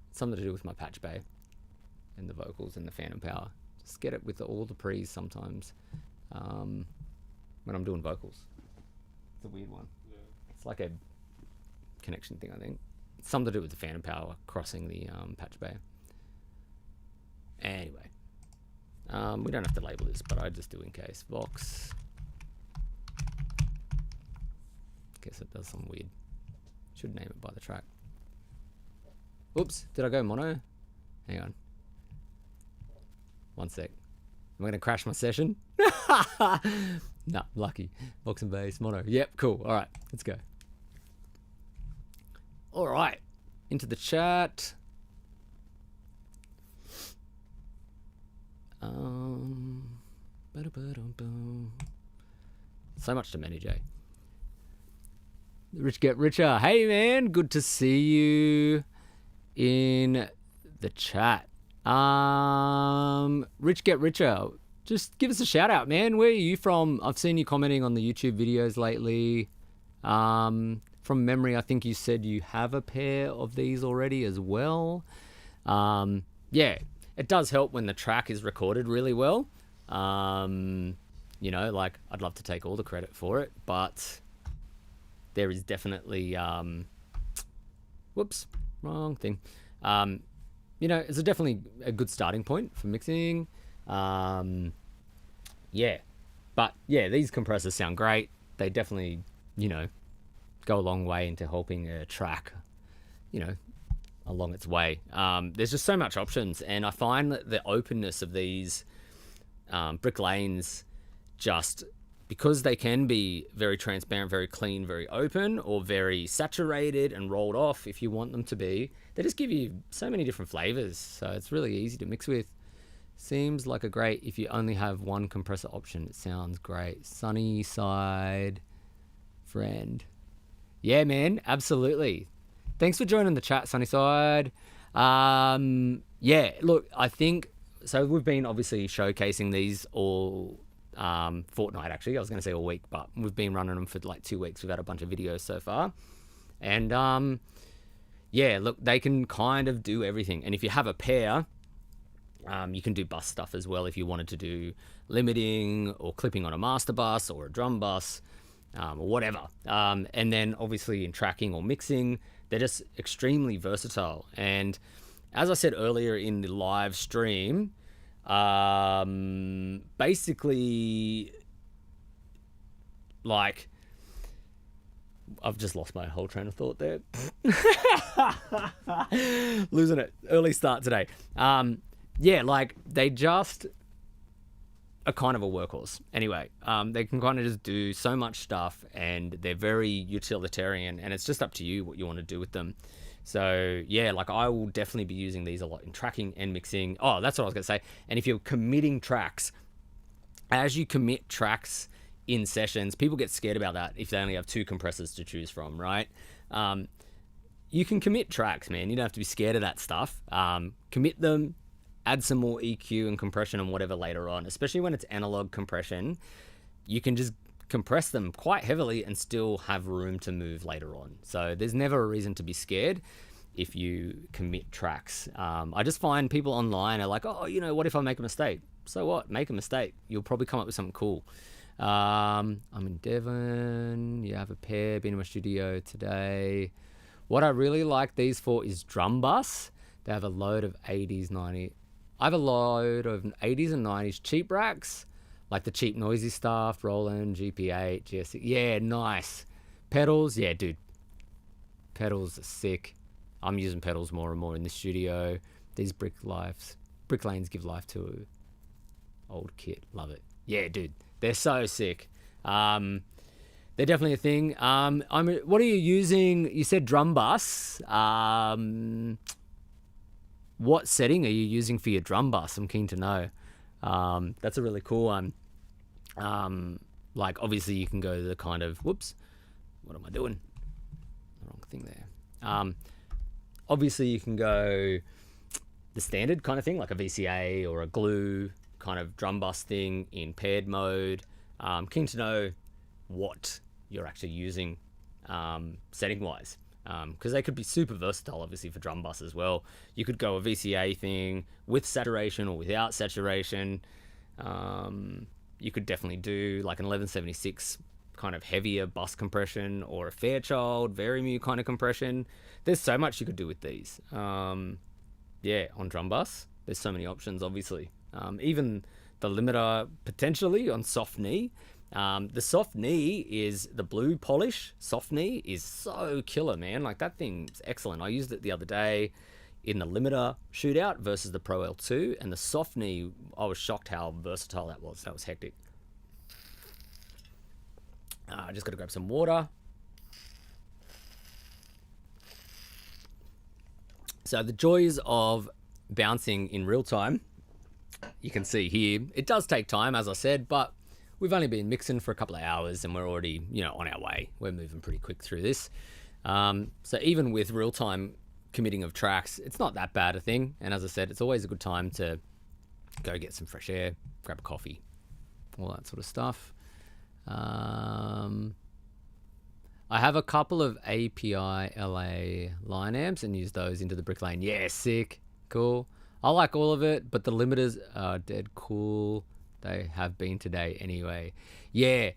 It's something to do with my patch bay and the vocals and the phantom power. Just get it with all the pre's sometimes when I'm doing vocals. It's a weird one. Yeah. It's like a connection thing, I think. It's something to do with the phantom power crossing the patch bay. Anyway. We don't have to label this, but I just do in case. Vox. Guess it does some weird. Should name it by the track. Oops, did I go mono? Hang on. One sec. Am I going to crash my session? Nah, lucky. Vox and bass, mono. Yep, cool. All right, let's go. All right, into the chat. So much to manage, eh? Rich get richer. Hey man, good to see you in the chat. Rich get richer. Just give us a shout out, man. Where are you from? I've seen you commenting on the YouTube videos lately. From memory, I think you said you have a pair of these already as well. Yeah, it does help when the track is recorded really well. You know, like, I'd love to take all the credit for it, but there is definitely, whoops, wrong thing. You know, it's definitely a good starting point for mixing. Yeah, but yeah, these compressors sound great. They definitely, you know, go a long way into helping a track, you know, along its way. There's just so much options, and I find that the openness of these Bricklanes, just because they can be very transparent, very clean, very open, or very saturated and rolled off if you want them to be, they just give you so many different flavors. So it's really easy to mix with. Seems like a great, if you only have one compressor option, it sounds great. Sunny side friend. Yeah, man, absolutely. Thanks for joining the chat, Sunnyside. Yeah, look, I think, so we've been obviously showcasing these all fortnight, actually. I was going to say all week, but we've been running them for like 2 weeks. We've had a bunch of videos so far. And yeah, look, they can kind of do everything. And if you have a pair, you can do bus stuff as well if you wanted to do limiting or clipping on a master bus or a drum bus. Or whatever. And then obviously in tracking or mixing, they're just extremely versatile. And as I said earlier in the live stream, basically, like, I've just lost my whole train of thought there. Losing it. Early start today. Yeah, like, they just are kind of a workhorse. Anyway, they can kind of just do so much stuff, and they're very utilitarian, and it's just up to you what you want to do with them. So yeah, like, I will definitely be using these a lot in tracking and mixing. Oh, that's what I was going to say. And if you're committing tracks, as you commit tracks in sessions, people get scared about that if they only have 2 compressors to choose from, right? You can commit tracks, man. You don't have to be scared of that stuff. Commit them, add some more EQ and compression and whatever later on, especially when it's analog compression. You can just compress them quite heavily and still have room to move later on. So there's never a reason to be scared if you commit tracks. I just find people online are like, oh, you know, what if I make a mistake? So what? Make a mistake. You'll probably come up with something cool. I'm in Devon. You have a pair. Been in my studio today. What I really like these for is drum bus. They have a load of 80s, 90s. I have a load of 80s and 90s cheap racks, like the cheap noisy stuff, Roland, GP8, GS6. Yeah, nice. Pedals, yeah, dude. Pedals are sick. I'm using pedals more and more in the studio. These Bricklanes give life to old kit. Love it. Yeah, dude. They're so sick. They're definitely a thing. What are you using? You said drum bus. What setting are you using for your drum bus? I'm keen to know. That's a really cool one. Like, obviously you can go to the kind of, whoops, what am I doing? The wrong thing there. Obviously you can go the standard kind of thing, like a VCA or a glue kind of drum bus thing in paired mode. Keen to know what you're actually using setting wise, because they could be super versatile obviously for drum bus as well. You could go a VCA thing with saturation or without saturation. You could definitely do like an 1176 kind of heavier bus compression or a Fairchild Vari-Mu kind of compression. There's so much you could do with these. Yeah, on drum bus there's so many options obviously. Even the limiter potentially on soft knee. The soft knee is the blue polish soft knee is so killer, man. Like that thing's excellent. I used it the other day in the limiter shootout versus the Pro L2, and the soft knee, I was shocked how versatile that was. That was hectic. I just got to grab some water. So the joys of bouncing in real time, you can see here, it does take time, as I said, but we've only been mixing for a couple of hours and we're already, on our way. We're moving pretty quick through this. So even with real time committing of tracks, it's not that bad a thing. And as I said, it's always a good time to go get some fresh air, grab a coffee, all that sort of stuff. I have a couple of API LA line amps and use those into the Bricklane. Yeah, sick. Cool. I like all of it, but the limiters are dead cool. They have been today anyway. Yeah.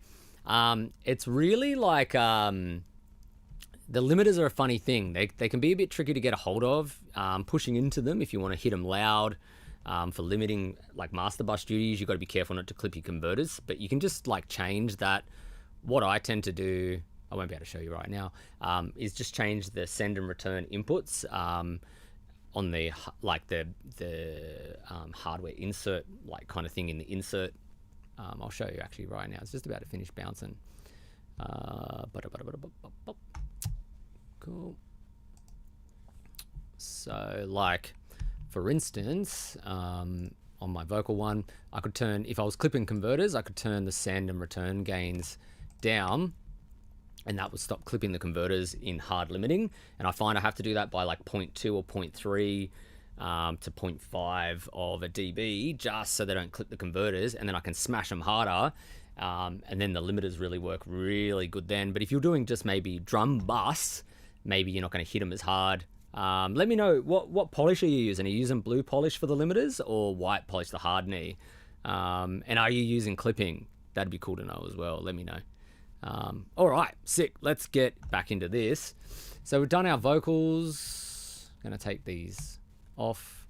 It's really like the limiters are a funny thing. They can be a bit tricky to get a hold of. Pushing into them if you want to hit them loud. For limiting like master bus duties, you've got to be careful not to clip your converters, but you can just like change that. What I tend to do, I won't be able to show you right now, is just change the send and return inputs on the like the hardware insert like kind of thing in the insert. I'll show you actually right now. It's just about to finish bouncing. Cool. So like, for instance, on my vocal one, I could turn, if I was clipping converters, I could turn the send and return gains down, and that would stop clipping the converters in hard limiting. And I find I have to do that by like 0.2 or 0.3 to 0.5 of a dB, just so they don't clip the converters, and then I can smash them harder. And then the limiters really work really good then. But if you're doing just maybe drum bus, maybe you're not going to hit them as hard. Let me know what polish are you using? Are you using blue polish for the limiters or white polish, the hard knee? And are you using clipping? That'd be cool to know as well. Let me know. All right, sick. Let's get back into this. So we've done our vocals. Gonna take these off.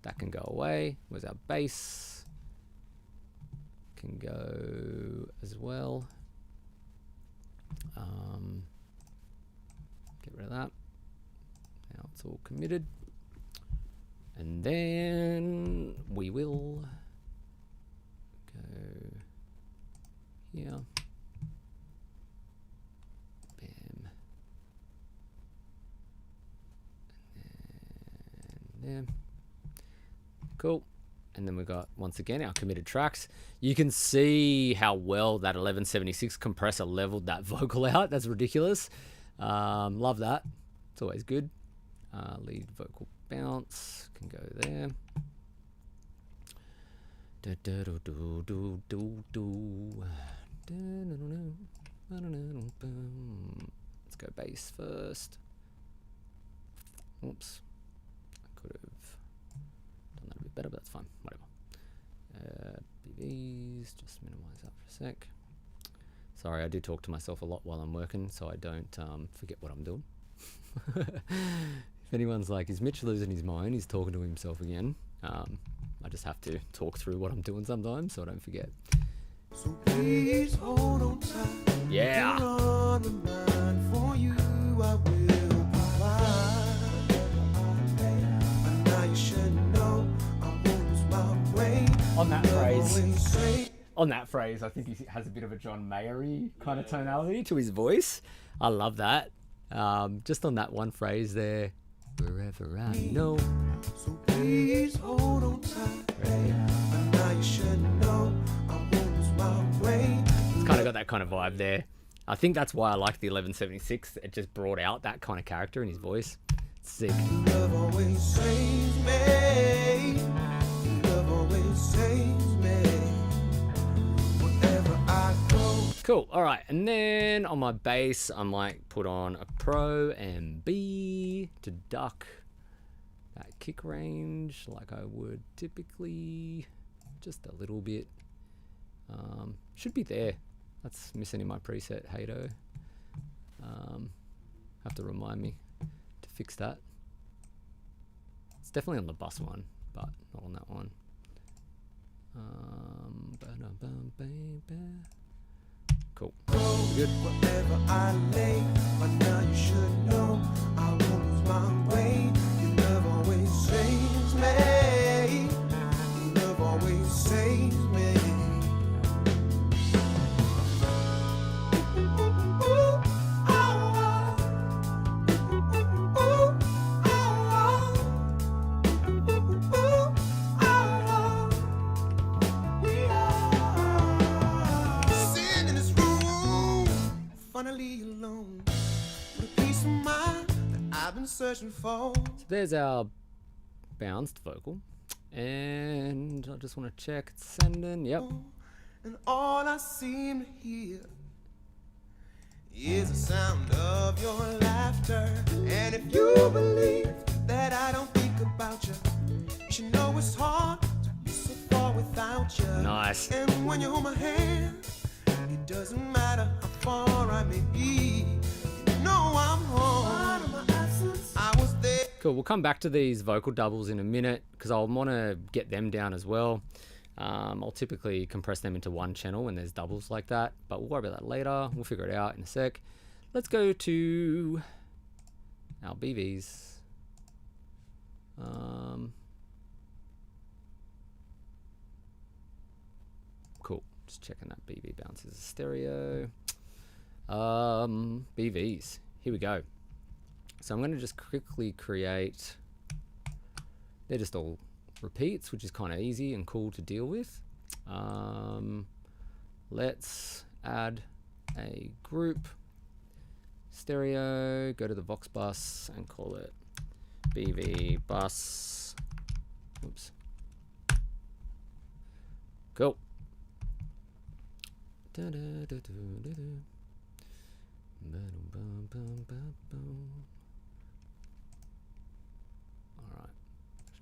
That can go away. Where's our bass? Can go as well. Get rid of that. Now it's all committed. And then we will go here. Bam. And there. Cool. And then we've got, once again, our committed tracks. You can see how well that 1176 compressor leveled that vocal out. That's ridiculous. Love that. It's always good. Lead vocal bounce can go there. Let's go bass first. Oops. I could have done that a bit better, but that's fine. Whatever. BBs, just minimize that for a sec. Sorry, I do talk to myself a lot while I'm working, so I don't forget what I'm doing. If anyone's like, is Mitch losing his mind? He's talking to himself again. I just have to talk through what I'm doing sometimes so I don't forget. So please hold on tight. Yeah. On the mind for you, I will provide. And now you should know I won't lose my way. On that phrase. Straight. On that phrase, I think he has a bit of a John Mayer-y kind of tonality to his voice. I love that. Just on that one phrase there. Wherever I know. So please hold on tight. And now you should know I won't lose my way. It's kind of got that kind of vibe there. I think that's why I like the 1176. It just brought out that kind of character in his voice. Sick. Love always saves me. Love always saves me. Wherever I go. Cool. All right. And then on my bass, I might put on a Pro and B to duck that kick range like I would typically. Just a little bit. Should be there. That's missing in my preset, Hato. Have to remind me to fix that. It's definitely on the bus one, but not on that one. Cool. Good. Wherever I lay, but now you should know I won't lose my way. Your love always saves me. Your love always saves me. Sitting in this room, finally alone, with a peace of mind that I've been searching for. So there's our bounced vocal. And I just want to check it's sending. Yep. And all I seem to hear is the sound of your laughter. And if you believe that I don't think about you, you know it's hard to be so far without you. Nice. And when you hold my hand, it doesn't matter how far I may be. You know I'm home. I was there. Cool. We'll come back to these vocal doubles in a minute because I'll want to get them down as well. I'll typically compress them into one channel when there's doubles like that, but we'll worry about that later. We'll figure it out in a sec. Let's go to our BVs. Cool. Just checking that BV bounce is a stereo. BVs. Here we go. So I'm going to just quickly create. They're just all repeats, which is kind of easy and cool to deal with. Let's add a group stereo, go to the Vox bus and call it BV bus. Oops. Cool. All right,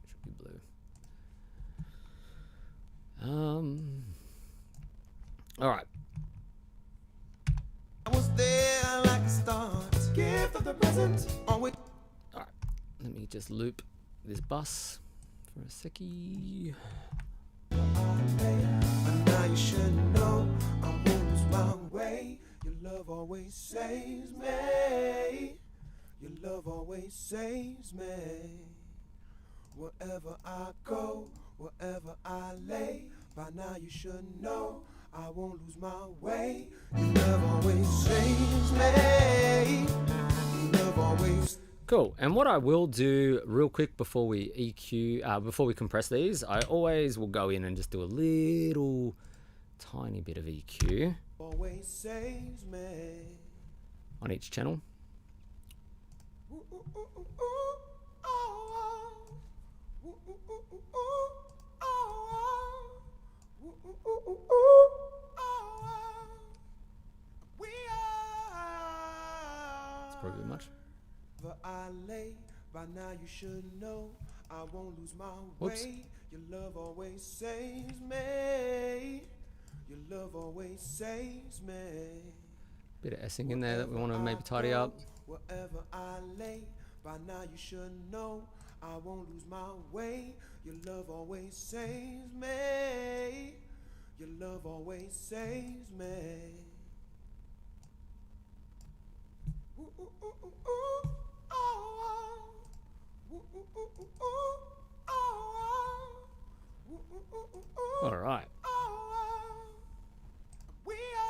should be blue. All right. I was there like a start. Gift of the present. Always. All right. Let me just loop this bus for a seckie. And now you should know I won't lose my way. Your love always saves me. Your love always saves me. Wherever I go, wherever I lay, by now you should know I won't lose my way. Your love always saves me. Your love always. Cool. And what I will do real quick before we EQ, before we compress these, I always will go in and just do a little tiny bit of EQ Always saves me. on each channel. Ooh, ooh, ooh, ooh, ooh, oh, oh. Ooh, ooh, ooh, ooh, ooh, oh, oh. Ooh, ooh, ooh, ooh, ooh, oh, oh. We are. It's probably much. Wherever I lay, by now you should know I won't lose my Whoops. way. Your love always saves me. Your love always saves me. Bit of S-ing in there that we want to maybe tidy up. Wherever I lay, by now you should know I won't lose my way. Your love always saves me. Your love always saves me. Ooh, ooh, ooh, ooh, ooh, oh, oh. Ooh, ooh, ooh, ooh, ooh, oh, oh. Ooh, ooh, ooh, ooh, ooh, All right. oh, oh. We are.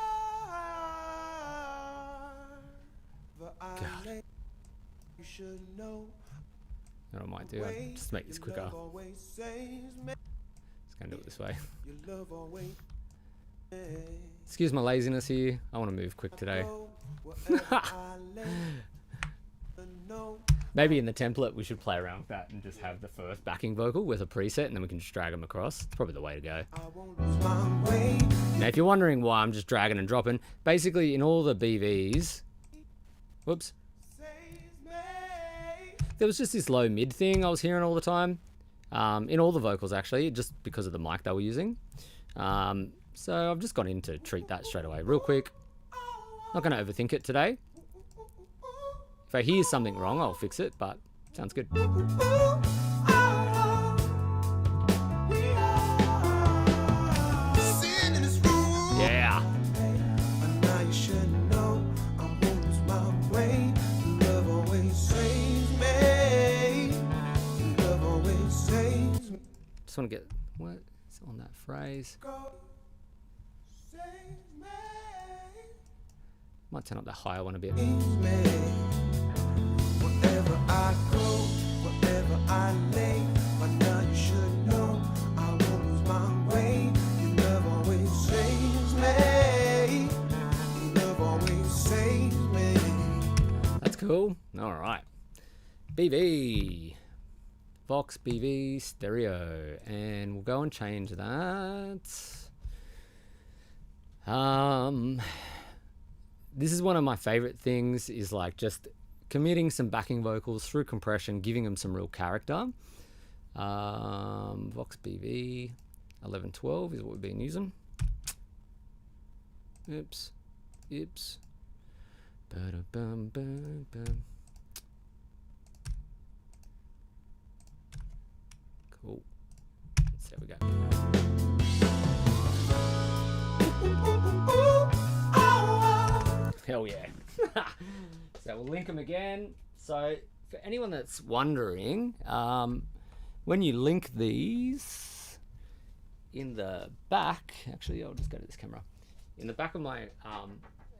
But I lay, you should know. What I might do, I'll just make this Your quicker. love always saves me. Just gonna do it this way. Your love always. Excuse my laziness here. I want to move quick today. Wherever I lay, know Maybe in the template we should play around with that and just have the first backing vocal with a preset, and then we can just drag them across. It's probably the way to go. I won't lose my way. Now, if you're wondering why I'm just dragging and dropping, basically in all the BVs, whoops, Saves me. there was just this low mid thing I was hearing all the time, in all the vocals actually, just because of the mic they were using. So I've just gone in to treat that straight away, real quick. Not going to overthink it today. If I hear something wrong, I'll fix it, but sounds good. Sin in this room. Yeah. But now you should know I won't lose my way. Love always saves me. Love always saves me. Just want to get what is on that phrase. Go. Saves me. Might turn up the higher one a bit. Saves me. Wherever I go, wherever I lay, but now you should know I won't lose my way. Your love always saves me. Your love always saves me. That's cool. All right. BV. Vox BV stereo. And we'll go and change that. This is one of my favorite things, is like just committing some backing vocals through compression, giving them some real character. Vox BV 1112 is what we've been using. Oops. Oops. Ba-da-bum-bum-bum. Cool. So there we go. Hell yeah. So we'll link them again. So for anyone that's wondering, when you link these in the back, actually I'll just go to this camera. In the back of my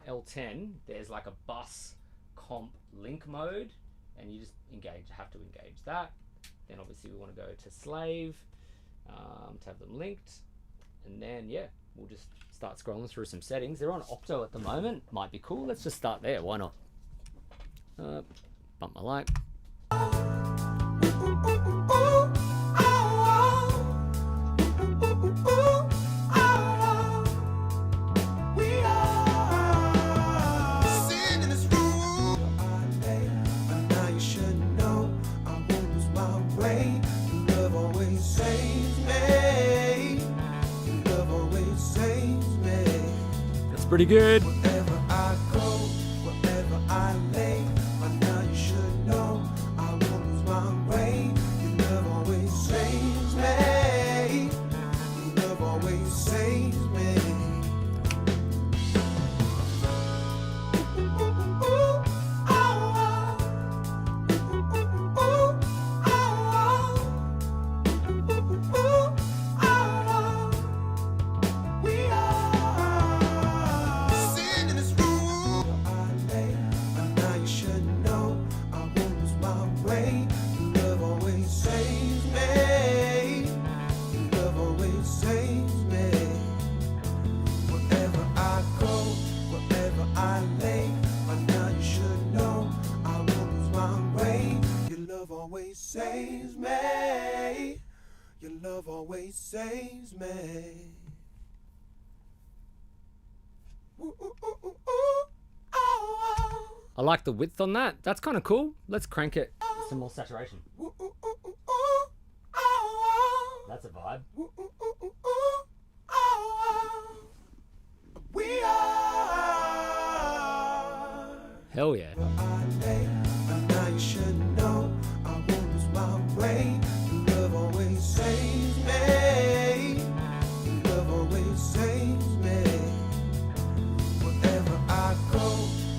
L10, there's like a bus comp link mode, and you just have to engage that. Then obviously we want to go to slave to have them linked, and then yeah, we'll just start scrolling through some settings. They're on Opto at the moment. Might be cool. Let's just start there. Why not? Bump my light. Sin in this room. But now you should know I won't lose my way. Your love always saves me. Your love always saves me. That's pretty good. Wherever I go, wherever I lay, but now you should know I won't lose my way. Your love always saves me. Your love always saves me. Sin in this room. I lay, but now you should know I won't lose my way. Your love always saves me. Your love always saves me. Wherever I go, wherever I lay, but now you should know I won't lose my way. Your love always saves me. Your love always saves me. Ooh, ooh, ooh, ooh, ooh. Oh, oh. I like the width on that. That's kind of cool. Let's crank it some more saturation. Ooh, ooh, ooh, ooh, ooh. Oh, oh. That's a vibe. Ooh, ooh, ooh, ooh, ooh. Oh, oh. We are. Hell yeah. I lay, but now you should know I won't lose my way. Your love always saves me. Your love always saves me. Wherever I go,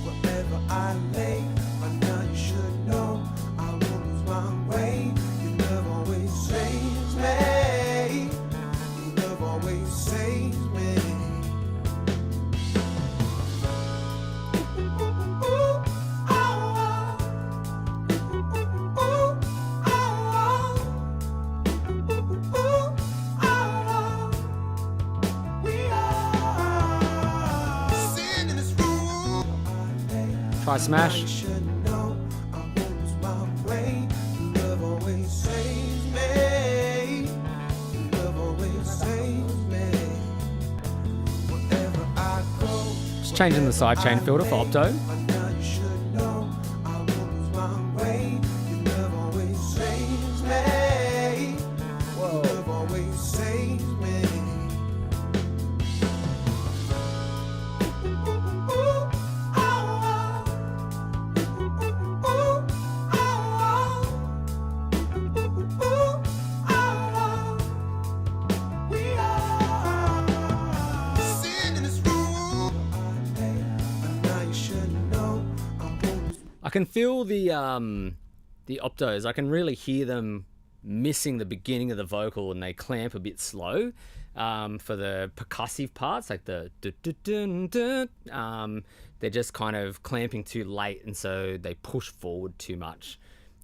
wherever I lay, but now you should know I won't lose my way. Your love always saves me. Your love always saves me. Try smash. Should know I won't lose my changing the sidechain filter for Opto. Now you should know I won't lose my way. Your love always saves me. Your love always saves me. I can feel the Optos. I can really hear them missing the beginning of the vocal, and they clamp a bit slow for the percussive parts, like the they're just kind of clamping too late, and so they push forward too much.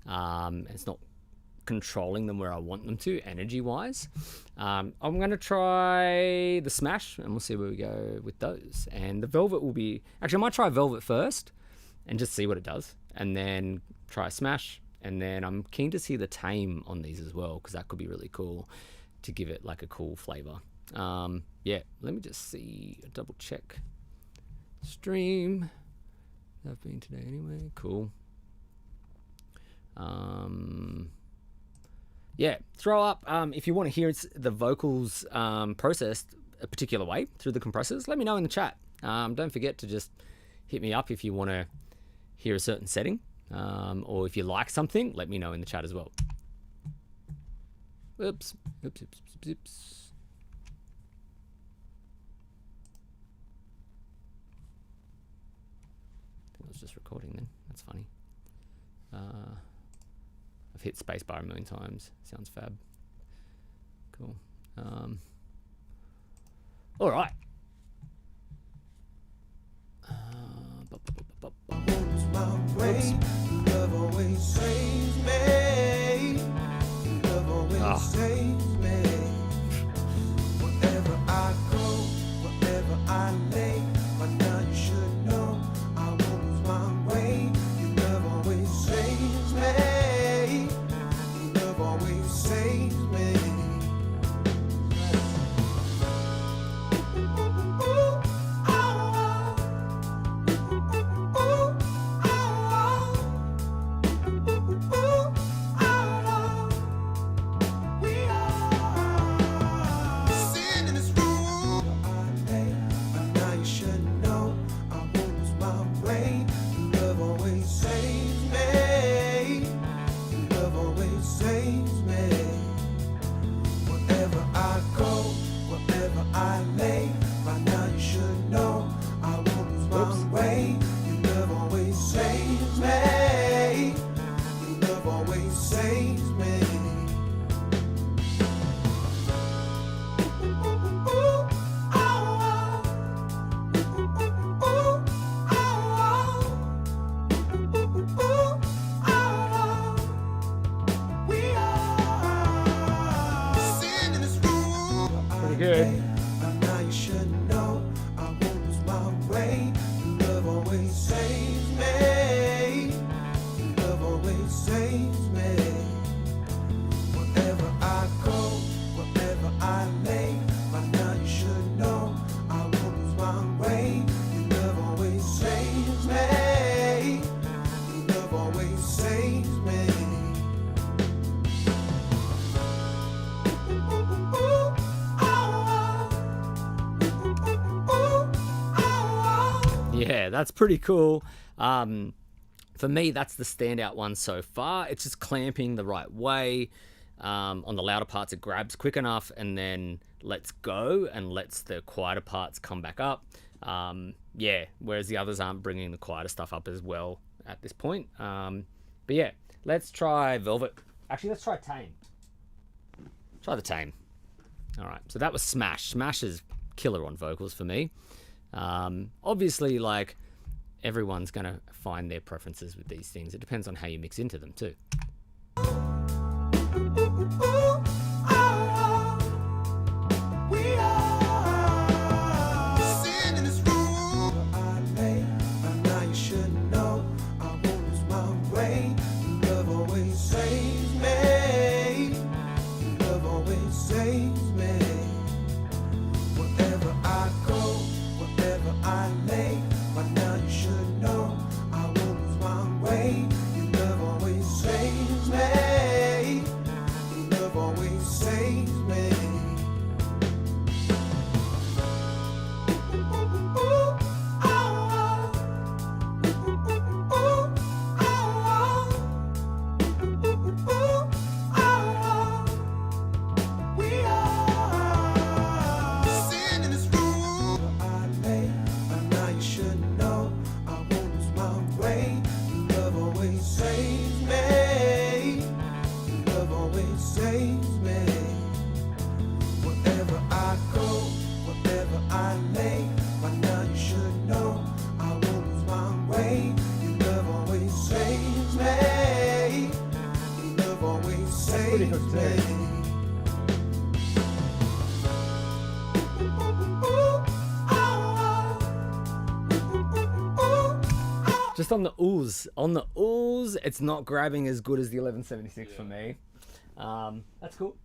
It's not controlling them where I want them to, energy-wise. I'm going to try the Smash, and we'll see where we go with those. And the Velvet will be... Actually, I might try Velvet first, and just see what it does, and then try Smash, and then I'm keen to see the Tame on these as well, because that could be really cool to give it like a cool flavor. Yeah, let me just see, double check stream. They've been today anyway. Cool. Yeah, throw up if you want to hear the vocals processed a particular way through the compressors. Let me know in the chat. Don't forget to just hit me up if you want to hear a certain setting, or if you like something, let me know in the chat as well. Oops. I think I was just recording then. That's funny. I've hit spacebar a million times. Sounds fab. Cool. All right. Love always saves me. Love always saves me. Wherever I go, wherever I lay, but now you should know I won't lose my way. Your love always saves me. Your love always saves me. Yeah, that's pretty cool. For me, that's the standout one so far. It's just clamping the right way. On the louder parts, it grabs quick enough and then lets go and lets the quieter parts come back up. Yeah, whereas the others aren't bringing the quieter stuff up as well at this point. But yeah, let's try Velvet. Actually, let's try Tame. Try the Tame. All right, so that was Smash. Smash is killer on vocals for me. Obviously, like, everyone's going to find their preferences with these things. It depends on how you mix into them too. Wherever I go, wherever I lay, Just on the oohs, it's not grabbing as good as the 1176 for me. That's cool.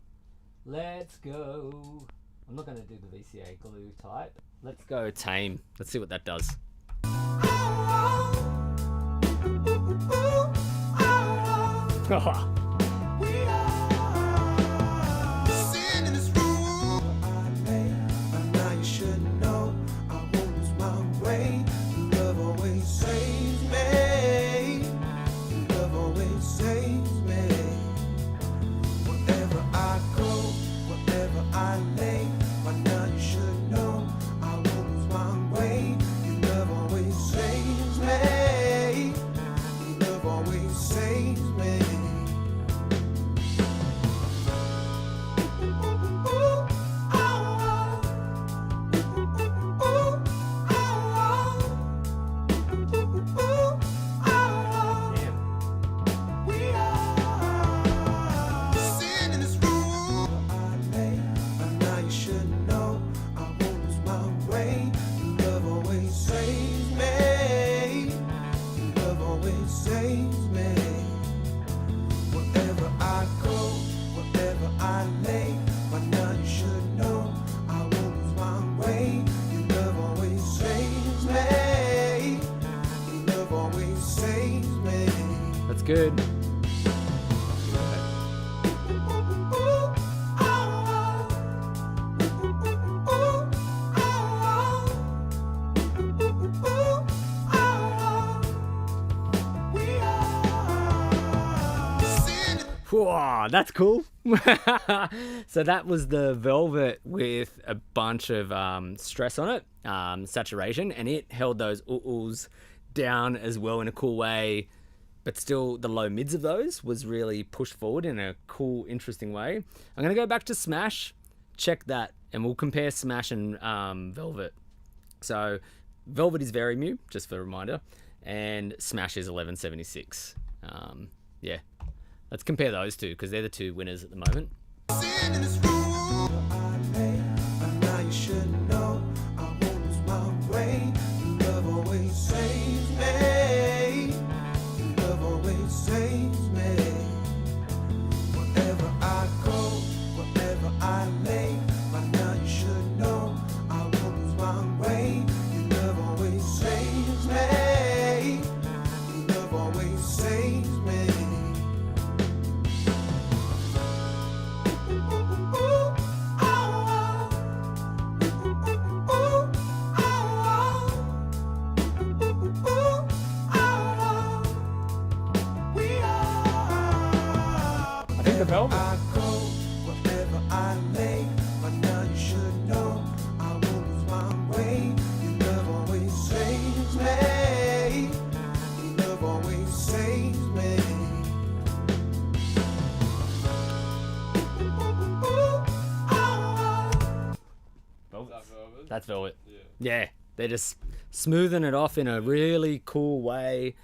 Let's go. I'm not going to do the VCA glue type. Let's go tame. Let's see what that does. That's good. Whoa, that's cool. So that was the Velvet with a bunch of stress on it, saturation, and it held those oohs down as well in a cool way, but still the low mids of those was really pushed forward in a cool, interesting way. I'm going to go back to Smash, check that, and we'll compare Smash and Velvet. So Velvet is Vari-Mu, just for a reminder, and Smash is 1176. Yeah. Let's compare those two, because they're the two winners at the moment. Velvet. That's Velvet. Yeah, they're just smoothing it off in a really cool way.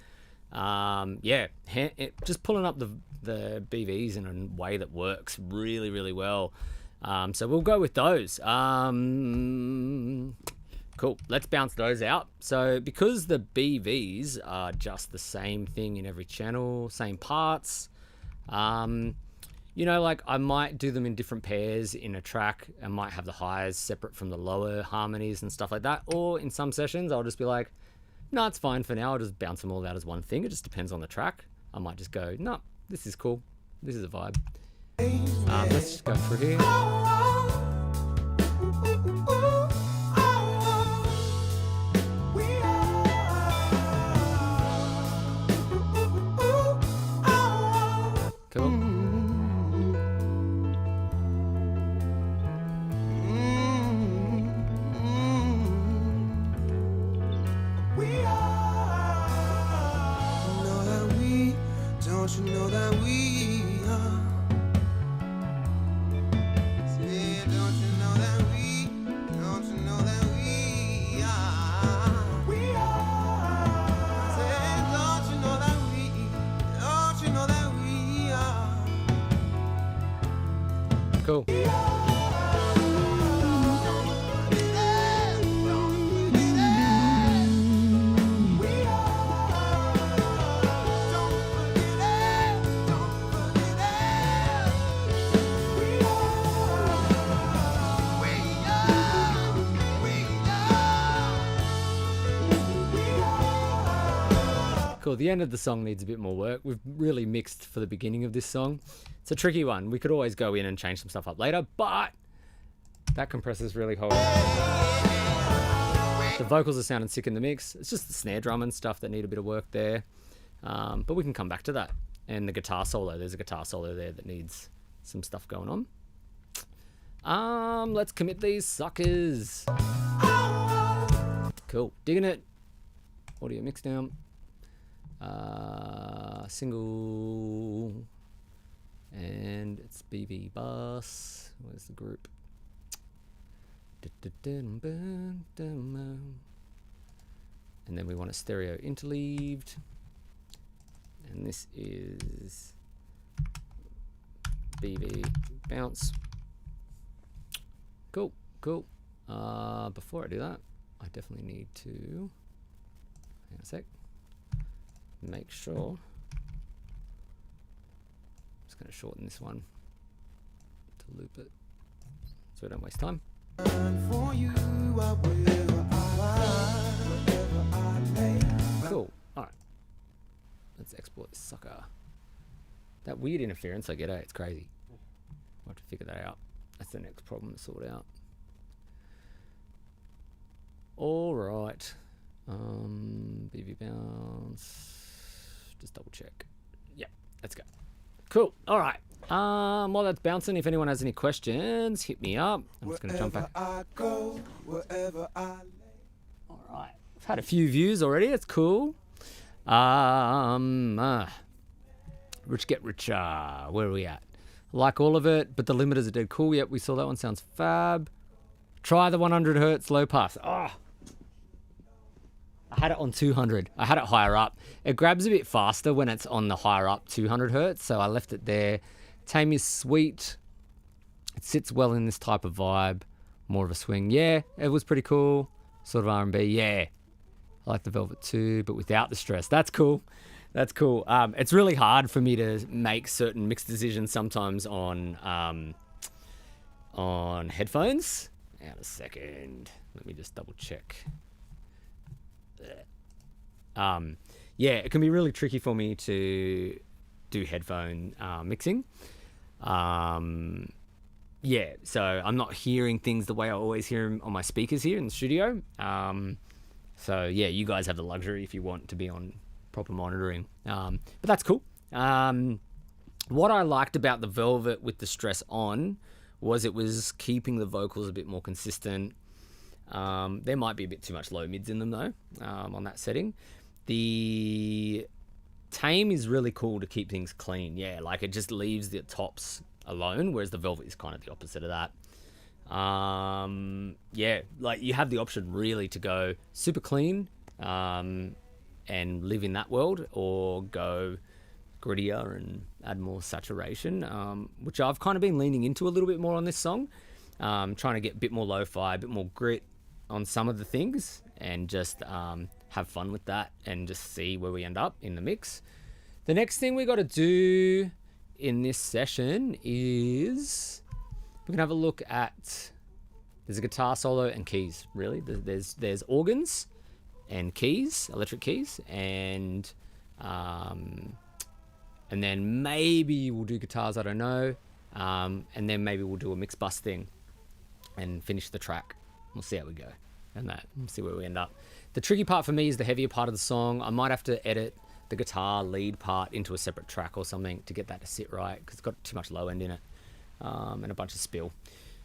Just pulling up the BVs in a way that works really, really well. So we'll go with those. Cool. Let's bounce those out. So because the BVs are just the same thing in every channel, same parts, you know, like I might do them in different pairs in a track. I might have the highs separate from the lower harmonies and stuff like that. Or in some sessions, I'll just be like, no, it's fine for now. I'll just bounce them all out as one thing. It just depends on the track. I might just go, no, this is cool. This is a vibe. Let's just go through here. Cool. Don't you know that we are? cool. The end of the song needs a bit more work. We've really mixed for the beginning of this song. It's a tricky one. We could always go in and change some stuff up later, but that compressor's really holding. The vocals are sounding sick in the mix. It's just the snare drum and stuff that need a bit of work there. But we can come back to that. And the guitar solo, there's a guitar solo there that needs some stuff going on. Let's commit these suckers. Cool. Digging it. Audio mix down. Single. And it's BB Bus. Where's the group? And then we want a stereo interleaved. And this is BB bounce. Cool, cool. Before I do that, I definitely need to, hang on a sec, make sure. I'm just going to shorten this one to loop it so we don't waste time. For you, I will wherever I lay. Cool. All right. Let's export this sucker. That weird interference, I get it. It's crazy. We'll have to figure that out. That's the next problem to sort out. All right. BB bounce. Just double check. Yeah, let's go. Cool. All right. While that's bouncing, if anyone has any questions, hit me up. I'm just going to jump back. I go, wherever I lay. All right. I've had a few views already. It's cool. Rich get richer. Where are we at? Like all of it, but the limiters are dead cool. Yep, we saw that one. Sounds fab. Try the 100 hertz low pass. Oh, I had it on 200. I had it higher up. It grabs a bit faster when it's on the higher up 200 hertz, so I left it there. Tame is sweet. It sits well in this type of vibe. More of a swing. Yeah, it was pretty cool. Sort of R&B. Yeah. I like the Velvet too, but without the stress. That's cool. That's cool. It's really hard for me to make certain mix decisions sometimes on headphones. Hang on a second. Let me just double check. Yeah, it can be really tricky for me to do headphone mixing. Yeah, so I'm not hearing things the way I always hear them on my speakers here in the studio. So yeah, you guys have the luxury if you want to be on proper monitoring. But that's cool. What I liked about the Velvet with the stress on was it was keeping the vocals a bit more consistent. There might be a bit too much low mids in them though, on that setting. The Tame is really cool to keep things clean. Yeah, like it just leaves the tops alone, whereas the Velvet is kind of the opposite of that. Yeah, like you have the option really to go super clean and live in that world, or go grittier and add more saturation, which I've kind of been leaning into a little bit more on this song. Trying to get a bit more lo-fi, a bit more grit on some of the things, and just have fun with that and just see where we end up in the mix. The next thing we got to do in this session is we can have a look at, there's a guitar solo and keys, really. There's organs and keys, electric keys, and then maybe we'll do guitars, I don't know. And then maybe we'll do a mix bus thing and finish the track. We'll see how we go. And that, we'll see where we end up. The tricky part for me is the heavier part of the song. I might have to edit the guitar lead part into a separate track or something to get that to sit right, because it's got too much low end in it, and a bunch of spill.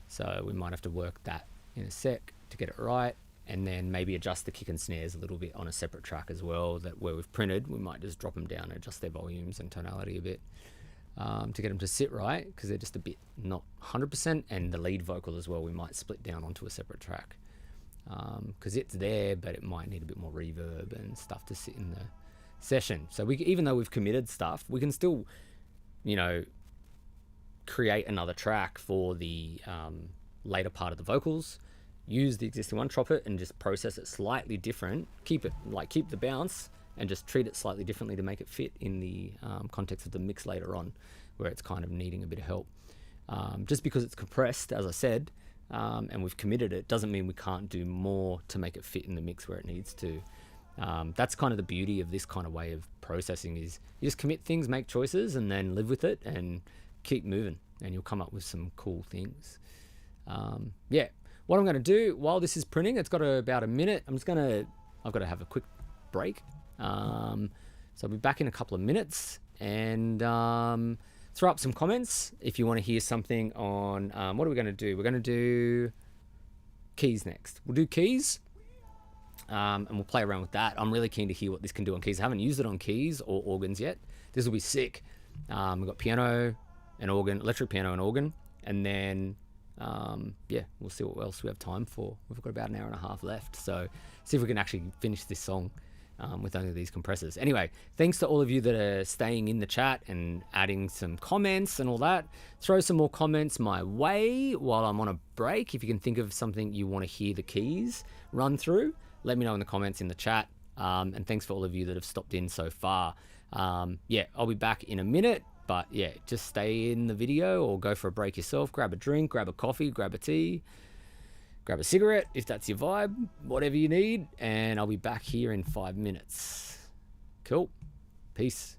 So we might have to work that in a sec to get it right, and then maybe adjust the kick and snares a little bit on a separate track as well, that where we've printed, we might just drop them down and adjust their volumes and tonality a bit, to get them to sit right, because they're just a bit not 100%, and the lead vocal as well, we might split down onto a separate track, because it's there, but it might need a bit more reverb and stuff to sit in the session. So we, even though we've committed stuff, we can still, you know, create another track for the later part of the vocals, use the existing one, chop it, and just process it slightly different, keep the bounce, and just treat it slightly differently to make it fit in the context of the mix later on, where it's kind of needing a bit of help. Just because it's compressed, as I said, and we've committed it, doesn't mean we can't do more to make it fit in the mix where it needs to. That's kind of the beauty of this kind of way of processing is you just commit things, make choices, and then live with it and keep moving, and you'll come up with some cool things. Yeah, what I'm going to do while this is printing, it's got about a minute. I've got to have a quick break. So I'll be back in a couple of minutes, and throw up some comments if you want to hear something on what are we going to do? We're going to do keys next. We'll do keys. And we'll play around with that. I'm really keen to hear what this can do on keys. I haven't used it on keys or organs yet. This will be sick. We've got piano and organ, electric piano and organ. And then, yeah, we'll see what else we have time for. We've got about an hour and a half left. So see if we can actually finish this song with only these compressors. Anyway, thanks to all of you that are staying in the chat and adding some comments and all that. Throw some more comments my way while I'm on a break. If you can think of something you want to hear the keys run through, let me know in the comments in the chat. And thanks for all of you that have stopped in so far. Yeah, I'll be back in a minute. But yeah, just stay in the video or go for a break yourself. Grab a drink, grab a coffee, grab a tea, grab a cigarette if that's your vibe, whatever you need. And I'll be back here in 5 minutes. Cool. Peace.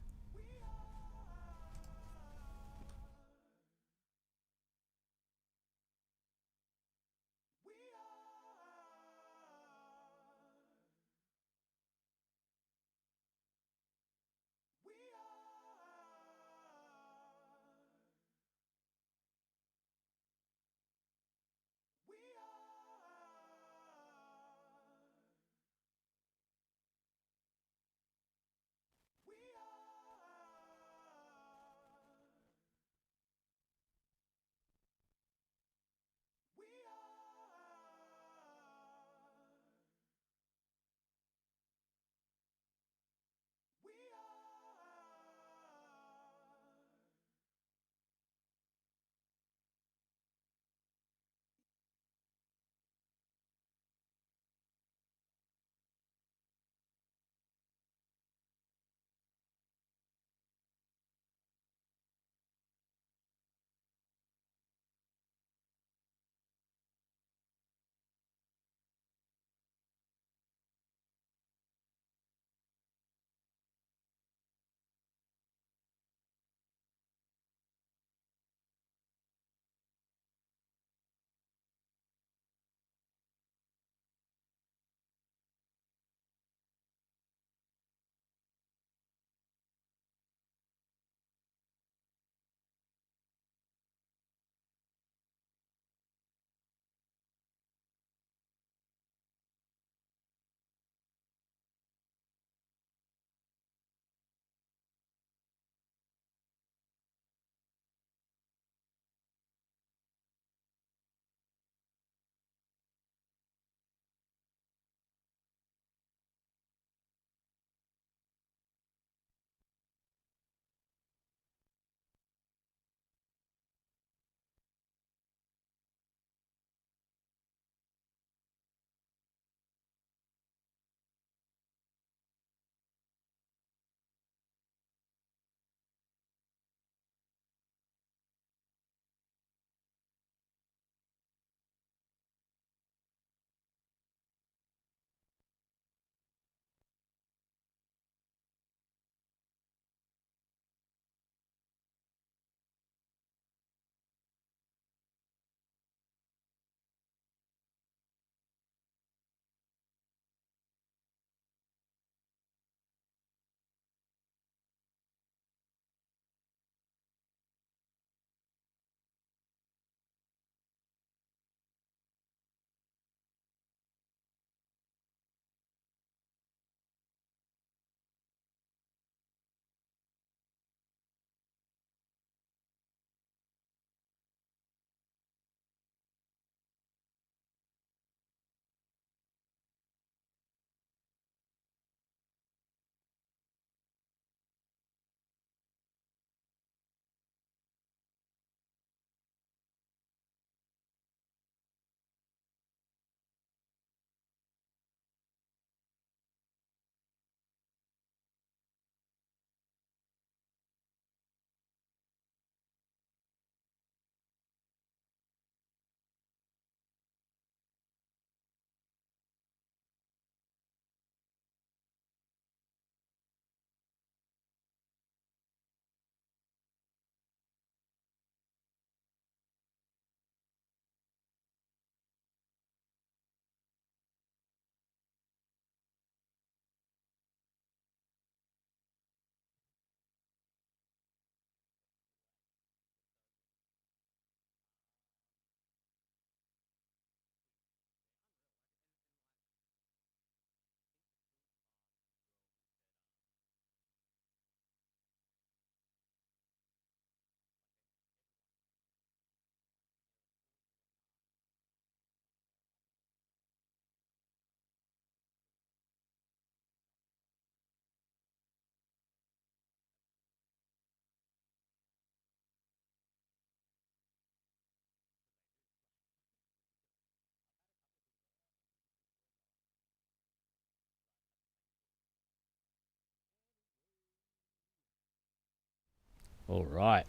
All right.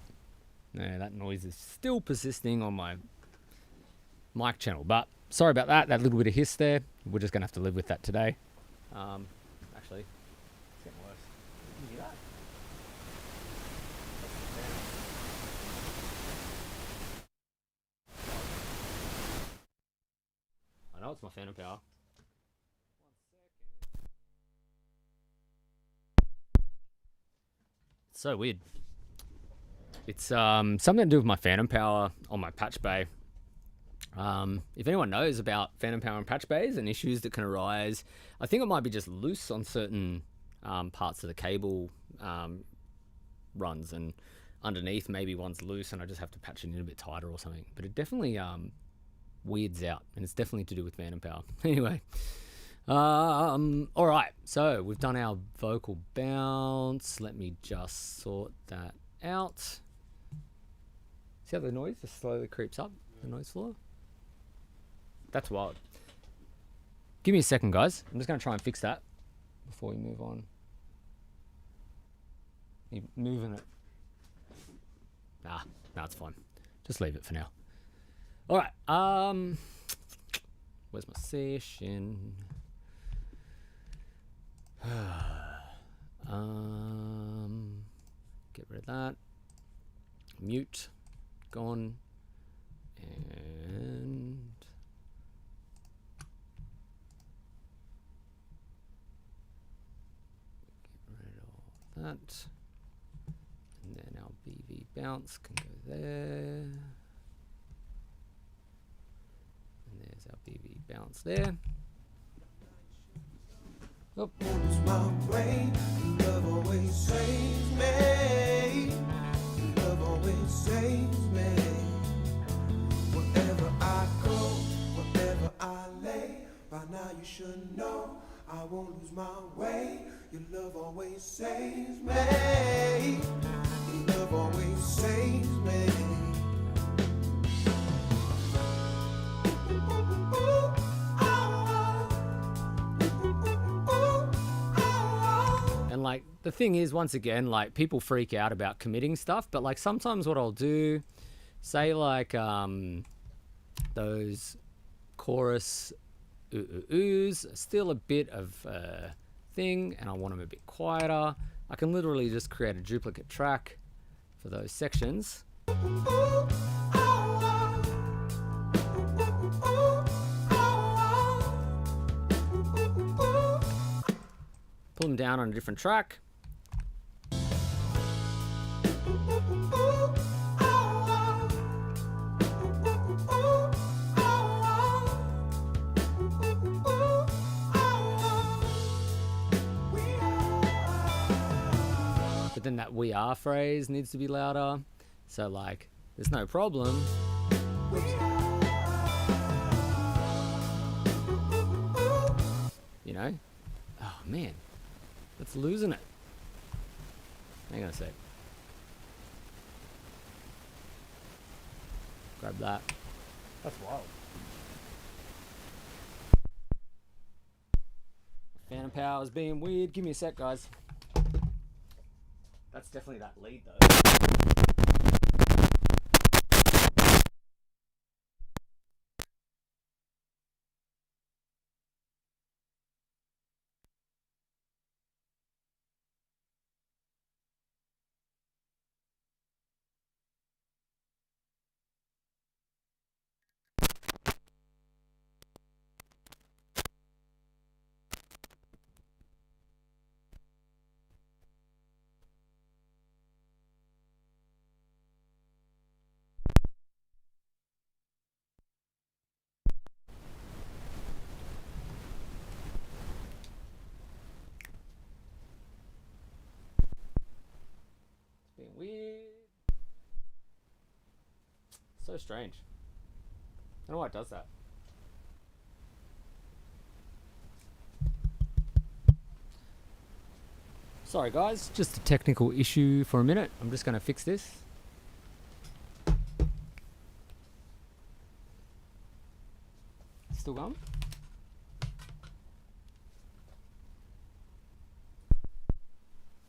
Now that noise is still persisting on my mic channel, but sorry about that. That little bit of hiss there. We're just gonna have to live with that today. Actually, it's getting worse. Can you hear that? I know it's my phantom power. It's so weird. It's something to do with my phantom power on my patch bay. If anyone knows about phantom power and patch bays and issues that can arise, I think it might be just loose on certain parts of the cable runs, and underneath maybe one's loose and I just have to patch it in a bit tighter or something. But it definitely weirds out, and it's definitely to do with phantom power. Anyway, all right, so we've done our vocal bounce. Let me just sort that out. See how the noise just slowly creeps up, the noise floor? That's wild. Give me a second, guys. I'm just going to try and fix that before we move on. You're moving it. Nah, it's fine. Just leave it for now. All right. Where's my session? Get rid of that. Mute. Gone. And get rid of that. And then our BV bounce can go there. And there's our BV bounce there. Oh. My way, love always saves me. Love always saves me. Wherever I go, wherever I lay, by now you should know I won't lose my way. Your love always saves me. Your love always saves me. And like the thing is, once again, like people freak out about committing stuff, but like sometimes what I'll do, say like those chorus oohs are still a bit of a thing and I want them a bit quieter, I can literally just create a duplicate track for those sections. Pull them down on a different track. But then that "we are" phrase needs to be louder. So like, there's no problem. You know? Oh man, that's losing it. Hang on a sec. Grab that. That's wild. Phantom power is being weird. Give me a sec, guys. That's definitely that lead though. Being weird. So strange. I don't know why it does that. Sorry guys, just a technical issue for a minute. I'm just going to fix this. Still going?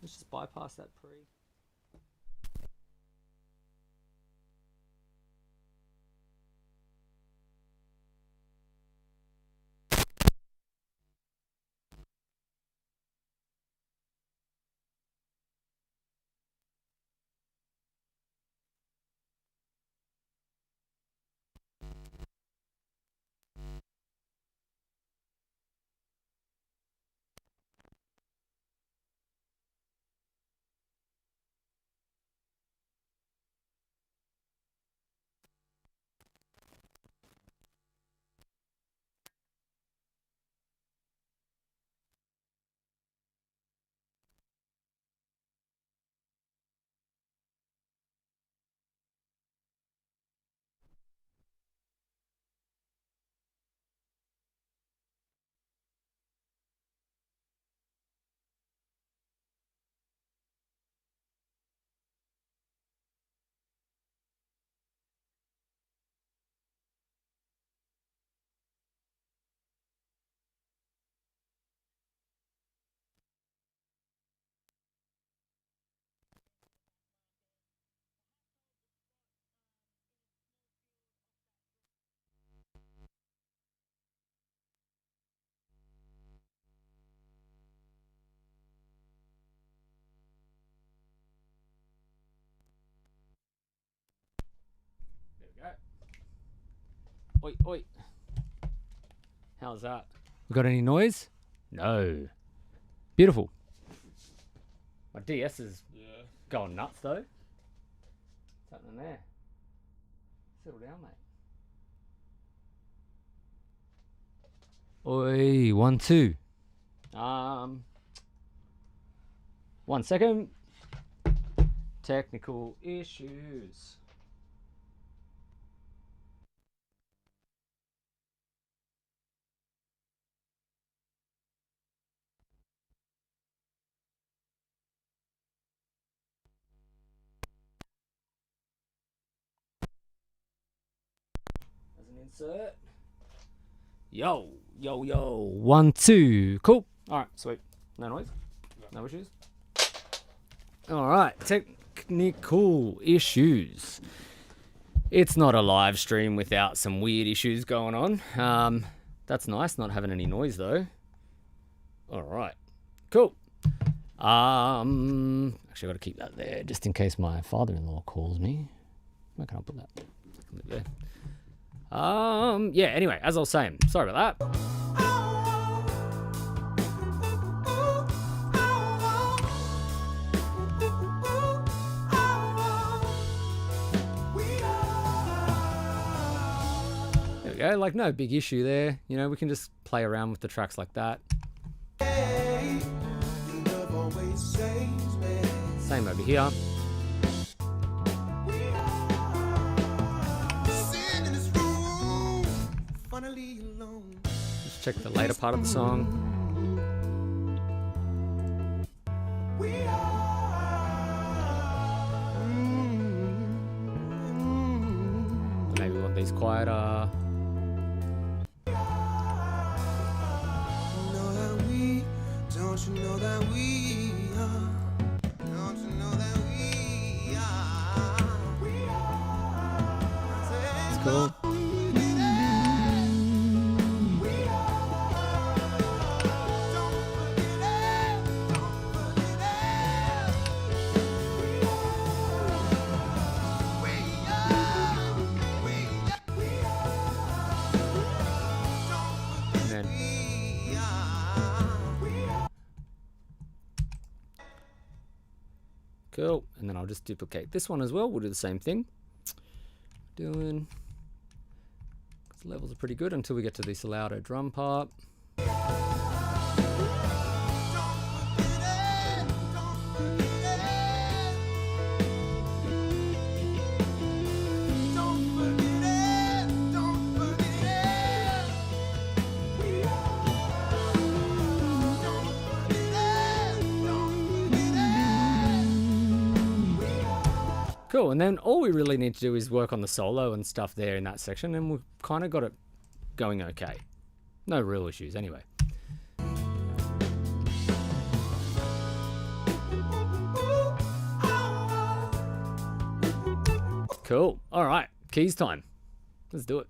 Let's just bypass that pre. Oi, oi. How's that? We got any noise? No. Beautiful. My DS is going nuts though. What's happening there? Settle down, mate. Oi, 1, 2. 1 second. Technical issues. As an insert. Yo, yo, yo. 1, 2. Cool. All right, sweet. No noise. No issues. All right, technical issues. It's not a live stream without some weird issues going on. That's nice, not having any noise though. All right, cool. Actually, I got to keep that there just in case my father-in-law calls me. Where can I put that? Leave it there. Yeah. Anyway, as I was saying, sorry about that. Go. Like, no big issue there. You know, we can just play around with the tracks like that. Same over here. Let's check the later part of the song. Maybe we want these quieter. Don't you know that we are? Don't you know that we are? We are. It's cool. Cool, and then I'll just duplicate this one as well. We'll do the same thing. Doing, because levels are pretty good until we get to this louder drum part. Cool, and then all we really need to do is work on the solo and stuff there in that section, and we've kind of got it going okay. No real issues anyway. Cool, all right, keys time. Let's do it.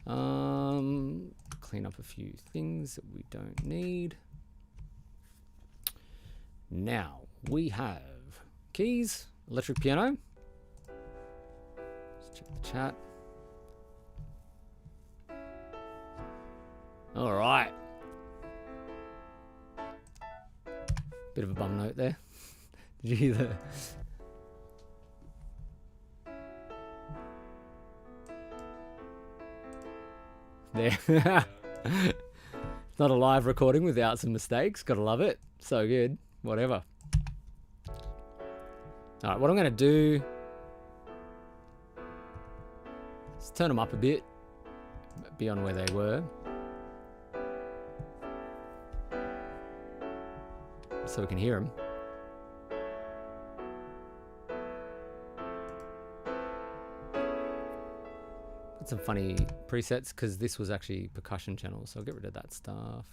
Clean up a few things that we don't need. Now we have keys, electric piano. Check the chat. All right. Bit of a bum note there. Did you hear the... There. It's not a live recording without some mistakes. Gotta love it. So good. Whatever. All right, what I'm gonna do... Let's turn them up a bit, beyond where they were, so we can hear them. Got some funny presets because this was actually percussion channels, so I'll get rid of that stuff.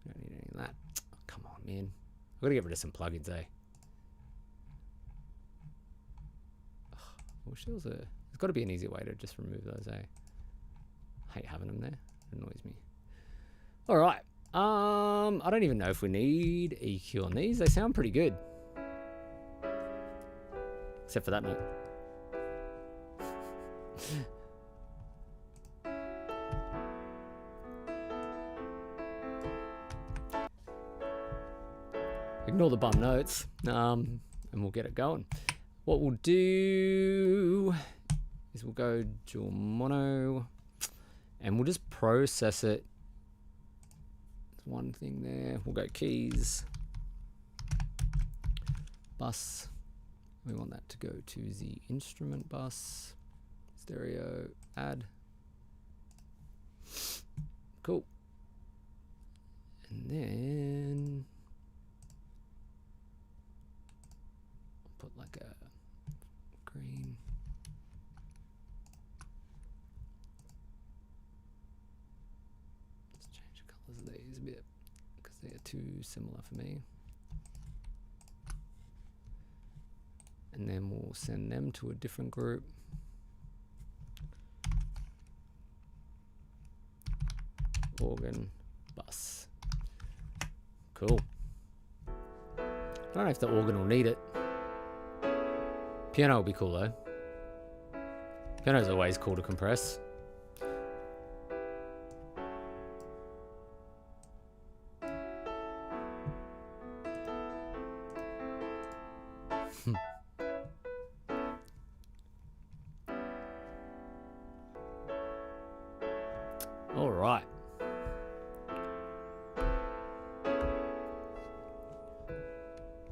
We don't need any of that. Oh, come on, man. I've got to get rid of some plugins, eh? I wish there was a... There's got to be an easier way to just remove those, eh? I hate having them there. It annoys me. All right. I don't even know if we need EQ on these. They sound pretty good. Except for that note. Ignore the bum notes, and we'll get it going. What we'll do is we'll go dual mono, and we'll just process it. There's one thing there. We'll go keys, bus. We want that to go to the instrument bus, stereo, add. Cool. And then I'll put like a green. Let's change the colors of these a bit because they are too similar for me. And then we'll send them to a different group. Organ, bus. Cool. I don't know if the organ will need it. Piano will be cool though. Piano's always cool to compress. All right.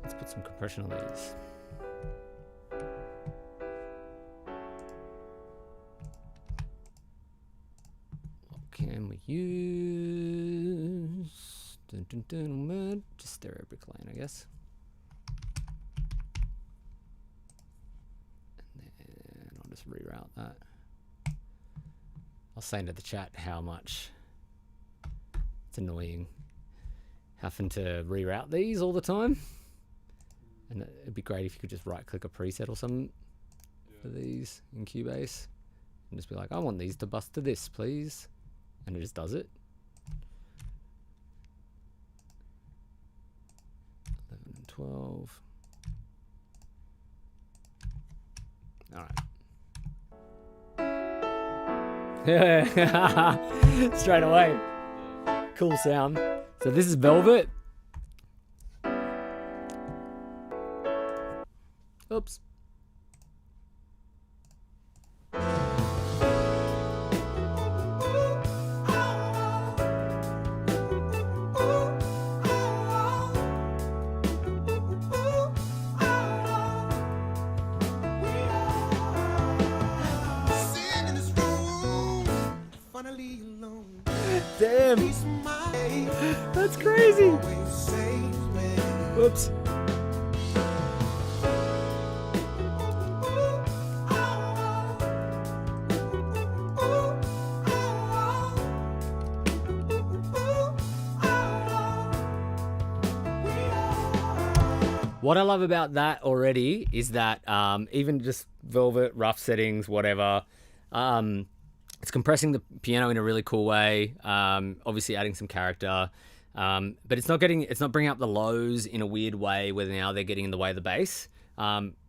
Let's put some compression on these. What can we use? Dun, dun, dun, just stereo Bricklane, I guess. And then I'll just reroute that. I was saying to the chat how much it's annoying having to reroute these all the time. And it'd be great if you could just right click a preset or something for these in Cubase and just be like, I want these to bus to this, please. And it just does it. 11 and 12. All right. Straight away. Cool sound. So this is Velvet. Oops. Damn. That's crazy. Whoops. What I love about that already is that even just Velvet, rough settings, whatever, it's compressing the piano in a really cool way. Obviously adding some character, but it's not bringing up the lows in a weird way where now they're getting in the way of the bass.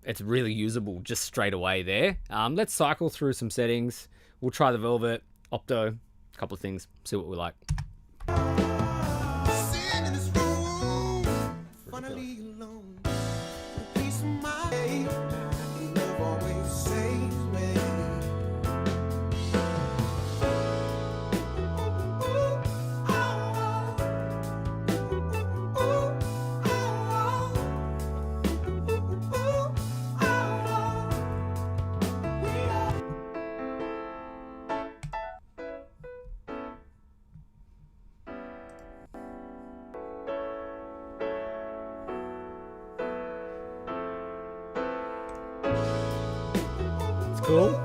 It's really usable just straight away there. Let's cycle through some settings. We'll try the Velvet, Opto, a couple of things, see what we like. Cool.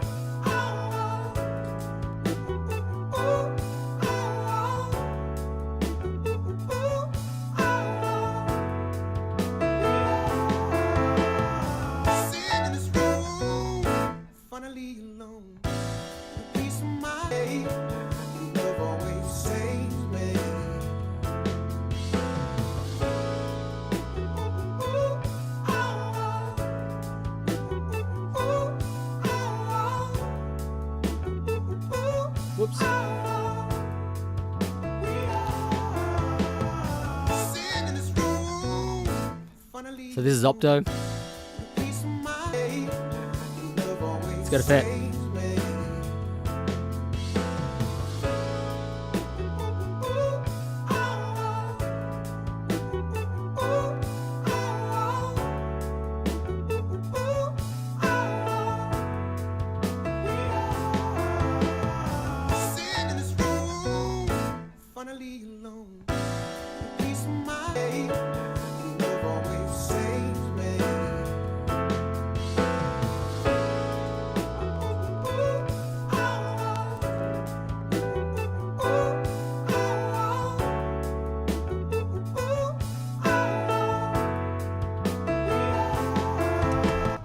So this is Opto. Let's go to Pet.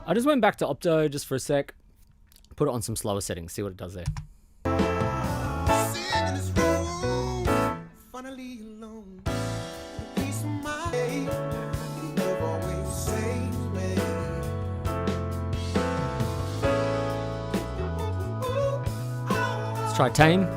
I just went back to Opto just for a sec, put it on some slower settings, see what it does there. Let's try Tame.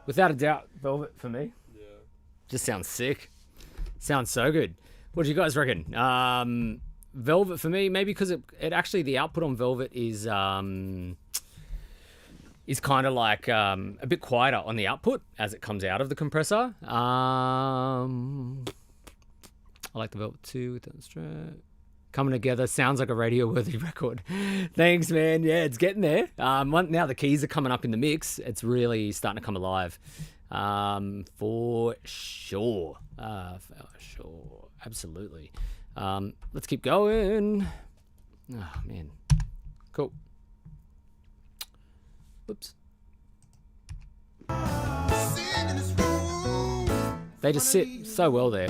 Without a doubt, Velvet for me. Yeah. Just sounds sick. Sounds so good. What do you guys reckon? Velvet for me, maybe because it actually, the output on Velvet is kind of like a bit quieter on the output as it comes out of the compressor. I like the Velvet too with that strat. Coming together, sounds like a radio-worthy record. Thanks, man. Yeah, it's getting there. Now the keys are coming up in the mix. It's really starting to come alive. For sure. For sure. Absolutely. Let's keep going. Oh, man. Cool. Whoops. They just sit so well there.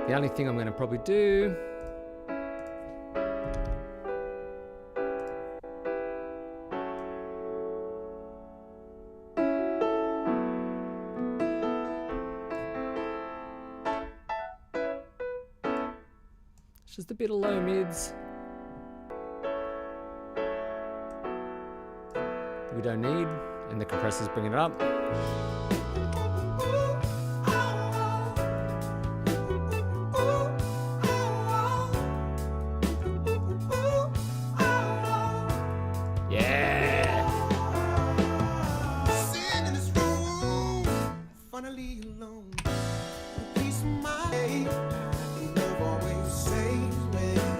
The only thing I'm going to probably do it's just a bit of low mids. We don't need, and the compressor's bringing it up.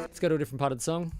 Let's go to a different part of the song.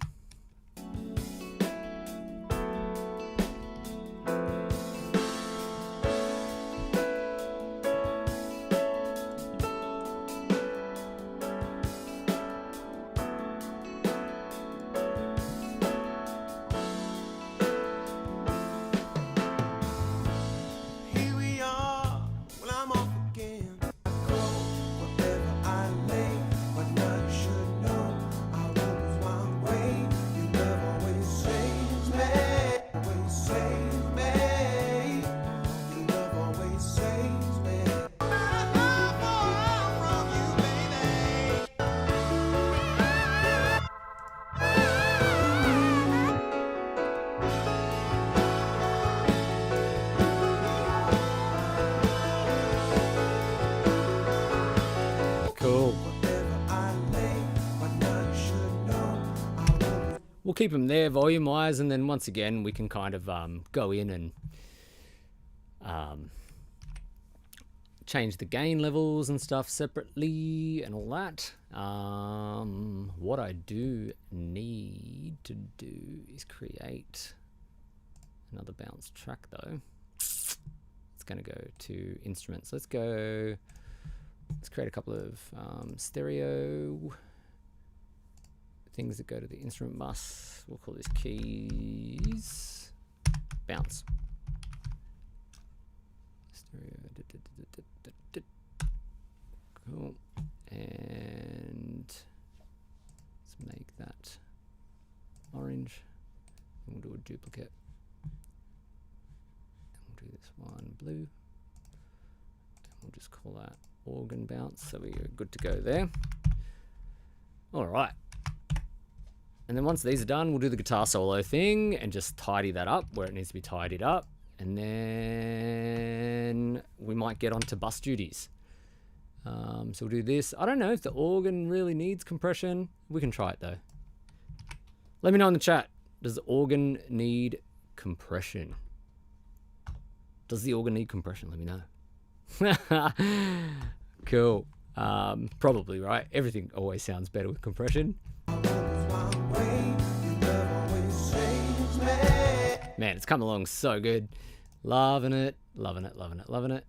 We'll keep them there volume-wise, and then once again we can kind of go in and change the gain levels and stuff separately and all that. What I do need to do is create another bounce track though. It's going to go to instruments. Let's create a couple of stereo things that go to the instrument bus. We'll call this keys bounce. Stereo. Cool. And let's make that orange. And we'll do a duplicate. And we'll do this one blue. And we'll just call that organ bounce. So we're good to go there. All right. And then once these are done, we'll do the guitar solo thing and just tidy that up where it needs to be tidied up. And then we might get onto bus duties. So we'll do this. I don't know if the organ really needs compression. We can try it though. Let me know in the chat. Does the organ need compression? Does the organ need compression? Let me know. Cool. Probably, right? Everything always sounds better with compression. Man, it's come along so good. Loving it, loving it, loving it, loving it.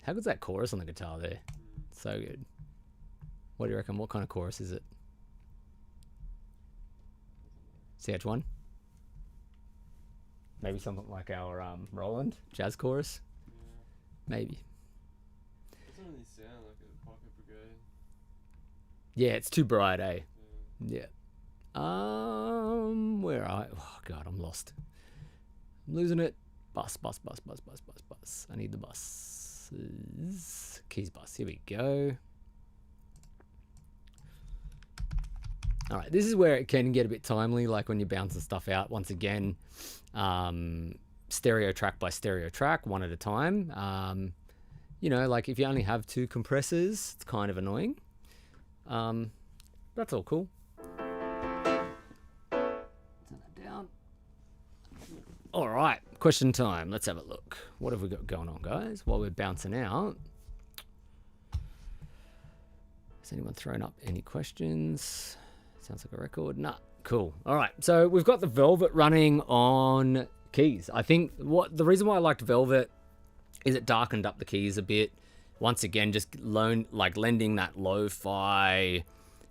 How good's that chorus on the guitar there? So good. What do you reckon? What kind of chorus is it? CH1? Maybe something like our Roland jazz chorus? Maybe. It doesn't really sound like a Pocket Brigade. Yeah, it's too bright, eh? Yeah. Where are I? Oh god, I'm lost. I'm losing it. Bus. I need the buses. Keys bus. Here we go. All right, this is where it can get a bit timely, like when you're bouncing stuff out. Once again, stereo track by stereo track, one at a time. You know, like if you only have 2 compressors, it's kind of annoying. That's all cool. Turn that down. All right, question time. Let's have a look. What have we got going on, guys? While we're bouncing out. Has anyone thrown up any questions? Sounds like a record. Nah, cool. All right, so we've got the Velvet running on keys. I think the reason why I liked Velvet is it darkened up the keys a bit. Once again, just lending that lo-fi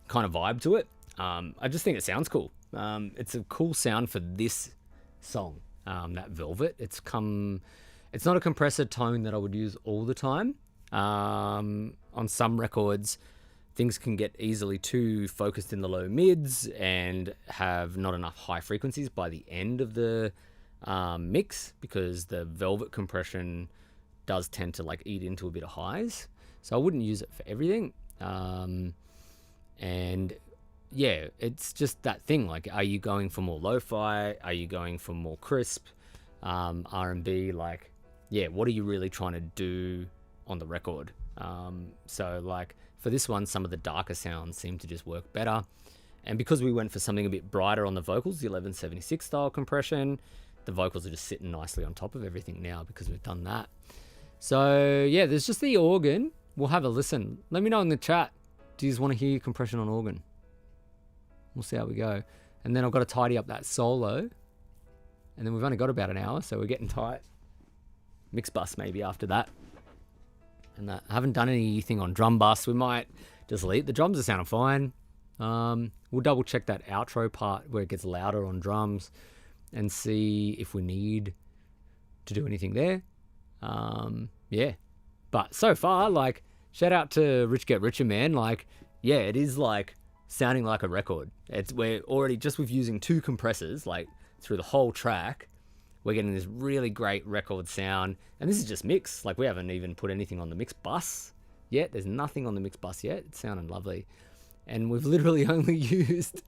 kind of vibe to it. I just think it sounds cool. It's a cool sound for this song, that Velvet. It's not a compressor tone that I would use all the time. On some records, things can get easily too focused in the low mids and have not enough high frequencies by the end of the mix, because the Velvet compression does tend to like eat into a bit of highs. So I wouldn't use it for everything. And yeah, it's just that thing. Like, are you going for more lo-fi? Are you going for more crisp R&B? Like, yeah, what are you really trying to do on the record? So like for this one, some of the darker sounds seem to just work better. And because we went for something a bit brighter on the vocals, the 1176 style compression, the vocals are just sitting nicely on top of everything now because we've done that. So yeah, there's just the organ. We'll have a listen. Let me know in the chat. Do you just want to hear compression on organ? We'll see how we go. And then I've got to tidy up that solo. And then we've only got about an hour, so we're getting tight. Mix bus maybe after that. And I haven't done anything on drum bus. We might just leave. The drums are sounding fine. We'll double check that outro part where it gets louder on drums and see if we need to do anything there. Yeah. But so far, like, shout out to Rich Get Richer, man. Like, yeah, it is like sounding like a record. We're already, just with using 2 compressors, like through the whole track, we're getting this really great record sound. And this is just mix. Like, we haven't even put anything on the mix bus yet. There's nothing on the mix bus yet. It's sounding lovely. And we've literally only used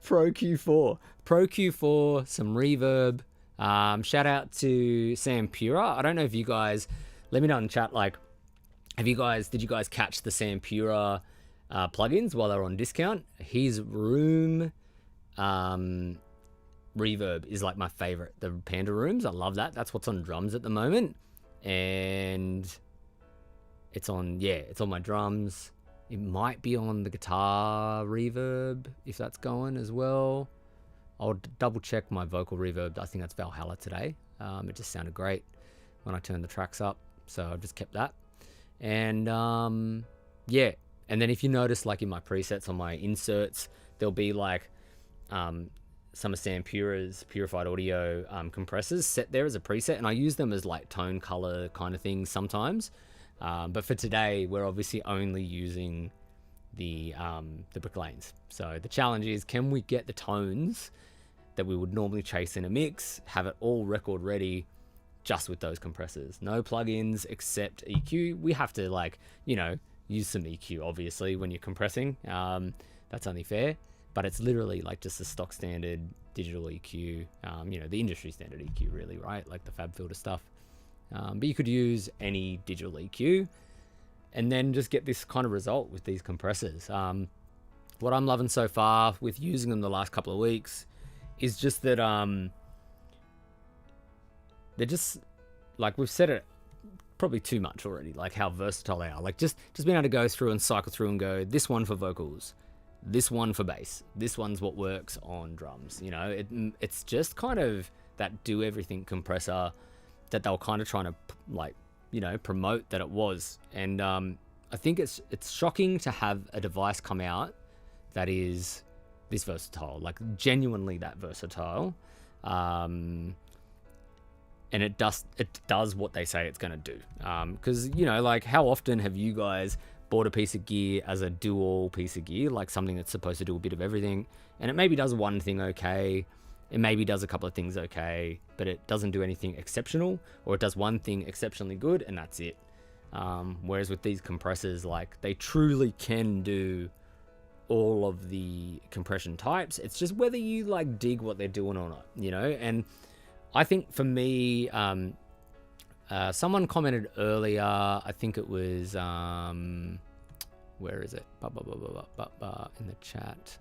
Pro Q4. Pro Q4, some reverb. Shout out to Sam Pura. I don't know if you guys, let me know in the chat, like, did you guys catch the Sam Pura plugins while they were on discount? His room reverb is like my favorite. The Panda Rooms, I love that. That's what's on drums at the moment. And it's on my drums. It might be on the guitar reverb if that's going as well. I'll double check my vocal reverb. I think that's Valhalla today. It just sounded great when I turned the tracks up, so I've just kept that. And yeah, and then if you notice, like in my presets on my inserts, there'll be like some of Sam Pura's purified audio compressors set there as a preset, and I use them as like tone color kind of things sometimes. But for today, we're obviously only using the Bricklanes. So the challenge is, can we get the tones that we would normally chase in a mix, have it all record ready just with those compressors? No plugins except EQ. We have to, like, you know, use some EQ obviously when you're compressing. That's only fair, but it's literally like just a stock standard digital EQ, you know, the industry standard EQ really, right? Like the FabFilter stuff. But you could use any digital EQ and then just get this kind of result with these compressors. What I'm loving so far with using them the last couple of weeks is just that they're just, like we've said it probably too much already, like how versatile they are. Like just being able to go through and cycle through and go, this one for vocals, this one for bass, this one's what works on drums. You know, it's just kind of that do everything compressor that they were kind of trying to, like, you know, promote that it was. And I think it's shocking to have a device come out that is this versatile, like genuinely that versatile. And it does what they say it's going to do. Because, you know, like how often have you guys bought a piece of gear as a dual piece of gear, like something that's supposed to do a bit of everything, and it maybe does one thing okay, it maybe does a couple of things okay, but it doesn't do anything exceptional, or it does one thing exceptionally good and that's it. Whereas with these compressors, like they truly can do all of the compression types. It's just whether you like dig what they're doing or not, you know. And I think for me, someone commented earlier, I think it was where is it, in the chat,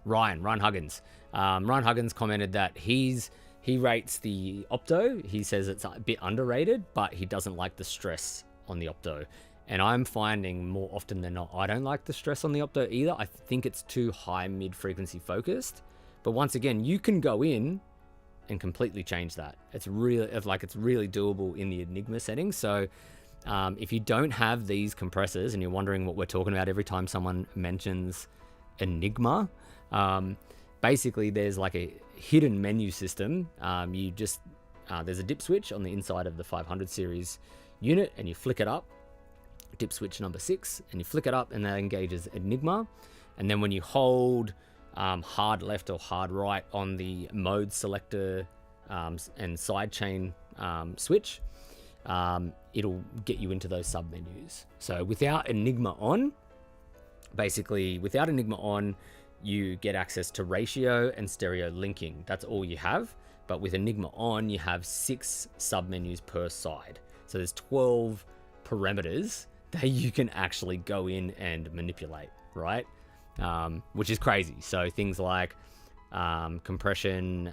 Ryan Huggins. Ryan Huggins commented that he rates the Opto. He says it's a bit underrated, but he doesn't like the stress on the Opto. And I'm finding more often than not, I don't like the stress on the Opto either. I think it's too high mid-frequency focused. But once again, you can go in and completely change that. It's really doable in the Enigma settings. So if you don't have these compressors and you're wondering what we're talking about every time someone mentions Enigma, basically there's like a hidden menu system. There's a dip switch on the inside of the 500 series unit, and you flick it up, dip switch number 6, and you flick it up and that engages Enigma. And then when you hold hard left or hard right on the mode selector and sidechain switch, it'll get you into those sub menus. So without Enigma on, you get access to ratio and stereo linking. That's all you have. But with Enigma on, you have 6 sub menus per side. So there's 12 parameters that you can actually go in and manipulate, right? Which is crazy. So things like compression,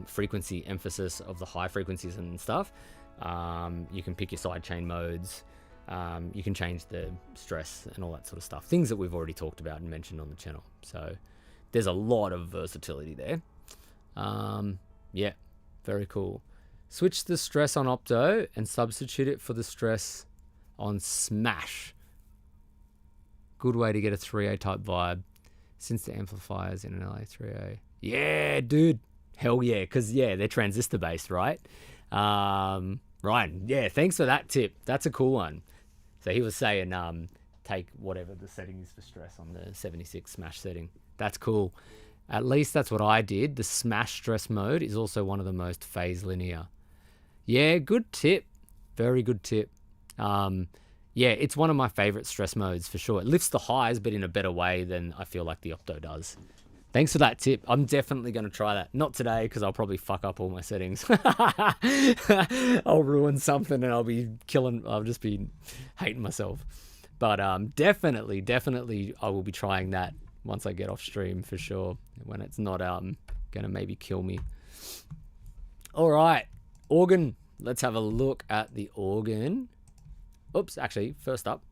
frequency emphasis of the high frequencies and stuff. You can pick your sidechain modes. You can change the stress and all that sort of stuff. Things that we've already talked about and mentioned on the channel. So there's a lot of versatility there. Yeah, very cool. Switch the stress on Opto and substitute it for the stress on Smash. Good way to get a 3A type vibe since the amplifiers in an LA 3A. Yeah, dude. Hell yeah, because they're transistor based, right? Ryan, yeah, thanks for that tip. That's a cool one. So he was saying take whatever the setting is for stress on the 76 Smash setting. That's cool. At least that's what I did. The Smash stress mode is also one of the most phase linear. Yeah, good tip. Very good tip. Yeah, it's one of my favorite stress modes for sure. It lifts the highs, but in a better way than I feel like the Opto does. Thanks for that tip. I'm definitely going to try that. Not today, because I'll probably fuck up all my settings. I'll ruin something and I'll just be hating myself. But definitely, I will be trying that once I get off stream for sure, when it's not gonna maybe kill me. All right, organ. Let's have a look at the organ. Oops, actually, first up.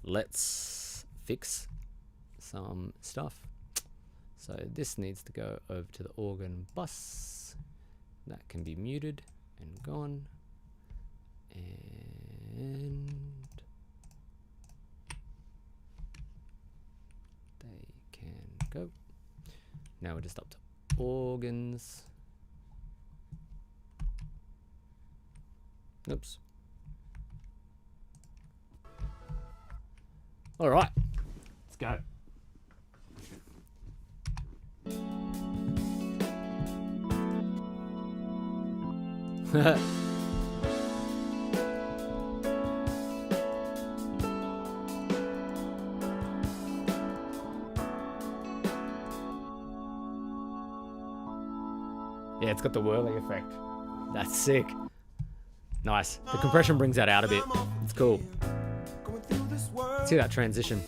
Let's fix some stuff. So this needs to go over to the organ bus. That can be muted and gone. And they can go. Now we're just up to organs. Oops. All right, let's go. Yeah, it's got the whirling effect. That's sick. Nice. The compression brings that out a bit. It's cool. See that transition.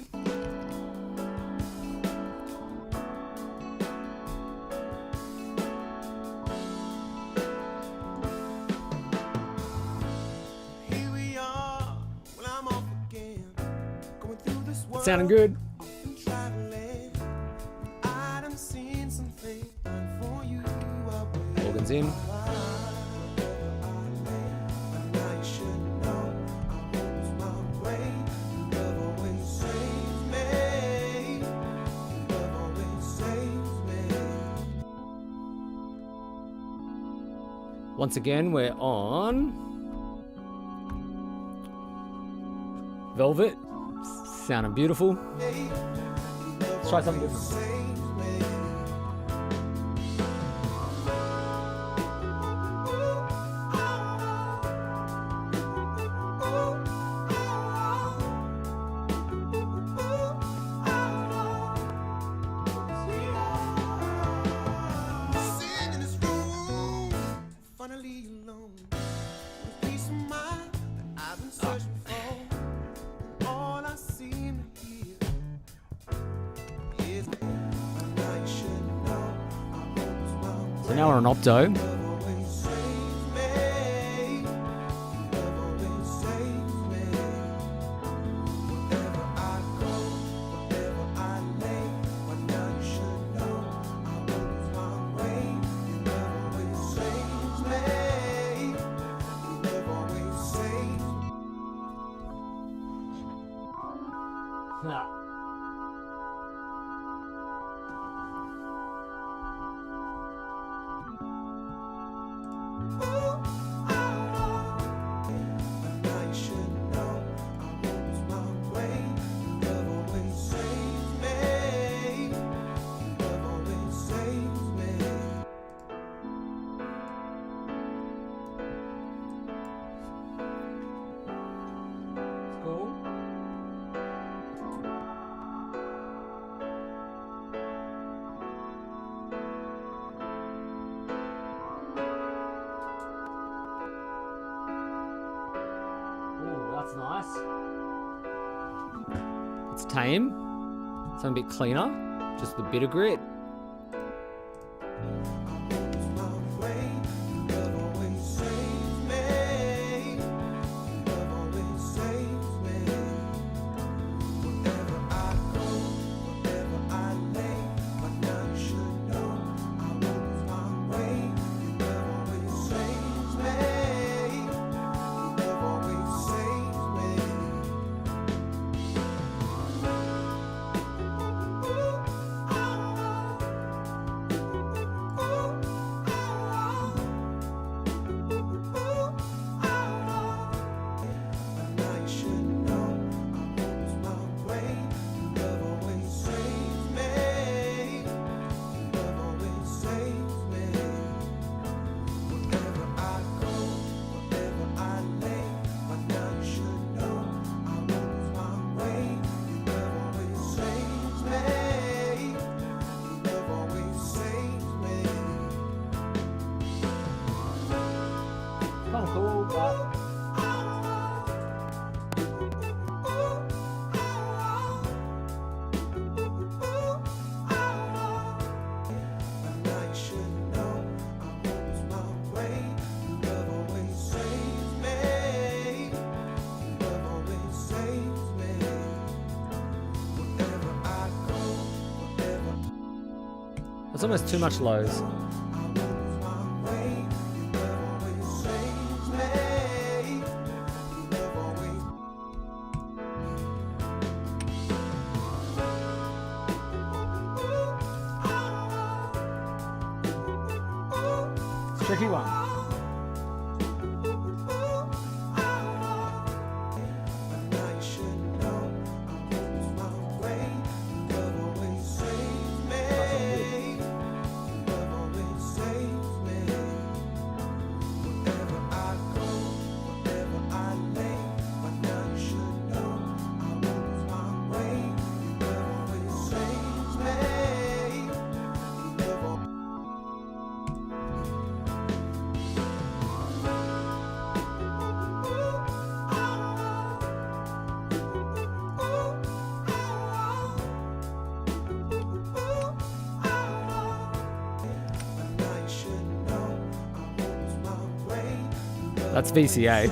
It's sounding good. Organs in. Once again, we're on Velvet. Sounding beautiful. Let's try something different. So now we're on Opto. That's nice. It's tame. Something a bit cleaner. Just a bit of grit. It's almost too much lows. It's a tricky one. That's VCA.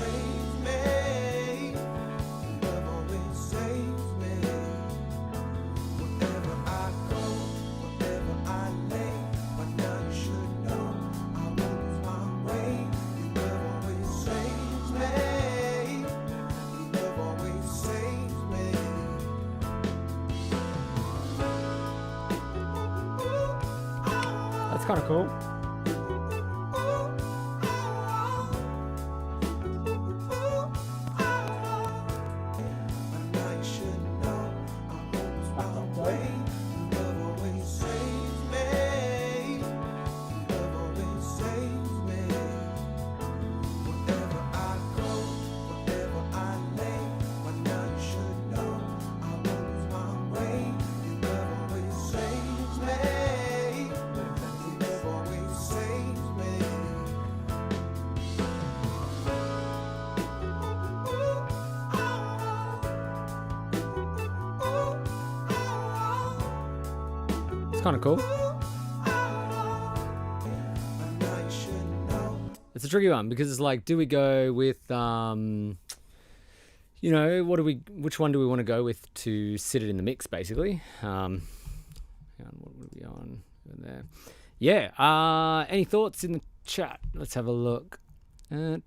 That's kind of cool. It's kind of cool. It's a tricky one because it's like, do we go with, you know, which one do we want to go with to sit it in the mix, basically? Hang on, what were we on there? Yeah. Any thoughts in the chat? Let's have a look. I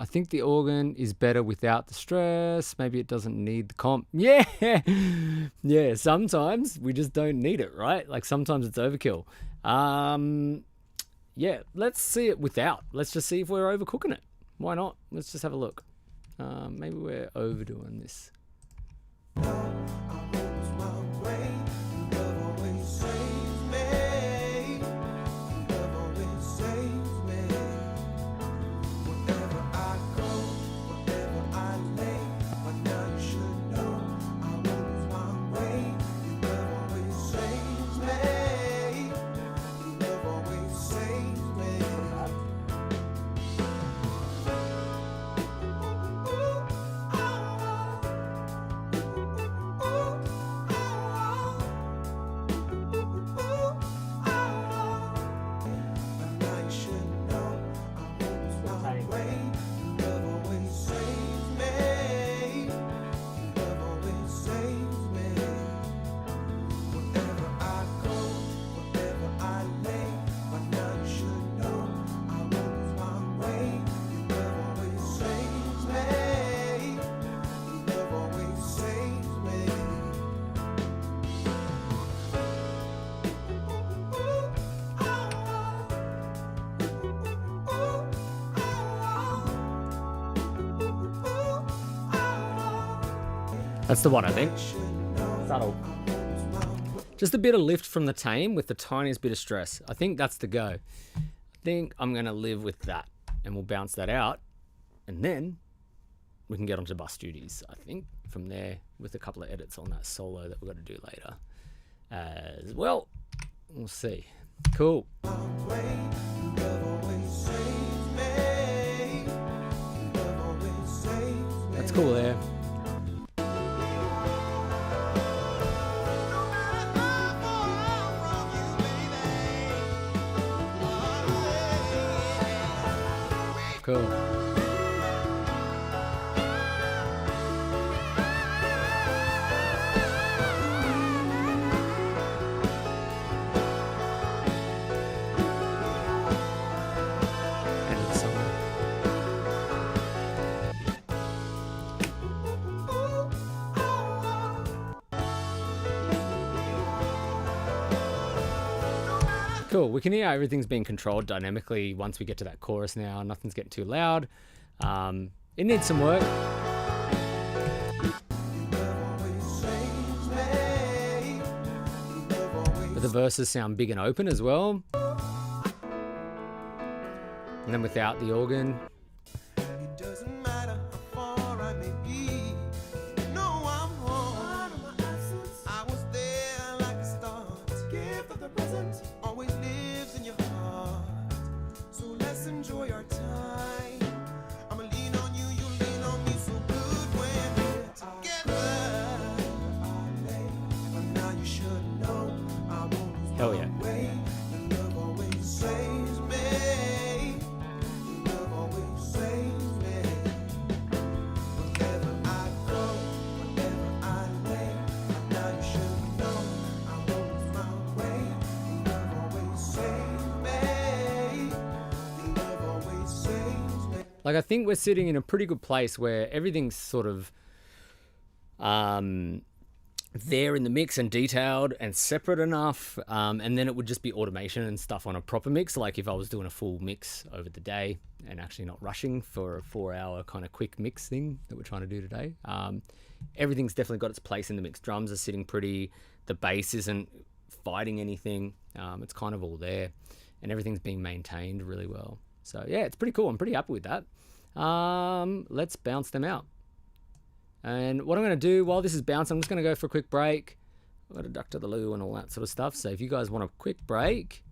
think the organ is better without the stress. Maybe it doesn't need the comp. Yeah. Yeah. Sometimes we just don't need it, right? Like sometimes it's overkill. Yeah. Let's see it without. Let's just see if we're overcooking it. Why not? Let's just have a look. Maybe we're overdoing this. That's the one, I think. Subtle. Just a bit of lift from the tame with the tiniest bit of stress. I think that's the go. I think I'm going to live with that. And we'll bounce that out. And then we can get onto bus duties, I think, from there with a couple of edits on that solo that we've got to do later. As well, we'll see. Cool. That's cool there. Cool. Cool. We can hear everything's being controlled dynamically once we get to that chorus now. Nothing's getting too loud. It needs some work. But the verses sound big and open as well. And then without the organ. It doesn't matter how far I may be. You know I'm home. I was there like a star. Gift of the present always lives in your heart. So let's enjoy our time. I'ma lean on you, you lean on me. So good when we're together. But now you should know I won't lose Hell my yeah. way. Your love always saves me. Your love always saves me. Wherever I go, wherever I lay, now you should know I won't lose my way. Your love always saves me. Your love always saves me. Like, I think we're sitting in a pretty good place where everything's sort of there in the mix and detailed and separate enough, and then it would just be automation and stuff on a proper mix. Like if I was doing a full mix over the day and actually not rushing for a 4-hour kind of quick mix thing that we're trying to do today. Everything's definitely got its place in the mix. Drums are sitting pretty, the bass isn't fighting anything. It's kind of all there and everything's being maintained really well. So yeah, it's pretty cool. I'm pretty happy with that. Let's bounce them out. And what I'm going to do while this is bouncing, I'm just going to go for a quick break. I've got to duck to the loo and all that sort of stuff. So if you guys want a quick break,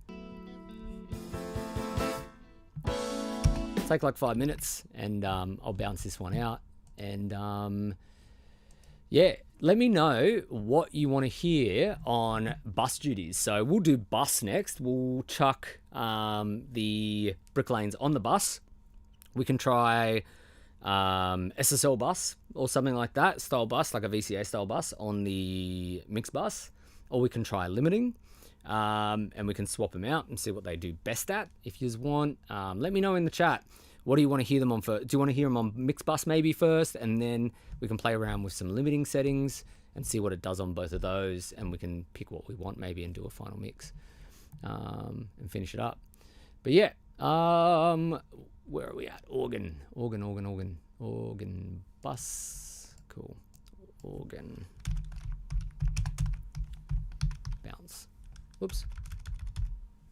take like 5 minutes and I'll bounce this one out. And yeah, let me know what you want to hear on bus duties. So we'll do bus next. We'll chuck the Bricklanes on the bus. We can try SSL bus or something like that, style bus, like a VCA style bus on the mix bus, or we can try limiting, and we can swap them out and see what they do best at. If you want, let me know in the chat. What do you want to hear them on first? Do you want to hear them on mix bus maybe first, and then we can play around with some limiting settings and see what it does on both of those, and we can pick what we want maybe and do a final mix and finish it up. But yeah, where are we at? Organ bus. Cool. Organ. Bounce. Whoops.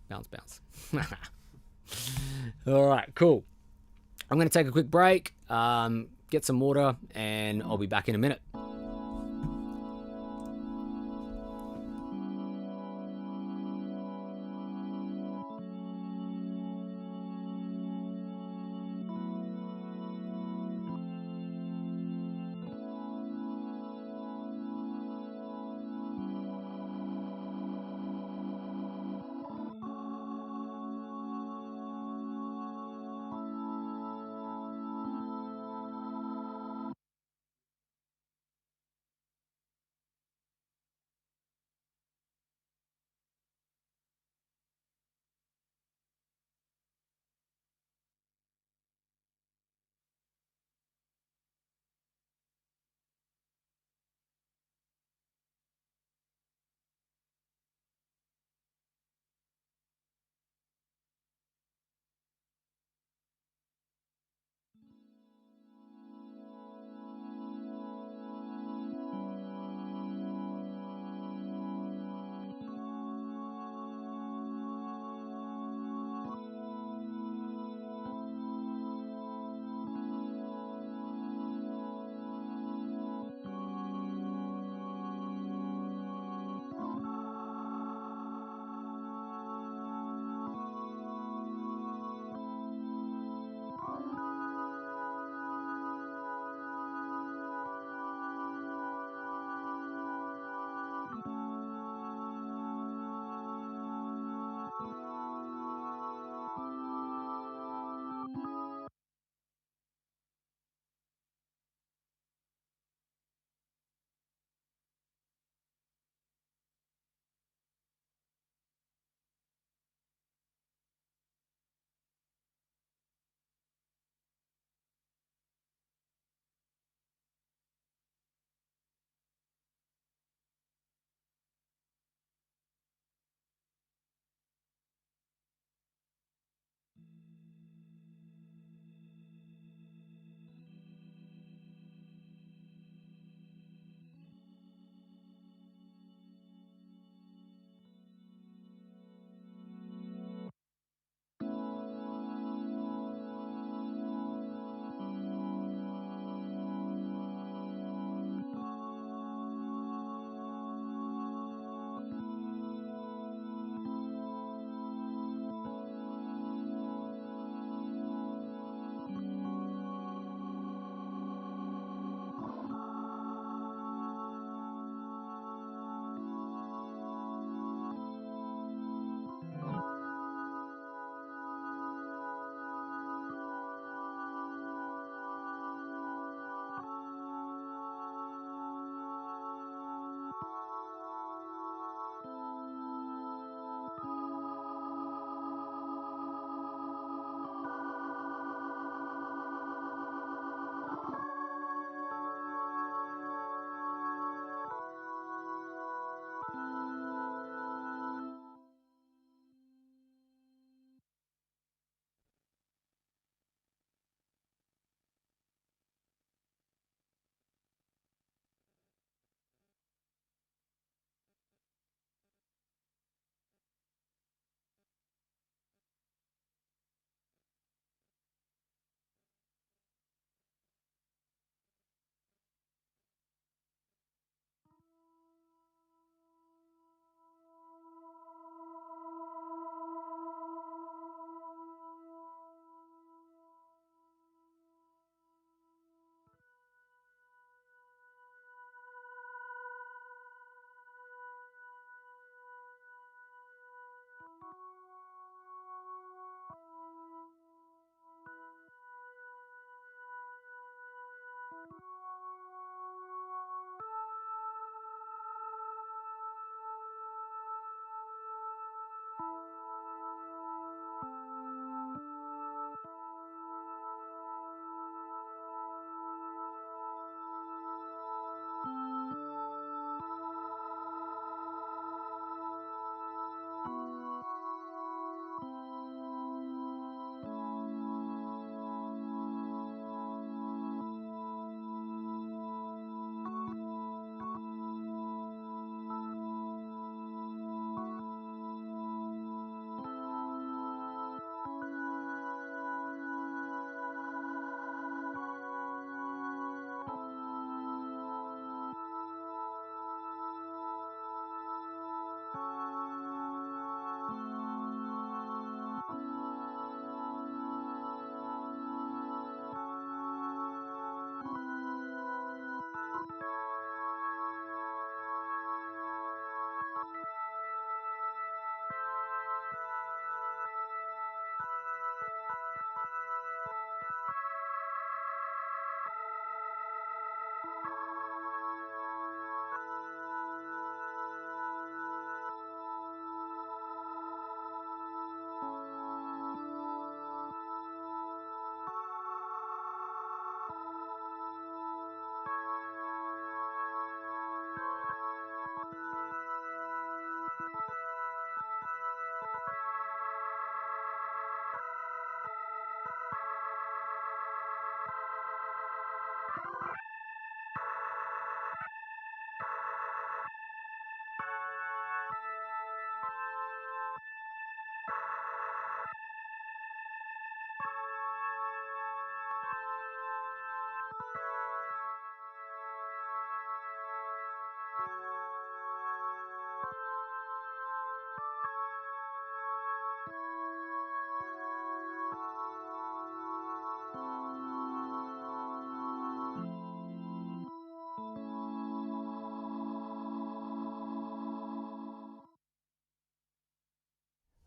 Bounce. All right, cool. I'm going to take a quick break, get some water, and I'll be back in a minute.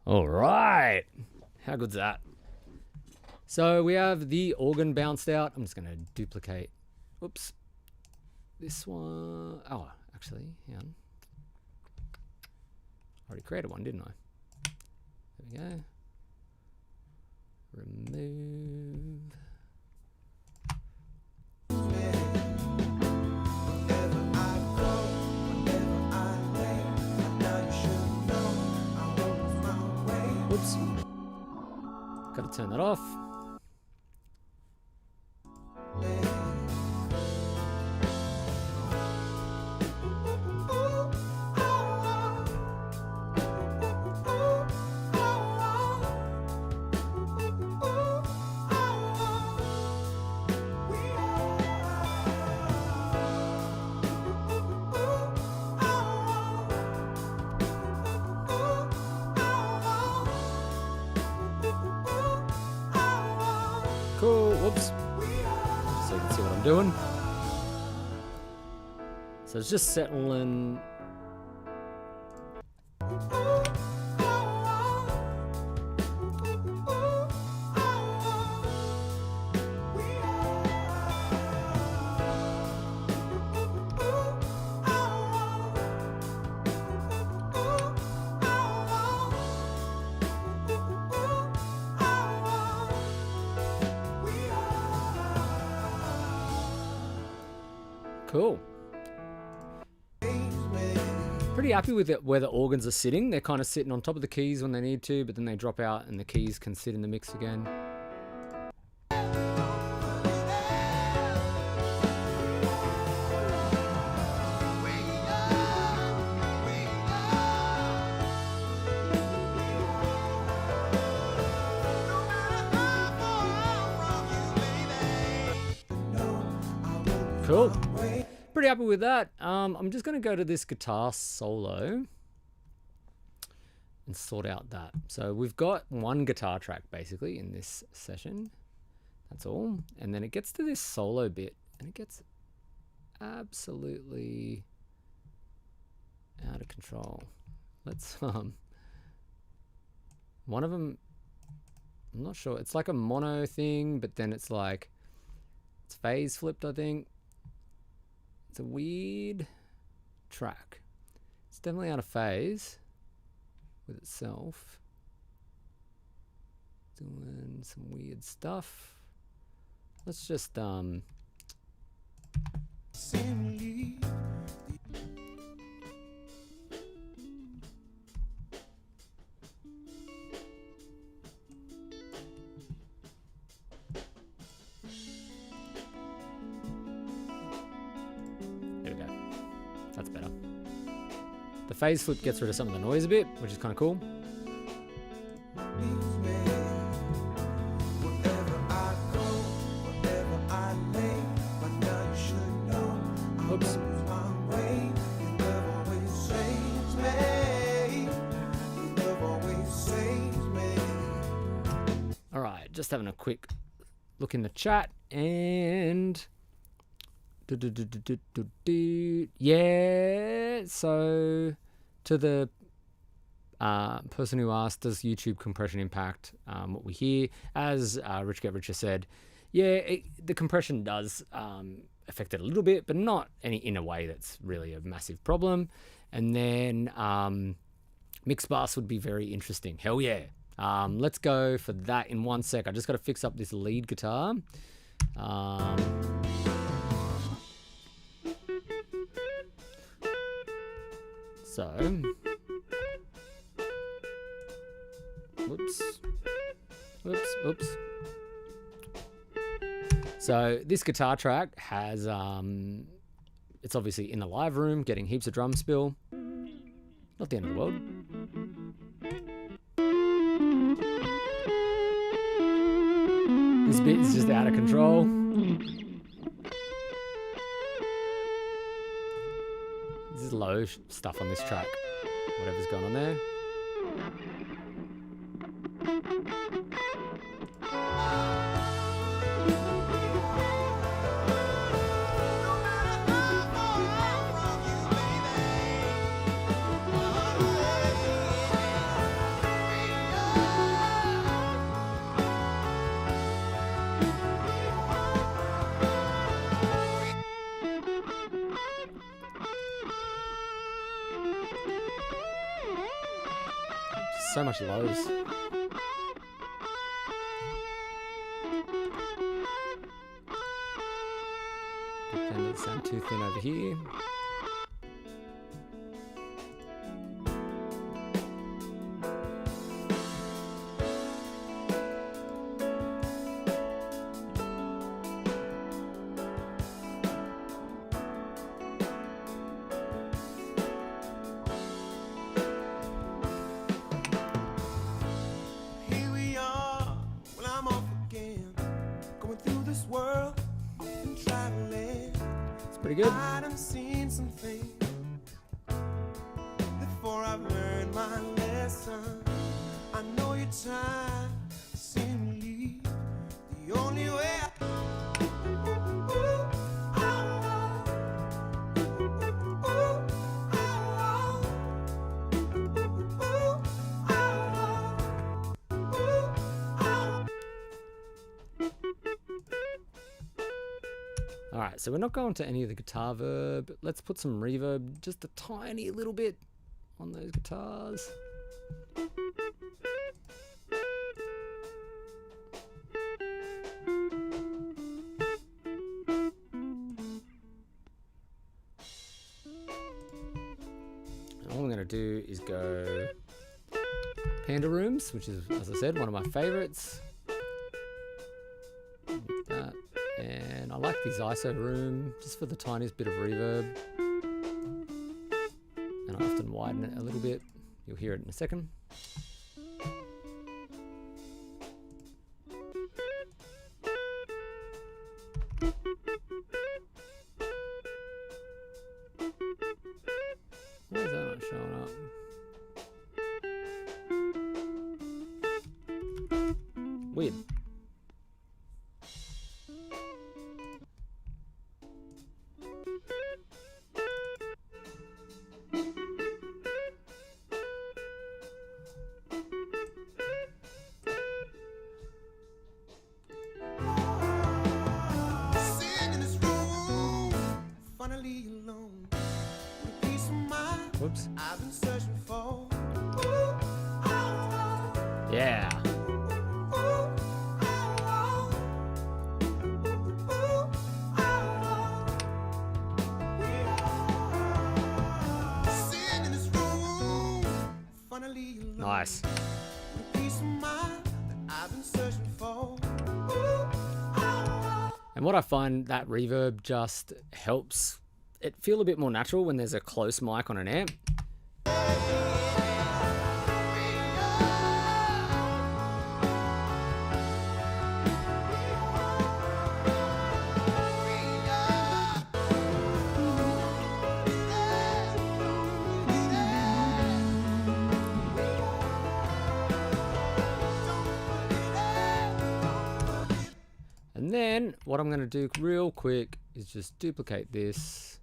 All right. How good's that? So we have the organ bounced out. I'm just going to duplicate. Whoops. This one. Oh, actually, hang on. I already created one, didn't I? There we go. Remove. Whoops. Gotta turn that off. Cool, whoops. So you can see what I'm doing. So it's just settling. Cool. Pretty happy with it where the organs are sitting. They're kind of sitting on top of the keys when they need to, but then they drop out and the keys can sit in the mix again. Cool. Pretty happy with that. I'm just going to go to this guitar solo and sort out that. So we've got one guitar track basically in this session. That's all. And then it gets to this solo bit and it gets absolutely out of control. Let's one of them, I'm not sure. It's like a mono thing, but then it's like It's phase flipped, I think. It's a weird track. It's definitely out of phase with itself. Doing some weird stuff. Let's just Seemingly, there we go. That's better. The phase flip gets rid of some of the noise a bit, which is kind of cool. leaves me. Wherever I go, wherever I lay, but now you should know I Oops. lose my way. Your love always saves me. Your love always saves me. All right, just having a quick look in the chat and yeah. So to the person who asked, does YouTube compression impact what we hear? As Rich Get Richer said, yeah, the compression does affect it a little bit, but not in a way that's really a massive problem. And then mix bus would be very interesting. Hell yeah. Let's go for that in 1 sec. I just got to fix up this lead guitar. So, oops. So this guitar track has, it's obviously in the live room, getting heaps of drum spill. Not the end of the world. This bit is just out of control. This is low stuff on this track. Whatever's going on there. So much lows. And it sound too thin over here. Here we are, well I'm off again, going through this world, often traveling. It's pretty good. I done seen some things before I've learned my lesson. I know your time seemingly the only way I All right, so we're not going to any of the guitar verb. Let's put some reverb, just a tiny little bit on those guitars. And all I'm going to do is go Panda Rooms, which is, as I said, one of my favorites. Like that. And I like these ISO room just for the tiniest bit of reverb. And I often widen it a little bit. You'll hear it in a second. Why is that not showing up? Weird. Whoops. I've been searching for. Yeah. Sitting in this room, finally alone. Nice. The peace of mind that I've been searching for. And what I find that reverb just helps it feel a bit more natural when there's a close mic on an amp. And then what I'm going to do real quick is just duplicate this.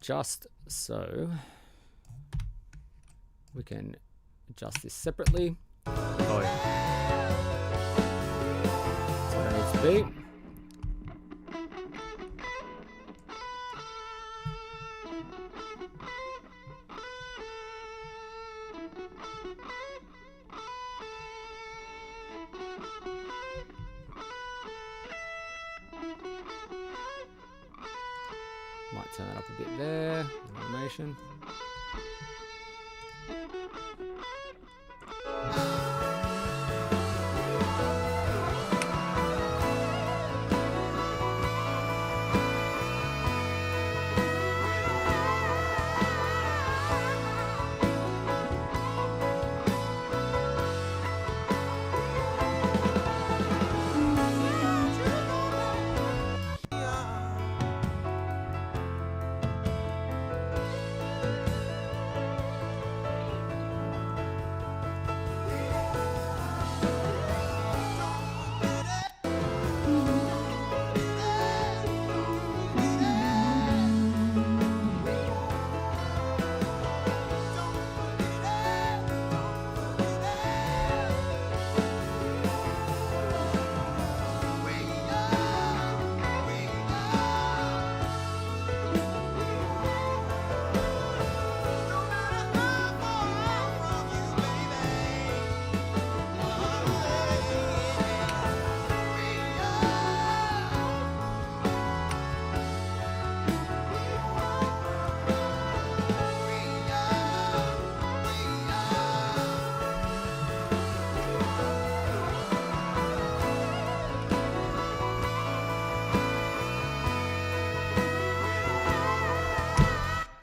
Just so we can adjust this separately. Oh, yeah. That's what it needs to be. Might turn that up a bit there, animation.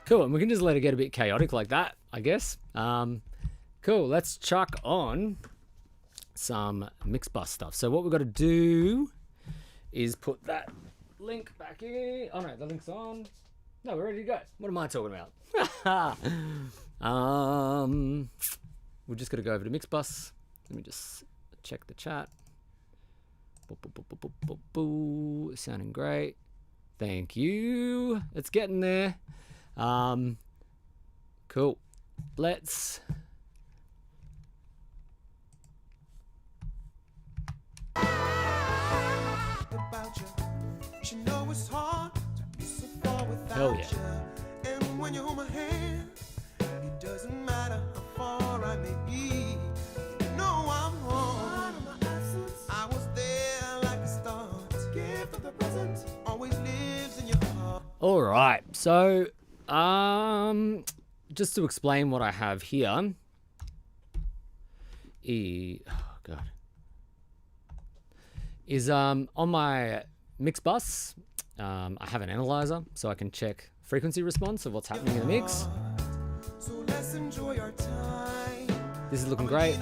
Cool, and we can just let it get a bit chaotic like that, I guess. Cool, let's chuck on some mix bus stuff. So what we've got to do is put that link back in. Oh no, the link's on. No, we're ready to go. What am I talking about? We're just going to go over to mix bus. Let me just check the chat. Sounding great. Thank you. It's getting there. Cool. Let's hell yeah. And when you hold my hand, it doesn't matter how far I may be. You know I'm home. I was there like a star. Gift of the present always lives in your heart. All right. So, just to explain what I have here. On my mix bus, I have an analyzer so I can check frequency response of what's happening in the mix. So let's enjoy our time. This is looking great.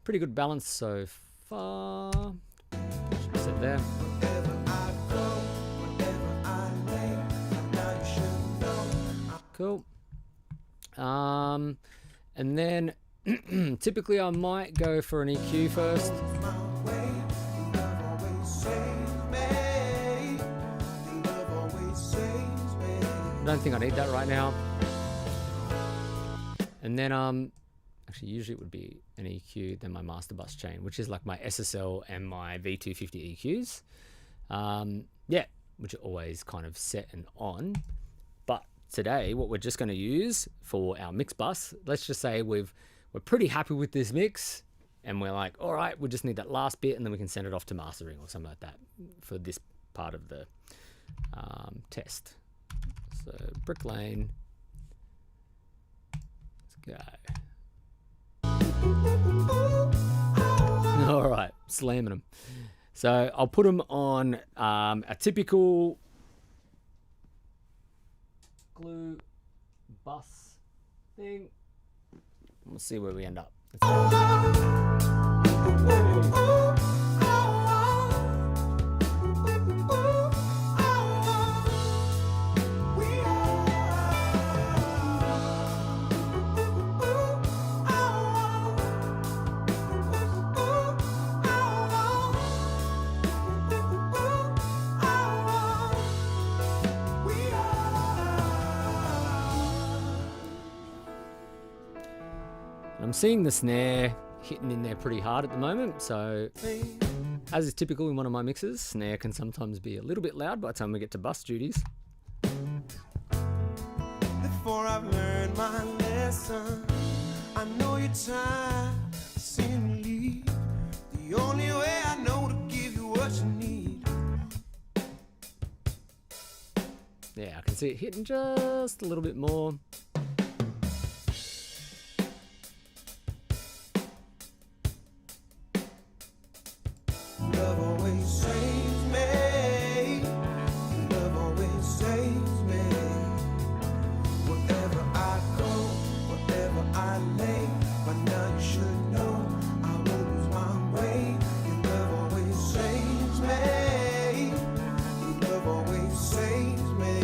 Pretty good balance so far. Should be set there. Cool. And then typically I might go for an EQ first. don't think I need that right now. And then actually usually it would be an EQ, then my master bus chain, which is like my SSL and my V250 EQs. Yeah, which are always kind of set and on. But today, what we're just going to use for our mix bus, let's just say we're pretty happy with this mix, and we're like, all right, we just need that last bit, and then we can send it off to mastering or something like that for this part of the test. So Bricklane, let's go. All right, slamming them. So I'll put them on a typical glue bus thing. We'll see where we end up. I'm seeing the snare hitting in there pretty hard at the moment, so as is typical in one of my mixes, snare can sometimes be a little bit loud by the time we get to bus duties. Before I've learned my lesson, I know you're tired of seeing me leave. The only way I know to give you what you need. Yeah, I can see it hitting just a little bit more. Love always saves me. Love always saves me. Wherever I go, wherever I lay, by now you should know I won't lose my way. Your love always saves me. Your love always saves me.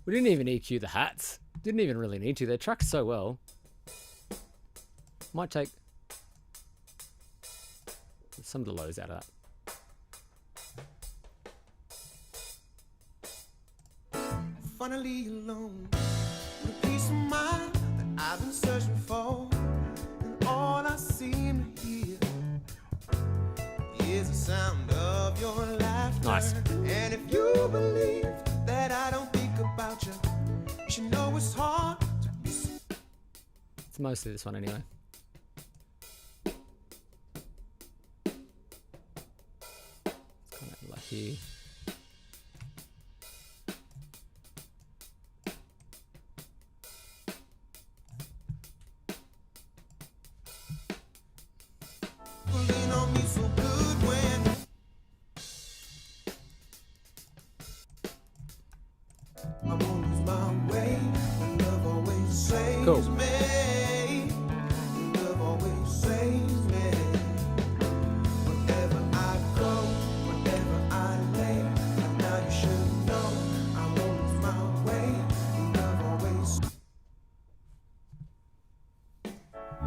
We didn't even EQ the hats. Didn't even really need to. They tracked so well. Might take some of the lows out of that. Finally alone, with a peace of mind that I've been searching for, and all I seem to hear is the sound of your laughter. Nice. And if you believe that I don't think about you, you know it's hard to be so. It's mostly this one anyway. It's kind of lucky. Lean on me so good when I won't lose my way. Your love always saves Cool. me. Your love always saves me. Wherever I go, wherever I lay, and now you should know I won't lose my way. Your love always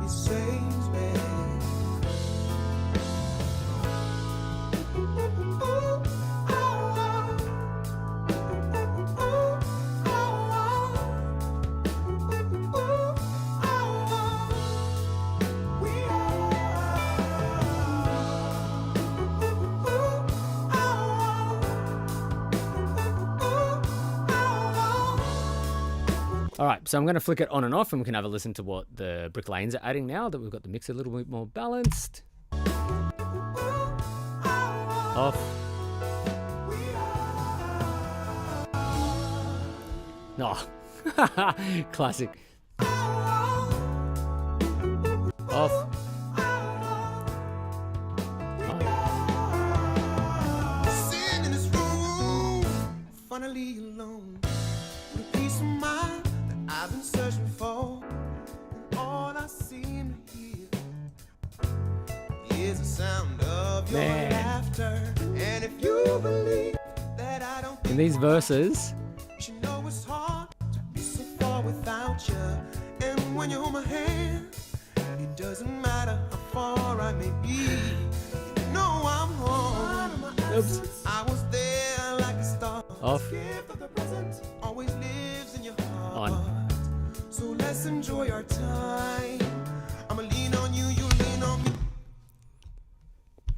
it saves me. All right, so I'm going to flick it on and off, and we can have a listen to what the Bricklanes are adding now that we've got the mix a little bit more balanced. Off. Oh, classic. Off. Sitting in this room, finally alone, with a peace of mind that I've been searching for, and all I seem to hear is the sound of your Man. laughter. And if you believe that I don't In think these verses, you know it's hard to be so far without you. And when you hold my hand, it doesn't matter how far I may be. Oops. I was there like a star. Off. Gift of the present always lives in your heart. On. So let's enjoy our time. I'ma lean on you, you lean on me.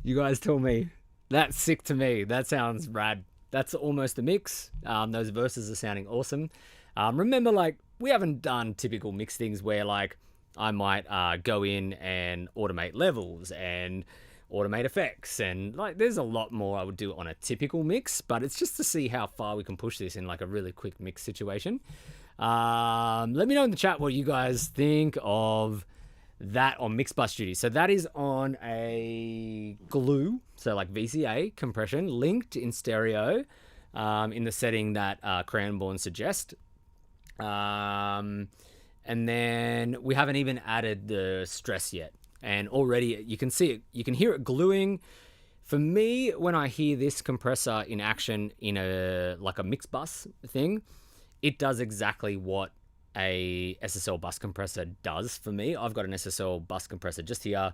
You guys tell me. That's sick to me. That sounds rad. That's almost a mix. Those verses are sounding awesome. Remember, like, we haven't done typical mix things where, like, I might go in and automate levels and automate effects, and like there's a lot more I would do on a typical mix, but it's just to see how far we can push this in like a really quick mix situation. Let me know in the chat what you guys think of that on Mix Bus Duty. So that is on a glue, so like VCA compression linked in stereo, in the setting that Cranborne suggest. And then we haven't even added the stress yet. And already you can see it, you can hear it gluing. For me, when I hear this compressor in action in a like a mix bus thing, it does exactly what a SSL bus compressor does for me. I've got an SSL bus compressor just here,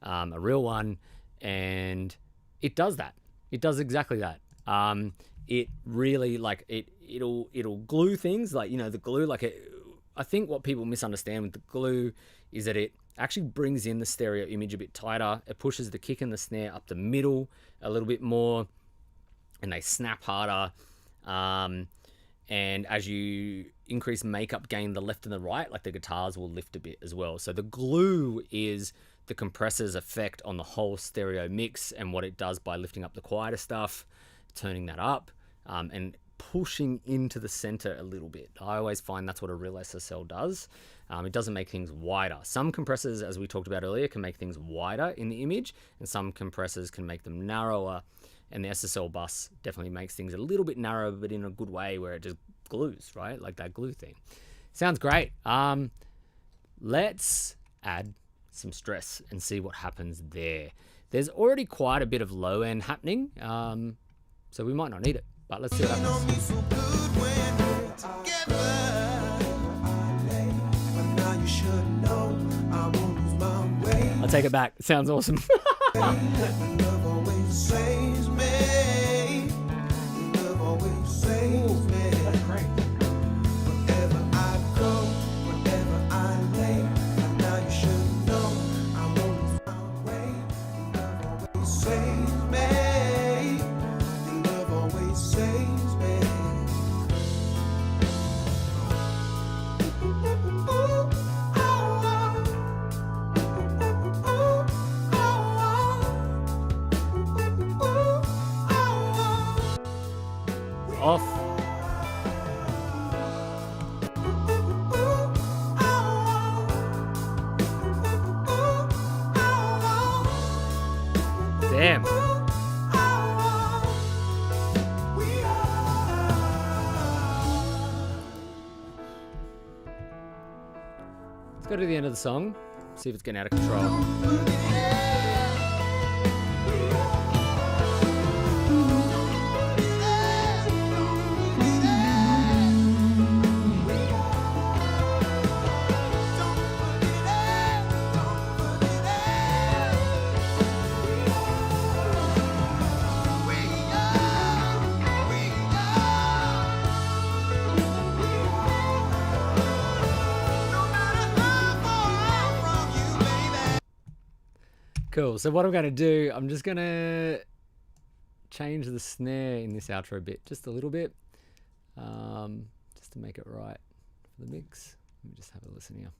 a real one, and it does that. It does exactly that. It really like it'll glue things, like, you know, the glue, like I think what people misunderstand with the glue is that it actually brings in the stereo image a bit tighter. It pushes the kick and the snare up the middle a little bit more, and they snap harder. And as you increase makeup gain, the left and the right, like the guitars will lift a bit as well. So the glue is the compressor's effect on the whole stereo mix and what it does by lifting up the quieter stuff, turning that up, and pushing into the center a little bit. I always find that's what a real SSL does. It doesn't make things wider. Some compressors, as we talked about earlier, can make things wider in the image, and some compressors can make them narrower. And the SSL bus definitely makes things a little bit narrower, but in a good way where it just glues, right? Like that glue thing. Sounds great. Let's add some stress and see what happens there. There's already quite a bit of low end happening, so we might not need it. But let's see what happens. I'll take it back. It sounds awesome. Off. Damn. Let's go to the end of the song, see if it's getting out of control. Cool, so what I'm going to do, I'm just going to change the snare in this outro bit just a little bit, just to make it right for the mix. Let me just have a listen here.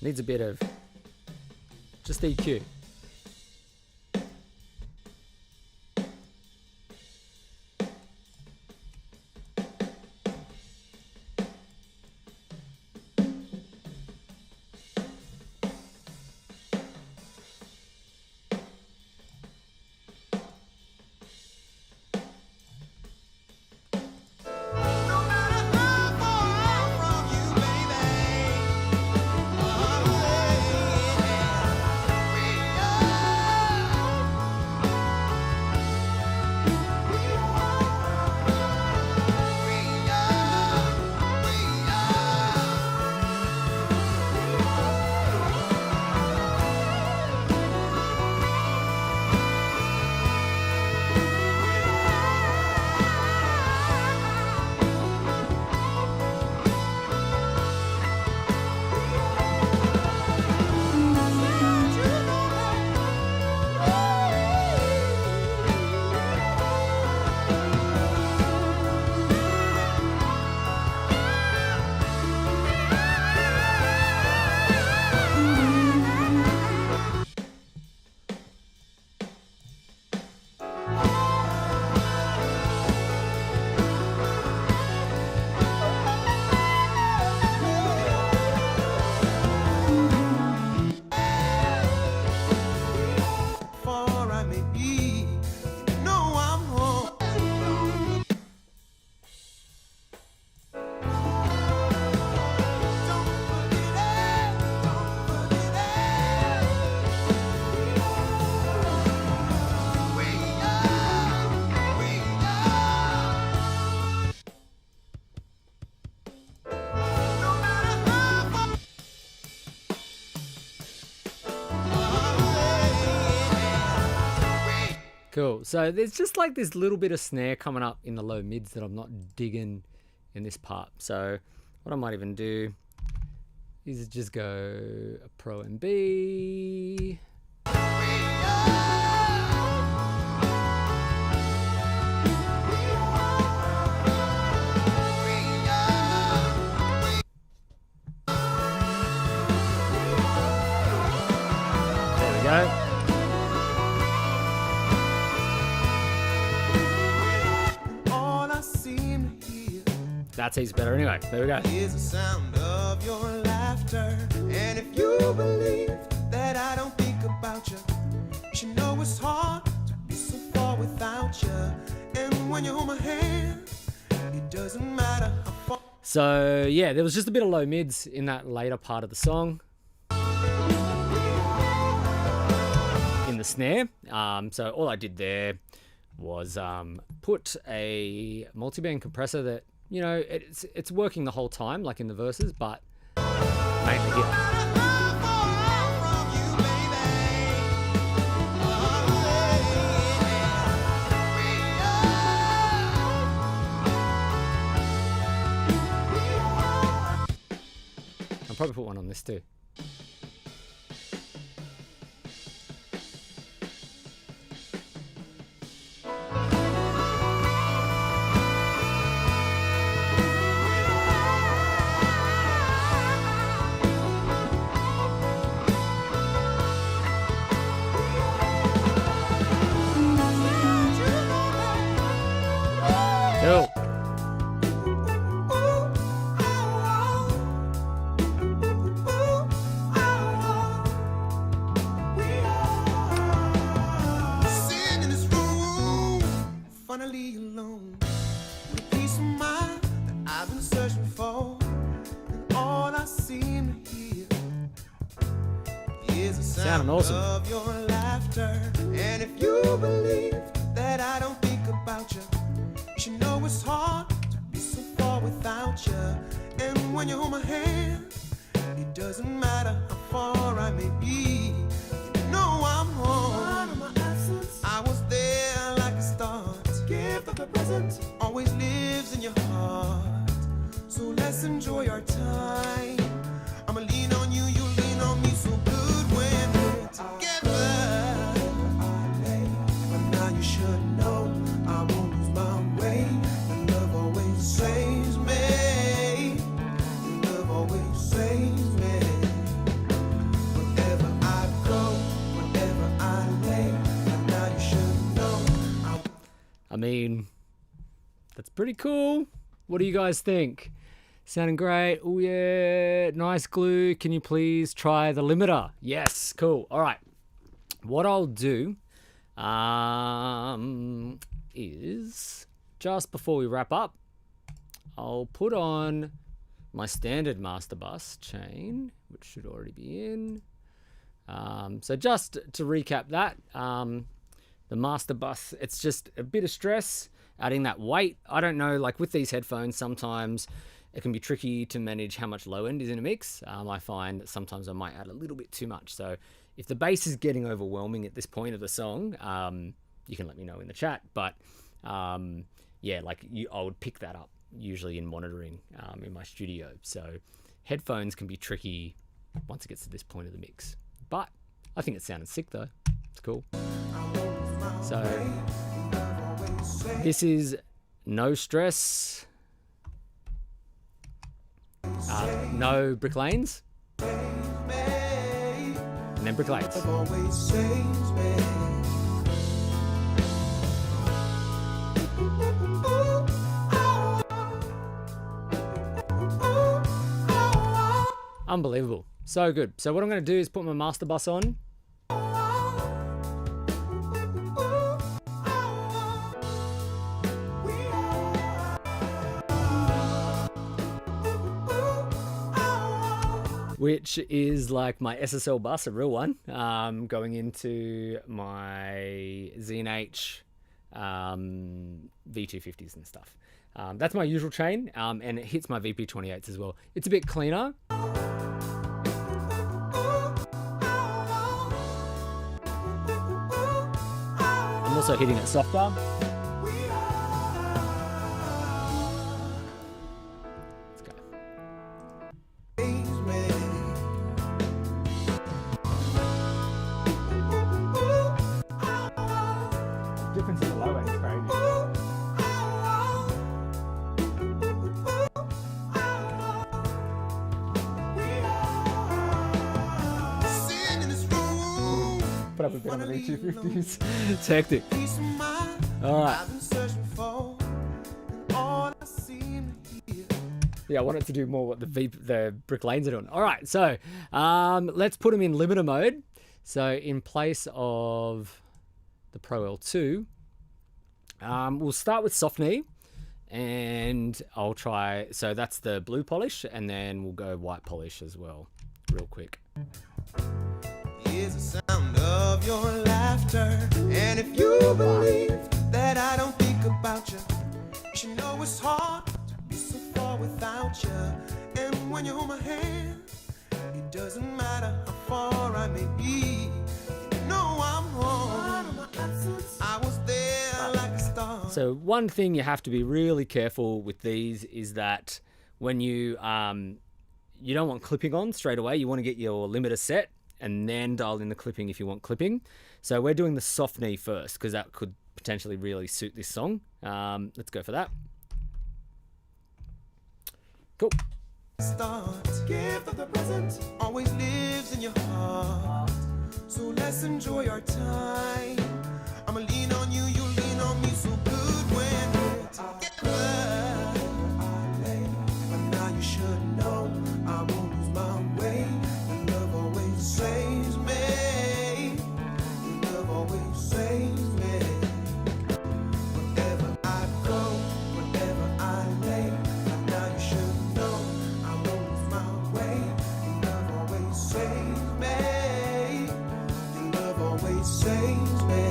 Needs a bit of just EQ. cool. So there's just like this little bit of snare coming up in the low mids that I'm not digging in this part. So what I might even do is just go a Pro and B. There we go. All I seem to hear That tastes better anyway. There we go. is the sound of your laughter. And if you believe that I don't think about you, you should know it's hard to be so far without you. And when you hold my hand, it doesn't matter how far. So yeah, there was just a bit of low mids in that later part of the song. In the snare. So all I did there was put a multi-band compressor that, you know, it's working the whole time, like in the verses, but mainly here. I'll probably put one on this too. Cool. Sitting in this room, finally alone, with a peace of mind that I've been searching for. And all I seem to hear is the Sounding sound awesome. of your laughter. And if you believe that I don't think about you, you should know it's hard to be so far without you. And when you hold my hand, it doesn't matter how far I may be. You know I'm home. I was there like a star. Gift of the present always lives in your heart. So let's enjoy our time. I'ma lean on you, you lean on me. So good when we're together. But now you should know I won't lose my way. Your love always saves me. Your love always saves me. Wherever I go, wherever I lay. But now you should know I mean, that's pretty cool. What do you guys think? Sounding great. Oh yeah, nice glue. Can you please try the limiter? Yes, cool. All right. What I'll do is just before we wrap up, I'll put on my standard master bus chain, which should already be in. So just to recap that, the master bus, it's just a bit of stress, adding that weight. I don't know, like with these headphones, sometimes it can be tricky to manage how much low end is in a mix. I find that sometimes I might add a little bit too much. So if the bass is getting overwhelming at this point of the song, you can let me know in the chat. But yeah, like I would pick that up usually in monitoring in my studio. So headphones can be tricky once it gets to this point of the mix. But I think it sounded sick though. It's cool. So this is No Stress, no Bricklanes, and then Bricklanes. always saves me. Unbelievable. So good. So what I'm going to do is put my master bus on. Which is like my SSL bus, a real one, going into my Z&H V250s and stuff. That's my usual chain, and it hits my VP28s as well. It's a bit cleaner. I'm also hitting it softer. Let's go. Difference in the low end is crazy. Put up a bit on the V250s. It's hectic. Alright. Yeah, I wanted to do more what the Bricklanes are doing. Alright, so let's put them in limiter mode. So in place of the Pro L2, we'll start with soft knee, and I'll try, so that's the blue polish, and then we'll go white polish as well, real quick. Here's the sound of your laughter, and if you believe that I don't think about you, you know it's hard to be so far without you. And when you hold my hand, it doesn't matter how far I may be. You know I'm home. I was there like a star. So one thing you have to be really careful with these is that when you don't want clipping on straight away. You want to get your limiter set and then dial in the clipping if you want clipping. So we're doing the soft knee first because that could potentially really suit this song. Let's go for that. Cool. Gift of the present always lives in your heart. So let's enjoy our time. I'ma lean on you, you lean on me, so good when we're together. But now you should know I won't lose my way. Your love always saves me. Your love always saves me. Wherever I go, wherever I lay, but now you should know I won't lose my way. Your love always saves me. Your love always saves me.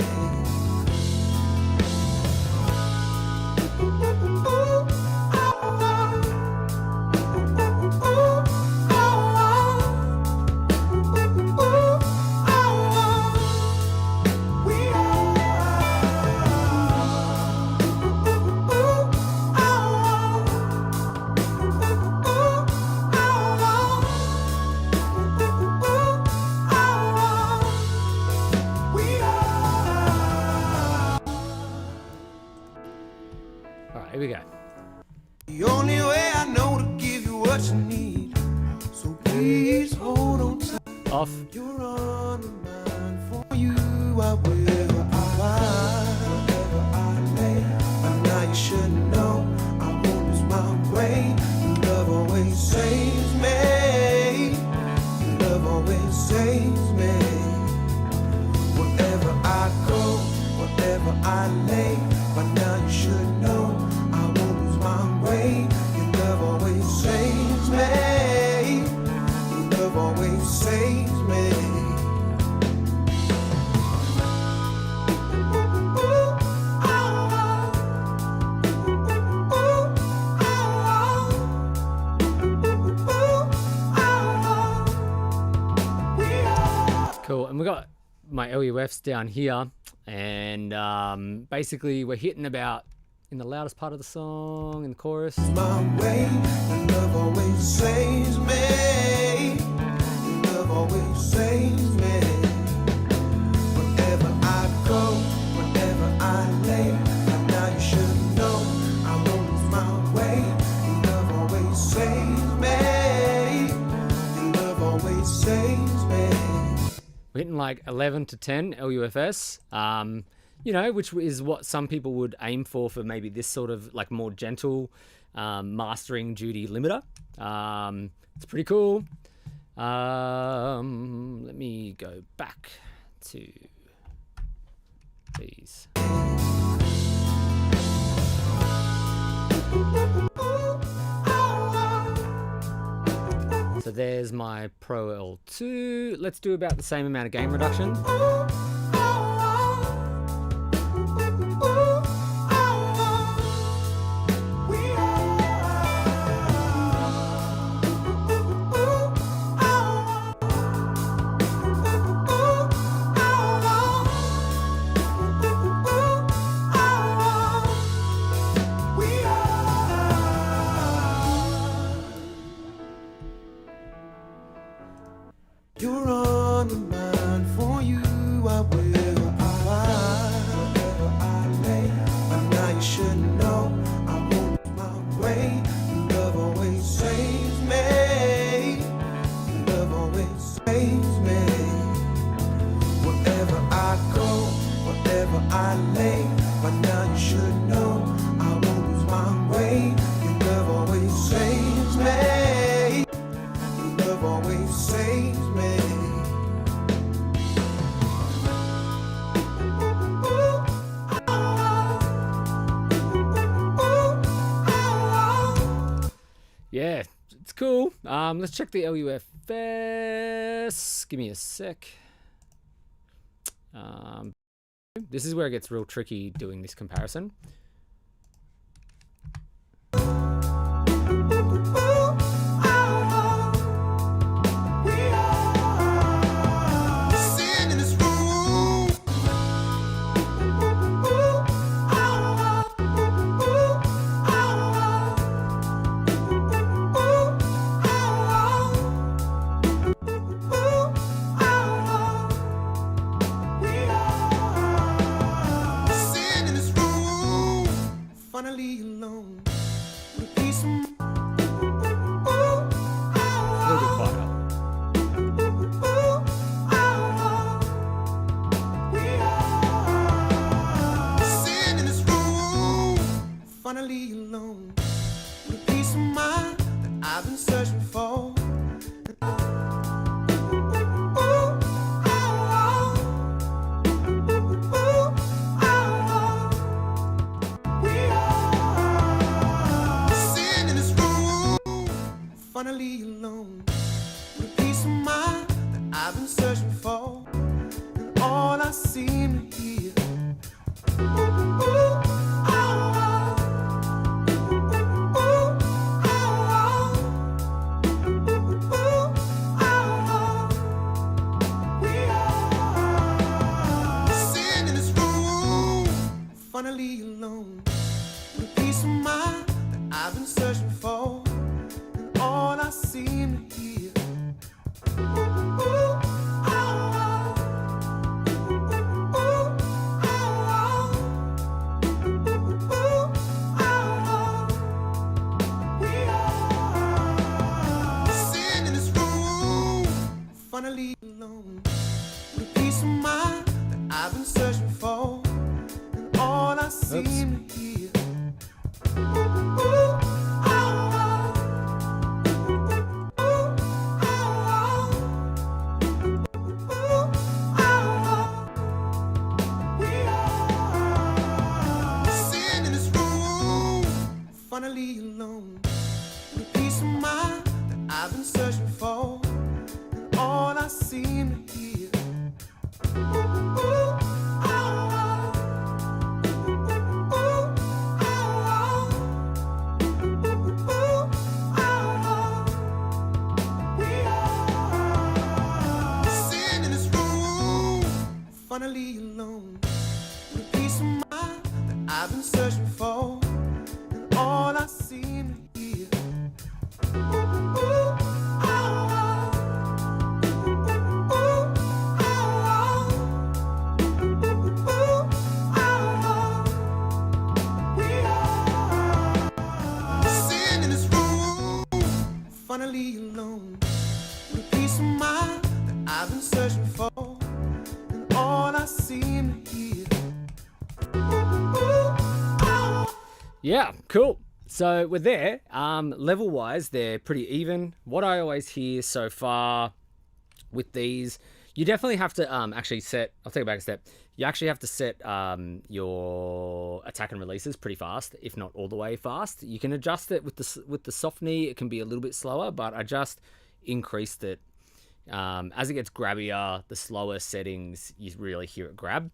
All right, here we go. The only way I know to give you what you need. So please hold on tight. Off. You're on my mind. For you I will abide. Wherever I lay, but now you should know I won't lose my way. Your love always saves me. Your love always saves me. Wherever I go, wherever I lay, but now you should know I won't lose my way. Your love always saves me. Your love always saves me. Cool, and we got my LUFs down here, and basically we're hitting about in the loudest part of the song in the chorus. My way, your love always saves me. Your love always saves me. Wherever I go, wherever I lay, and now you should know I won't lose my way. Your love always saves me. Your love always saves me. We're hitting like 11 to 10 LUFS, you know, which is what some people would aim for maybe this sort of like more gentle mastering duty limiter. It's pretty cool. Let me go back to these. So there's my Pro L2. Let's do about the same amount of gain reduction. cool. Let's check the LUFS. Give me a sec. This is where it gets real tricky doing this comparison. Finally alone. With peace of mind. A little bit quieter. Sitting in this room. Finally alone. With peace of mind that I've been searching for. Finally alone, with peace of mind that I've been searching for, and all I seem to hear. Sitting in this room, finally alone, with peace of mind that I've been searching for. All I seem to hear. Sitting in this room, finally alone, with peace of mind that I've been searching for, and all I seem to hear. Finally alone, with peace of mind that I've been searching for, and all I seem to hear. Sitting in this room, finally alone, with peace of mind that I've been searching for. All I seem to hear. Sitting in this room, finally alone, with peace of mind that I've been searching for, and all I seem to hear. Yeah, cool. So we're there. Level wise, they're pretty even. What I always hear so far with these, you definitely have to actually set. I'll take it back a step. You actually have to set your attack and releases pretty fast, if not all the way fast. You can adjust it with the soft knee. It can be a little bit slower, but I just increased it. As it gets grabbier, the slower settings, you really hear it grab.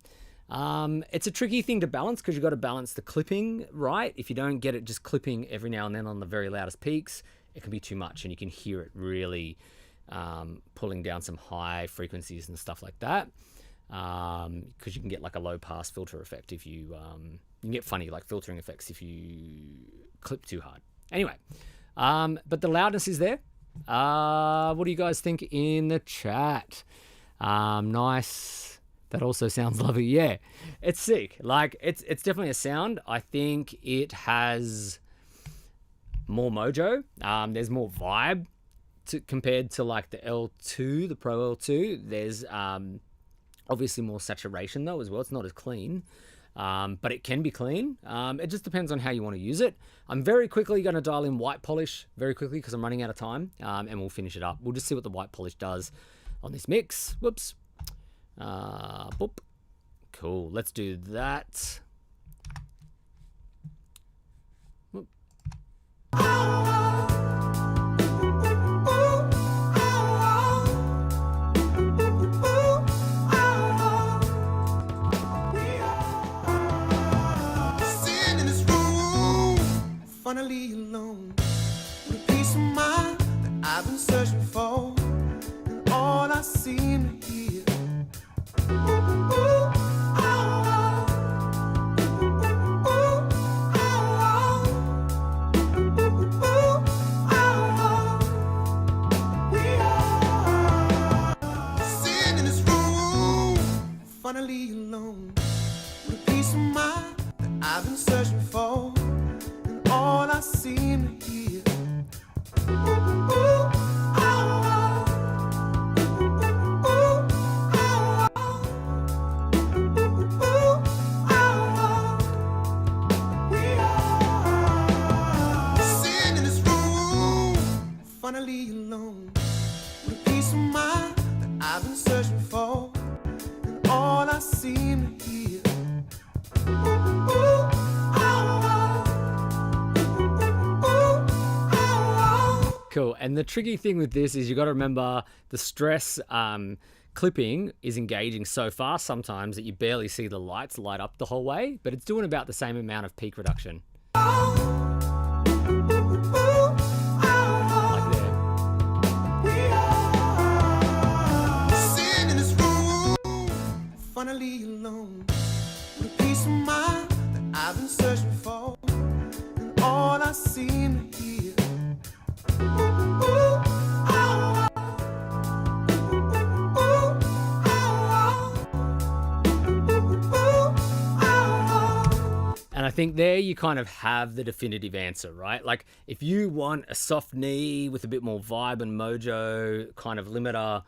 It's a tricky thing to balance because you've got to balance the clipping right. If you don't get it just clipping every now and then on the very loudest peaks, it can be too much and you can hear it really pulling down some high frequencies and stuff like that. Because you can get like a low pass filter effect if you can get funny like filtering effects if you clip too hard. Anyway, but the loudness is there. What do you guys think in the chat? Nice. That also sounds lovely. Yeah, it's sick. Like it's definitely a sound. I think it has more mojo. There's more vibe compared to like the L2, the Pro L2. There's obviously more saturation though as well. It's not as clean, but it can be clean. It just depends on how you want to use it. I'm very quickly going to dial in white polish very quickly because I'm running out of time, and we'll finish it up. We'll just see what the white polish does on this mix. Whoops. Boop. Cool. Let's do that. Whoop. finally alone. With a peace of mind that I've been searching for, and all I seem to hear. Ooh, ooh, ooh, ah, ooh, ooh, ooh, ah, ooh, ooh, ooh, ah. We are sitting in this room, finally alone. With a peace of mind that I've been searching for, and all I seem to hear. Ooh, ooh, ah, ooh, ooh, ah, ooh, ooh, ah. We are sitting in this room, finally alone. With a peace of mind that I've been searching for, and all I seem to hear. Ooh, ooh, ah, ooh, ooh, ah. Cool. And the tricky thing with this is you got to remember the stress clipping is engaging so fast sometimes that you barely see the lights light up the whole way, but it's doing about the same amount of peak reduction. Like there. We are sitting in this room, finally alone. With a peace of mind that I've been searching for, and all I seem to hear. Ooh, ooh, ah, ooh, ooh, ah, ooh, ooh, ah. And I think there you kind of have the definitive answer, right? Like if you want a soft knee with a bit more vibe and mojo kind of limiter,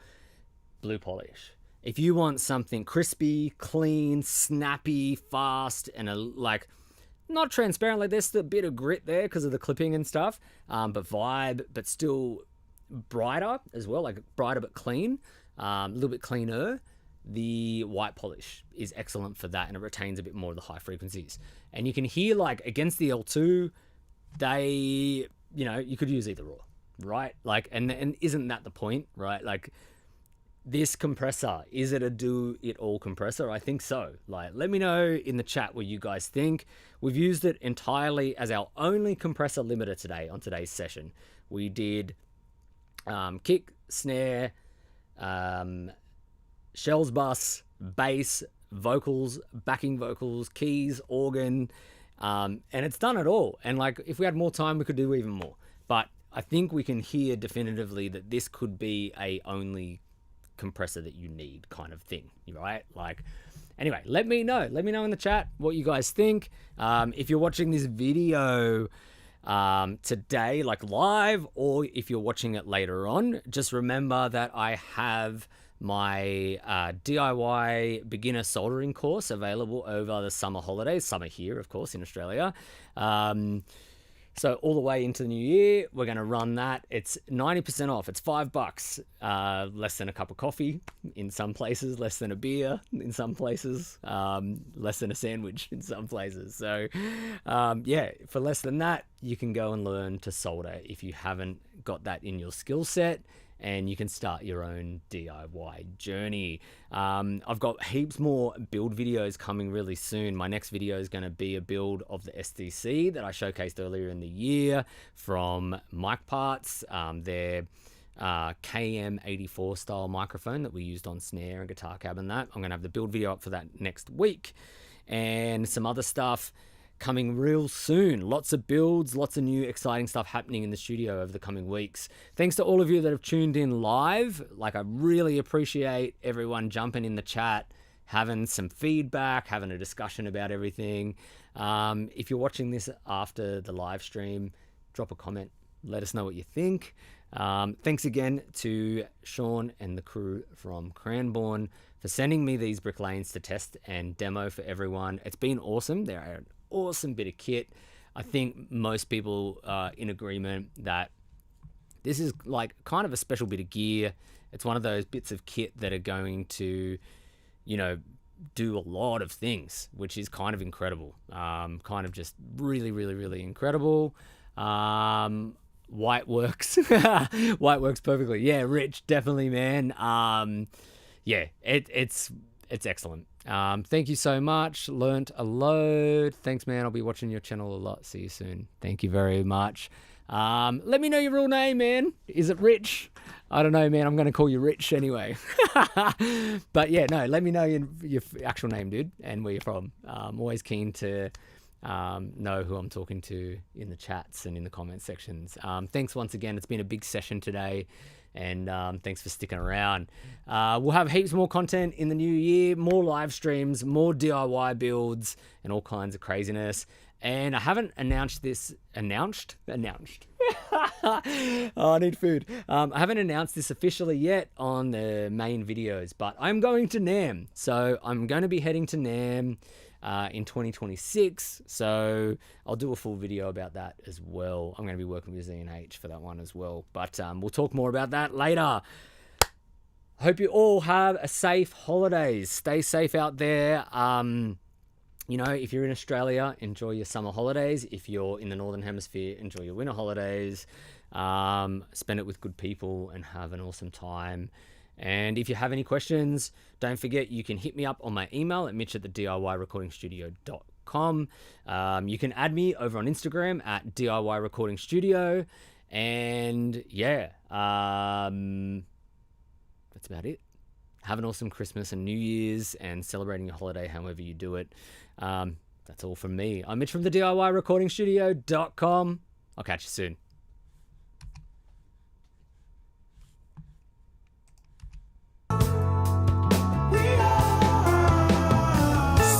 blue polish. If you want something crispy, clean, snappy, fast, and like not transparent, like there's still a bit of grit there because of the clipping and stuff, but vibe, but still brighter as well, like brighter but clean, a little bit cleaner. The white polish is excellent for that, and it retains a bit more of the high frequencies. And you can hear like against the L2, they, you know, you could use either or, right? Like, and isn't that the point, right? Like this compressor, is it a do-it-all compressor? I think so. Like, let me know in the chat what you guys think. We've used it entirely as our only compressor limiter today on today's session. We did kick, snare, shells bus, bass, vocals, backing vocals, keys, organ, and it's done it all. And like, if we had more time, we could do even more. But I think we can hear definitively that this could be a only compressor that you need kind of thing, right? Like, anyway, let me know in the chat what you guys think. If you're watching this video today, like live, or if you're watching it later on, just remember that I have my DIY beginner soldering course available over the summer holidays. Summer here, of course, in Australia. So all the way into the new year, we're going to run that. It's 90% off. It's $5, less than a cup of coffee in some places, less than a beer in some places, less than a sandwich in some places. So yeah, for less than that, you can go and learn to solder if you haven't got that in your skill set, and you can start your own DIY journey. I've got heaps more build videos coming really soon. My next video is going to be a build of the SDC that I showcased earlier in the year from Mic Parts. Their KM84 style microphone that we used on snare and guitar cab and that. I'm going to have the build video up for that next week, and some other stuff coming real soon. Lots of builds, lots of new exciting stuff happening in the studio over the coming weeks. Thanks to all of you that have tuned in live. Like, I really appreciate everyone jumping in the chat, having some feedback, having a discussion about everything. If you're watching this after the live stream, drop a comment. Let us know what you think. Thanks again to Sean and the crew from Cranborne for sending me these Bricklanes to test and demo for everyone. It's been awesome. They're an awesome bit of kit. I think most people are in agreement that this is like kind of a special bit of gear. It's one of those bits of kit that are going to, you know, do a lot of things, which is kind of incredible. Kind of just really, really, really incredible. White works. White works perfectly. Yeah, Rich, definitely, man. Yeah, it's it's excellent. Thank you so much. Learnt a load. Thanks, man. I'll be watching your channel a lot. See you soon. Thank you very much. Let me know your real name, man. Is it Rich? I don't know, man. I'm going to call you Rich anyway. But yeah, no, let me know your actual name, dude, and where you're from. I'm always keen to know who I'm talking to in the chats and in the comment sections. Thanks once again. It's been a big session today, and thanks for sticking around. We'll have heaps more content in the new year, more live streams, more DIY builds, and all kinds of craziness. And I haven't announced this. Announced? Oh, I need food. I haven't announced this officially yet on the main videos, but I'm going to NAMM. So I'm going to be heading to NAMM in 2026. So I'll do a full video about that as well. I'm going to be working with Z&H for that one as well. But we'll talk more about that later. Hope you all have a safe holidays. Stay safe out there. You know, if you're in Australia, enjoy your summer holidays. If you're in the Northern Hemisphere, enjoy your winter holidays. Spend it with good people and have an awesome time. And if you have any questions, don't forget you can hit me up on my email at mitch@DIYrecordingstudio.com. You can add me over on Instagram at DIY Recording Studio. And yeah, that's about it. Have an awesome Christmas and New Year's and celebrating your holiday however you do it. That's all from me. I'm Mitch from the DIYrecordingstudio.com. I'll catch you soon.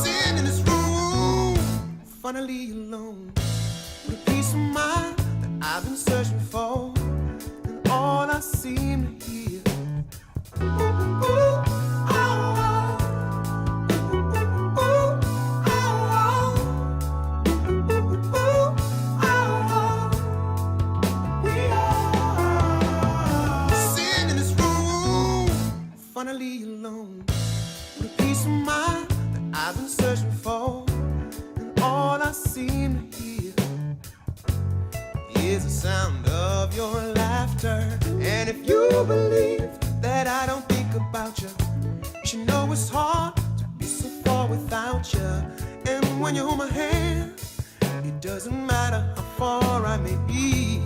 Sitting in this room, finally alone, with a peace of mind that I've been searching for, and all I seem to hear. Finally alone, with a peace of mind that I've been searching for, and all I seem to hear is the sound of your laughter. And if you believe that I don't think about you, you know it's hard to be so far without you. And when you hold my hand, it doesn't matter how far I may be.